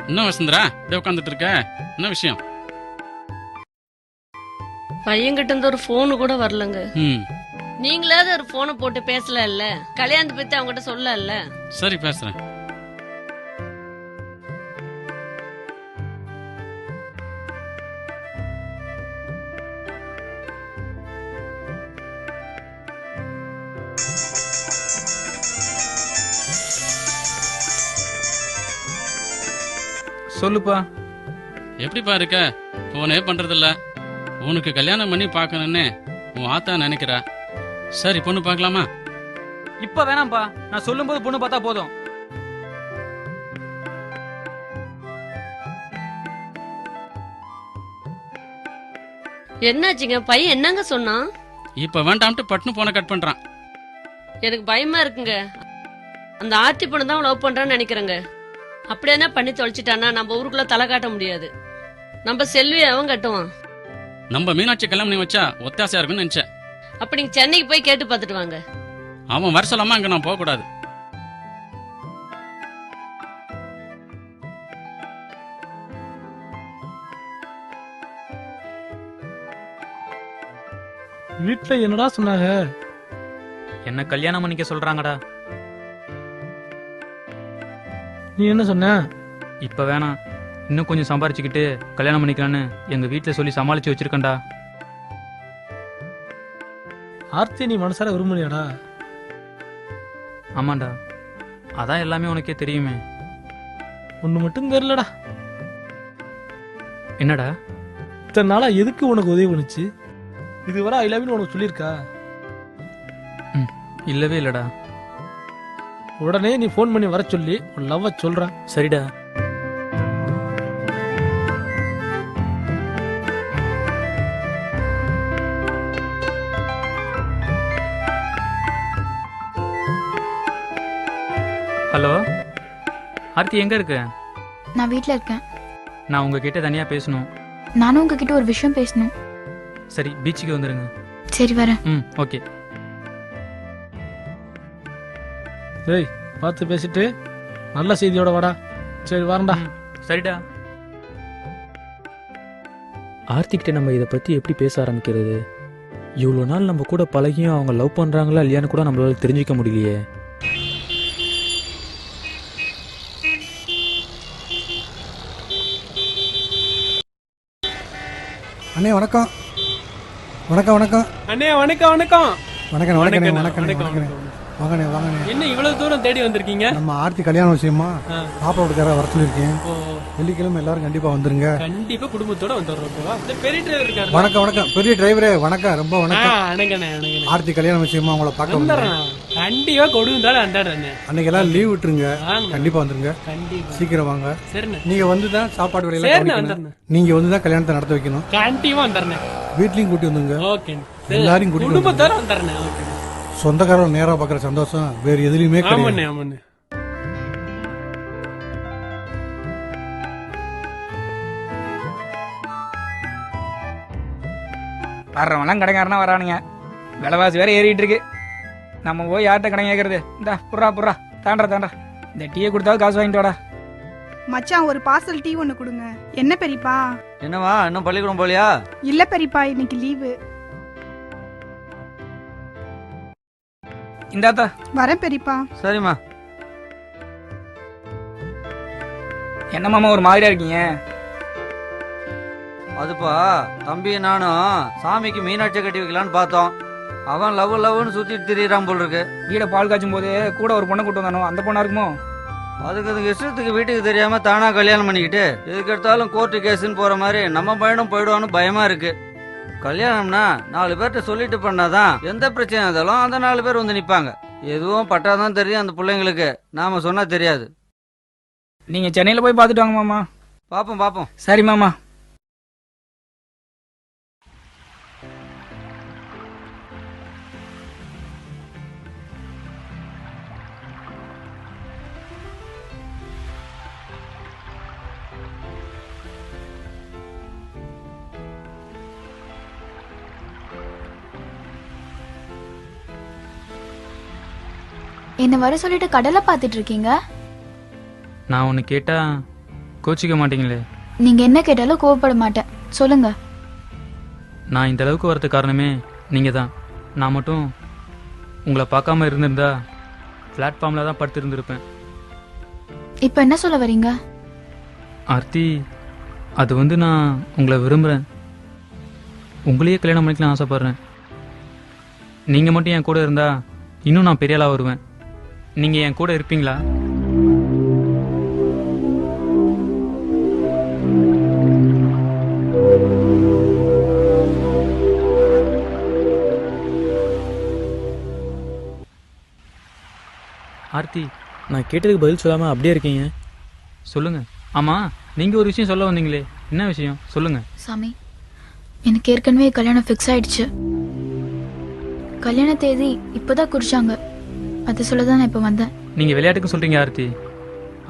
என்ன வசந்தரா இப்படியே உட்காந்துட்டு இருக்க? என்ன விஷயம்? பையன்கிட்ட இருந்து ஒரு போனு கூட வரலங்க. ம், நீங்களாவது ஒரு போனை போட்டு பேசல இல்ல? கல்யாணத்தை பத்தி அவங்ககிட்ட சொல்ல இல்ல? சரி பேசுறேன். சொல்லுப்பா. எப்படிப்பா இருக்க? போனே பண்றதில்ல. உனக்கு கல்யாணம் பண்ணி பார்க்கணுன்னு உன் ஆத்தா நினைக்கிறா. சரி பொண்ணு பார்க்கலாமா? இப்ப வேணாம்ப்பா, நான் சொல்லும்போது பொண்ணு பார்த்தா போதும். என்னாச்சுங்க? பையன் என்னங்க சொன்னான்? இப்ப வேண்டாம்ட்டு பட்டுன்னு போன கட் பண்றான். எனக்கு பயமா இருக்குங்க. அந்த ஆர்த்தி பொண்ணு தான் லவ் பண்றான்னு நினைக்கிறேங்க. அப்படியே என்ன பண்ணி தொலைச்சிட்டானா நம்ம ஊருக்குள்ள தலை காட்ட முடியாது. நம்ம செல்வி அவன் கட்டுவான். நம்ம மீனாட்சி கல்யாணம் பண்ணி வச்சா ஒத்தாசையா இருக்குன்னு நினைச்சேன். அப்ப நீங்க சென்னைக்கு போய் கேட்டு பார்த்துட்டு வாங்க. அவன் வர சொல்லாம அங்க நான் போக கூடாது. வீட்டுல என்னடா சொன்னாங்க? என்ன கல்யாணம் பண்ணிக்க சொல்றாங்கடா. நீ என்ன சொன்ன? இப்ப வேணாம், இன்னும் கொஞ்சம் சம்பாரிச்சுக்கிட்டு கல்யாணம் பண்ணிக்கலான்னு எங்க வீட்டுல சொல்லி சமாளிச்சு வச்சிருக்கேன்டா. ஆர்த்தி நீ மனசார விரும்பலையாடா? ஆமாண்டா, அதான் எல்லாமே உனக்கே தெரியுமே. ஒண்ணு மட்டும் தெரியலடா. என்னடா? இத்தனை நாளா எதுக்கு உனக்கு உதவி பண்ணுச்சு? இதுவரை ஐ லவ் யூ உனக்கு சொல்லியிருக்கா? இல்லவே இல்லடா. உடனே நீ போன் பண்ணி வர சொல்லி உன் லவ்வ சொல்றேன். சரிடா. ஹலோ ஆர்த்தி, எங்க இருக்க? நான் வீட்ல இருக்கேன். நான் உங்ககிட்ட தனியா பேசணும். நானும் உங்ககிட்ட ஒரு விஷயம் பேசணும். சரி, பீச்சுக்கு வந்துருங்க. சரி வரேன். ஓகே. ஏய், பார்த்து பேசிட்டு நல்ல செய்தியோட வாடா. சரி வரேன்டா. சரிடா. ஆர்த்திக்கிட்ட நம்ம இதை பத்தி எப்படி பேச ஆரம்பிக்கிறது? இவ்வளோ நாள் நம்ம கூட பழகியும் அவங்க லவ் பண்றாங்களா இல்லையான்னு கூட நம்மளால தெரிஞ்சுக்க முடியலையே. அண்ணே வணக்கம். வணக்கம் வணக்கம் அண்ணே. வணக்கம் வணக்கம் வணக்கம் வணக்கம் வணக்கம். வாங்கண்ணே வாங்கண்ணே. என்ன இவ்வளவு தூரம் தேடி வந்திருக்கீங்க? நம்ம ஆர்த்தி கல்யாணம் விஷயமா சாப்பாடுக்கார வர சொல்லியிருக்கேன். வெள்ளிக்கிழமை எல்லாரும் கண்டிப்பா வந்துருங்க. கண்டிப்பா குடும்பத்தோட வந்துடுறோம். பெரிய டிரைவர் இருக்காரு. வணக்கம் வணக்கம். பெரிய டிரைவரே வணக்கம். ரொம்ப வணக்கம். வணக்கண்ணே. ஆர்த்தி கல்யாணம் விஷயமா உங்களை பார்க்க வந்தேன். கண்டிப்பா கொடுந்தாலும் அண்டாடுறேன். அன்னைக்கு எல்லாம் லீவ் விட்டுருங்க, கண்டிப்பா வந்துருங்க. கண்டிப்பா சீக்கிரம் வாங்க. சரிண்ணே. நீங்க வந்துதான் சாப்பாடு வேலையெல்லாம் நீங்க வந்துதான் கல்யாணத்தை நடத்த வைக்கணும். கண்டிப்பா வந்துடுறேன். வீட்லயும் கூட்டி வந்துருங்க. ஓகே. எல்லாரையும் கூட்டி குடும்பத்தோட வந்துடுறேன். சொந்தக்காரர் நேரா பார்க்குற சந்தோஷம் வேற எதுலையுமே கிடையாது. ஆமாண்ணே ஆமாண்ணே. வர்றவங்களாம் கடைக்காரனா வரானுங்க, விலைவாசி வேற ஏறிட்டு இருக்கு. நம்ம போய் யார்கிட்ட கடை கேட்கறது? இந்தா புறா தாண்டா இந்த டீயை கொடுத்தாவது காசு வாங்கிட்டு வாடா. மச்சான் ஒரு பார்சல் டீ ஒன்று கொடுங்க. என்ன பெரியப்பா? என்னவா இன்னும் பள்ளிக்கூடம் போலியா? இல்ல பெரியப்பா, இன்னைக்கு லீவு. இந்தாத்தா வரேன் பெரியப்பா. சரிம்மா. என்ன மாமா ஒரு மாதிரியா இருக்கீங்க? அதுப்பா தம்பி நானும் சாமிக்கு மீனாட்சி கட்டி வைக்கலான்னு பார்த்தோம். அவன் லவ்னு சுத்திட்டு திரியறான் போல் இருக்கு. வீட பால் காய்ச்சும் போது கூட ஒரு பொண்ணை கூட்டு வந்தானோ, அந்த பொண்ணா இருக்குமோ? அதுக்கு இஷ்டத்துக்கு வீட்டுக்கு தெரியாம தானா கல்யாணம் பண்ணிக்கிட்டு எதுக்கு எடுத்தாலும் கோர்ட்டு கேஸுன்னு போற மாதிரி நம்ம பையனும் போயிடுவான்னு பயமா இருக்கு. கல்யாணம்னா 4 பேர்கிட்ட சொல்லிட்டு பண்ணாதான் எந்த பிரச்சனை இருந்தாலும் அந்த 4 பேர் வந்து நிப்பாங்க. எதுவும் பட்டாதான் தெரியும் அந்த பிள்ளைங்களுக்கு, நாம சொன்னா தெரியாது. நீங்க சென்னையில போய் பார்த்துட்டு வாங்க மாமா. பாப்போம். சரி மாமா. என்ன வர சொல்லிட்டு கடலை பார்த்துட்டு இருக்கீங்க? நான் ஒன்று கேட்டா கோச்சிக்க மாட்டீங்களே? நீங்க என்ன கேட்டாலும் கோவப்பட மாட்டேன், சொல்லுங்க. நான் இந்த அளவுக்கு வரதுக்கு காரணமே நீங்கள் தான். நான் மட்டும் உங்களை பார்க்காம இருந்திருந்தா பிளாட்ஃபார்மில் தான் படுத்திருந்திருப்பேன். இப்போ என்ன சொல்ல வரீங்க? ஆர்த்தி, அது நான் உங்களை விரும்புகிறேன். உங்களையே கல்யாணம் பண்ணிக்கலாம் ஆசைப்பட்றேன். நீங்கள் மட்டும் என் கூட இருந்தா இன்னும் நான் பெரிய ஆளாக வருவேன். நீங்கள் என் கூட இருப்பீங்களா? ஆர்த்தி, நான் கேட்டதுக்கு பதில் சொல்லாமல் அப்படியே இருக்கீங்க. சொல்லுங்கள். ஆமாம், நீங்கள் ஒரு விஷயம் சொல்ல வந்தீங்களே, என்ன விஷயம் சொல்லுங்கள். சாமி, எனக்கு ஏற்கனவே கல்யாணம் ஃபிக்ஸ் ஆயிடுச்சு. கல்யாண தேதி இப்போதான் குறிச்சாங்க, அதை சொல்லதான் நான் இப்போ வந்தேன். நீங்கள் விளையாட்டுக்கு சொல்கிறீங்க ஆர்த்தி.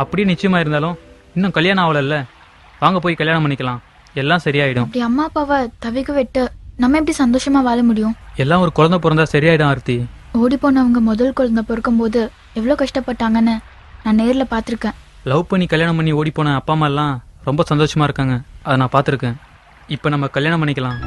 அப்படியே நிச்சயமாக இருந்தாலும் இன்னும் கல்யாணம் ஆகலைல்ல. வாங்க போய் கல்யாணம் பண்ணிக்கலாம், எல்லாம் சரியாயிடும். அப்படி அம்மா அப்பாவை தவிக்க விட்டு நம்ம எப்படி சந்தோஷமா வாழ முடியும்? எல்லாம் ஒரு குழந்தை பிறந்தா சரியாயிடும் ஆர்த்தி. ஓடி போனவங்க முதல் குழந்தை பிறக்கும் போது எவ்வளோ கஷ்டப்பட்டாங்கன்னு நான் நேரில் பார்த்துருக்கேன். லவ் பண்ணி கல்யாணம் பண்ணி ஓடி போன அப்பா அம்மா எல்லாம் ரொம்ப சந்தோஷமா இருக்காங்க, அதை நான் பார்த்துருக்கேன். இப்போ நம்ம கல்யாணம் பண்ணிக்கலாம்.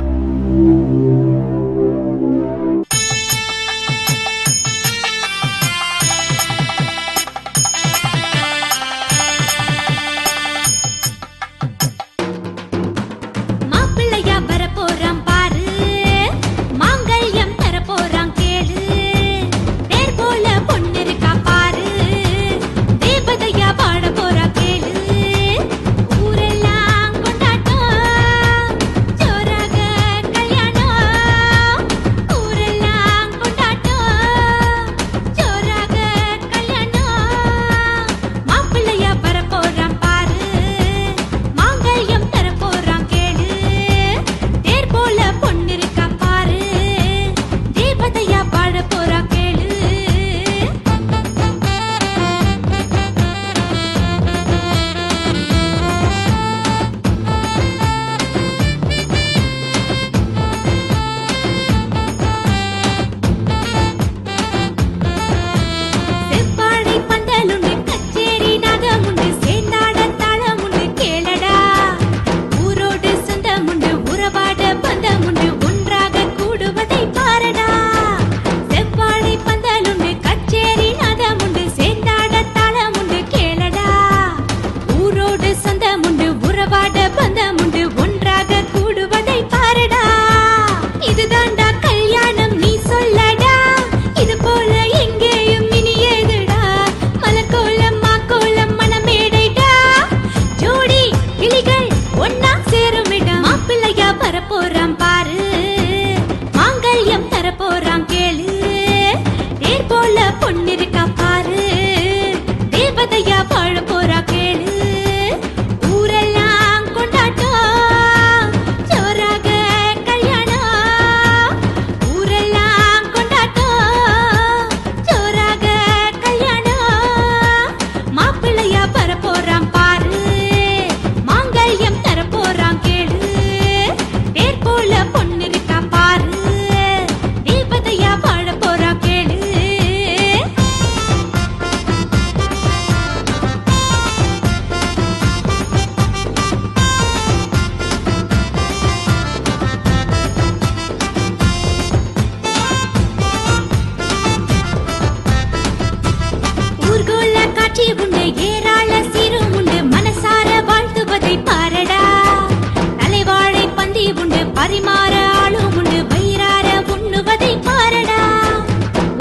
பரிமாற ஆளும் உண்டு வயிறார உண்ணுவதை பாரடா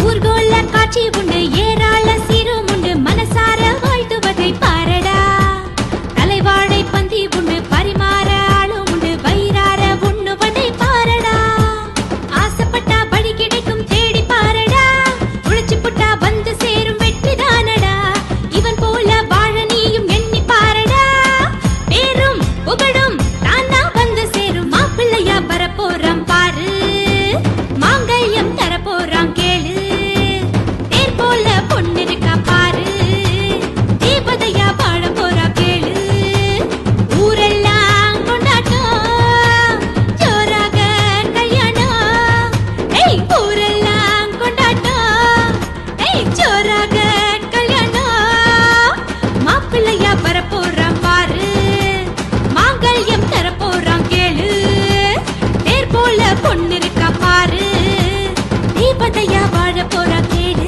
ஊர்கோல காட்சி உண்டு ஏராள சீரும் உண்டு மனசார வாழ்த்துவதை பாரடா தலைவாழை பந்தி உண்டு பரிமாற ஆளும் உண்டு வயிறார உண்ணுவதை பாரடா ஆசைப்பட்டா படி கிடைக்கும் தேடி பாரடா உழைச்சு புட்டா வந்து சேரும் வெற்றி தானடா இவன் போல வாழ நீயும் எண்ணி பாரடா பேரும் புகழும் தானா வந்து சேரும் மாப்பிள்ளையா வரப்போறான் பாரு மாங்கல்யம் தரப்போறான் கேளு தேர் போல பொண்ணு இருக்கா பாரு தேவதையா வாழ போறா கேளு ஊரெல்லாம் கொண்டாட்டம் ஜோராக கல்யாணம் ஏய் ஊரெல்லாம் கொண்டாட்டம் ஏய் ஜோராக கல்யாணம் மாப்பிள்ளையா வரப்போறான் பாரு மாங்கல்யம் தரப்போறான் கேளு தேர் போல பொண்ணு இருக்கா பாரு தீபதையா வாழ போறா கேளு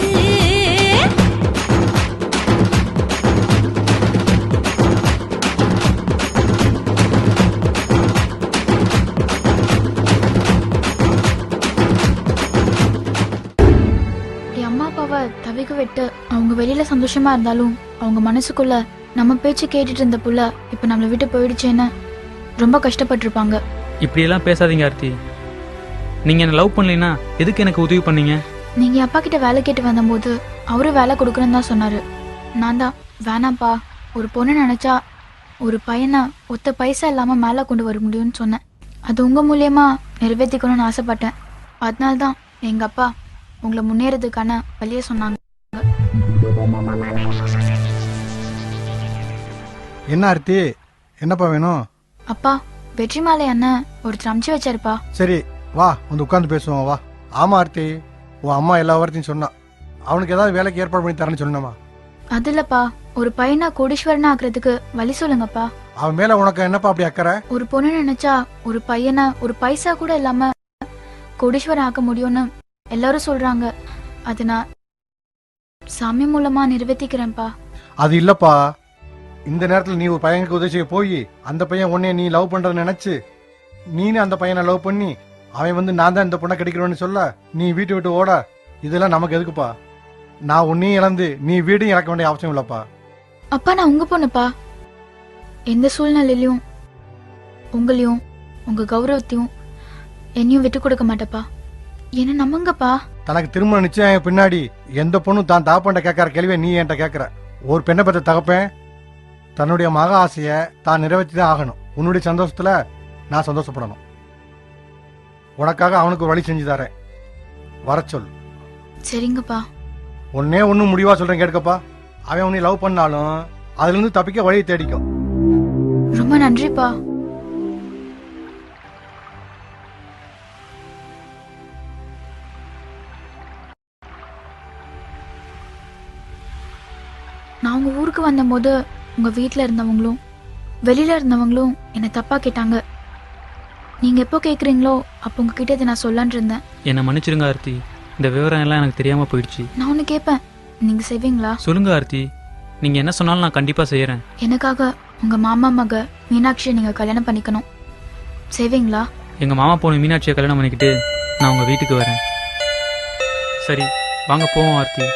என் அம்மா அப்பாவை தவிக்க விட்டு அவங்க வெளியில சந்தோஷமா இருந்தாலும் அவங்க மனசுக்குள்ள நம்ம பேச்சு கேட்டுட்டு இருந்த புள்ள இப்ப நம்மளை விட்டு போயிடுச்சேன்னு ரொம்ப கஷ்டப்பட்டிருப்பாங்க. இப்படியெல்லாம் பேசாதீங்க ஆர்த்தி. நீங்கள் என்னை லவ் பண்ணலைன்னா எதுக்கு எனக்கு உதவி பண்ணீங்க? நீங்க என் அப்பா கிட்ட வேலை கேட்டு வந்தபோது அவரு வேலை கொடுக்கணும்னு தான் சொன்னாரு. நான் தான் வேணாம்ப்பா, ஒரு பொண்ணு நினைச்சா ஒரு பையனை ஒத்த பைசா இல்லாம மேல கொண்டு வர முடியும்னு சொன்னேன். அது உங்க மூலியமா நிறைவேற்றிக்கணும்னு ஆசைப்பட்டேன். அதனால்தான் எங்க அப்பா உங்களை முன்னேறதுக்கான வழியை சொன்னாங்க. என்ன ஆர்த்தி, என்னப்பா வேணும்? அப்பா, வெற்றிமாலை அண்ணன் ஒருத்தர் அமுச்சு வச்சாருப்பா. சரி வா, வந்து உட்காந்து பேசுவோம் வா. ஆமா ஆர்த்தி, உன் அம்மா எல்லா வார்த்தையும் சொன்னா. அவனுக்கு ஏதாவது வேலைக்கு ஏற்பாடு பண்ணி தரேன்னு சொன்னமா? அது இல்லப்பா, ஒரு பையனா கோடீஸ்வரனா ஆக்குறதுக்கு வழி சொல்லுங்கப்பா. அவன் மேல உனக்கு என்னப்பா அப்படி அக்கறை? ஒரு பொண்ணு நினைச்சா ஒரு பையனை ஒரு பைசா கூட இல்லாம கோடீஸ்வரன் ஆக்க முடியும்னு எல்லாரும் சொல்றாங்க. அது நான் சாமி மூலமா நிறைவேற்றிக்கிறேன்ப்பா. அது இல்லப்பா, இந்த நேரத்தில் நீ ஒரு பையனுக்கு உதவி செய்ய போய் அந்த பையன் உன்னைய நீ லவ் பண்றத நினைச்சு நீனு அந்த பையனை லவ் பண்ணி அவன் வந்து நான் தான் இந்த பொண்ணை கிடைக்கிறோன்னு சொல்ல நீ வீட்டு விட்டு ஓட, இதெல்லாம் நமக்கு எதுக்குப்பா? நான் உன்னையும் இழந்து நீ வீடையும் இறக்க வேண்டிய அவசியம் இல்லப்பா. அப்பா, நான் உங்க பொண்ணுப்பா. எந்த சூழ்நிலையிலும் உங்களையும் உங்க கௌரவத்தையும் என்னையும் விட்டு கொடுக்க மாட்டேப்பா. என்ன நம்புங்கப்பா. தனக்கு திருமணம் நிச்சயம் பின்னாடி எந்த பொண்ணும் தான் தாப்பண்ட கேட்கற கேள்வியை நீ என்கிட்ட கேட்கற. ஒரு பெண்ணை பத்த தகப்பேன் தன்னுடைய மக ஆசைய தான் நிறைவேற்றி தான் ஆகணும். உன்னுடைய சந்தோஷத்துல நான் சந்தோஷப்படணும். உனக்காக அவனுக்கு ஒரு வழி செஞ்சு தரேன், வர சொல். சரிங்கப்பா. ஒன்னே ஒன்னும் முடிவா சொல்றேன் கேட்கப்பா. அவன் உன்னை லவ் பண்ணாலும் அதுல இருந்து தப்பிக்க வழியை தேடிக்கும். ரொம்ப நன்றிப்பா. நான் உங்க ஊருக்கு வந்தபோது உங்க வீட்டில் இருந்தவங்களும் வெளியில இருந்தவங்களும் என்னை தப்பா கேட்டாங்க. நீங்க எப்போ கேக்குறீங்களோ அப்போ உங்ககிட்ட இதை நான் சொல்லலான் இருந்தேன். என்னை மன்னிச்சிருங்க ஆர்த்தி, இந்த விவரம் எல்லாம் எனக்கு தெரியாம போயிடுச்சு. நான் ஒன்று கேட்பேன், நீங்க செய்வீங்களா? சொல்லுங்க ஆர்த்தி, நீங்க என்ன சொன்னாலும் நான் கண்டிப்பா செய்யறேன். எனக்காக உங்க மாமா மக மீனாட்சியை நீங்க கல்யாணம் பண்ணிக்கணும், செய்வீங்களா? எங்க மாமா பொண்ணு மீனாட்சியை கல்யாணம் பண்ணிக்கிட்டு நான் உங்க வீட்டுக்கு வரேன். சரி வாங்க போவோம் ஆர்த்தி.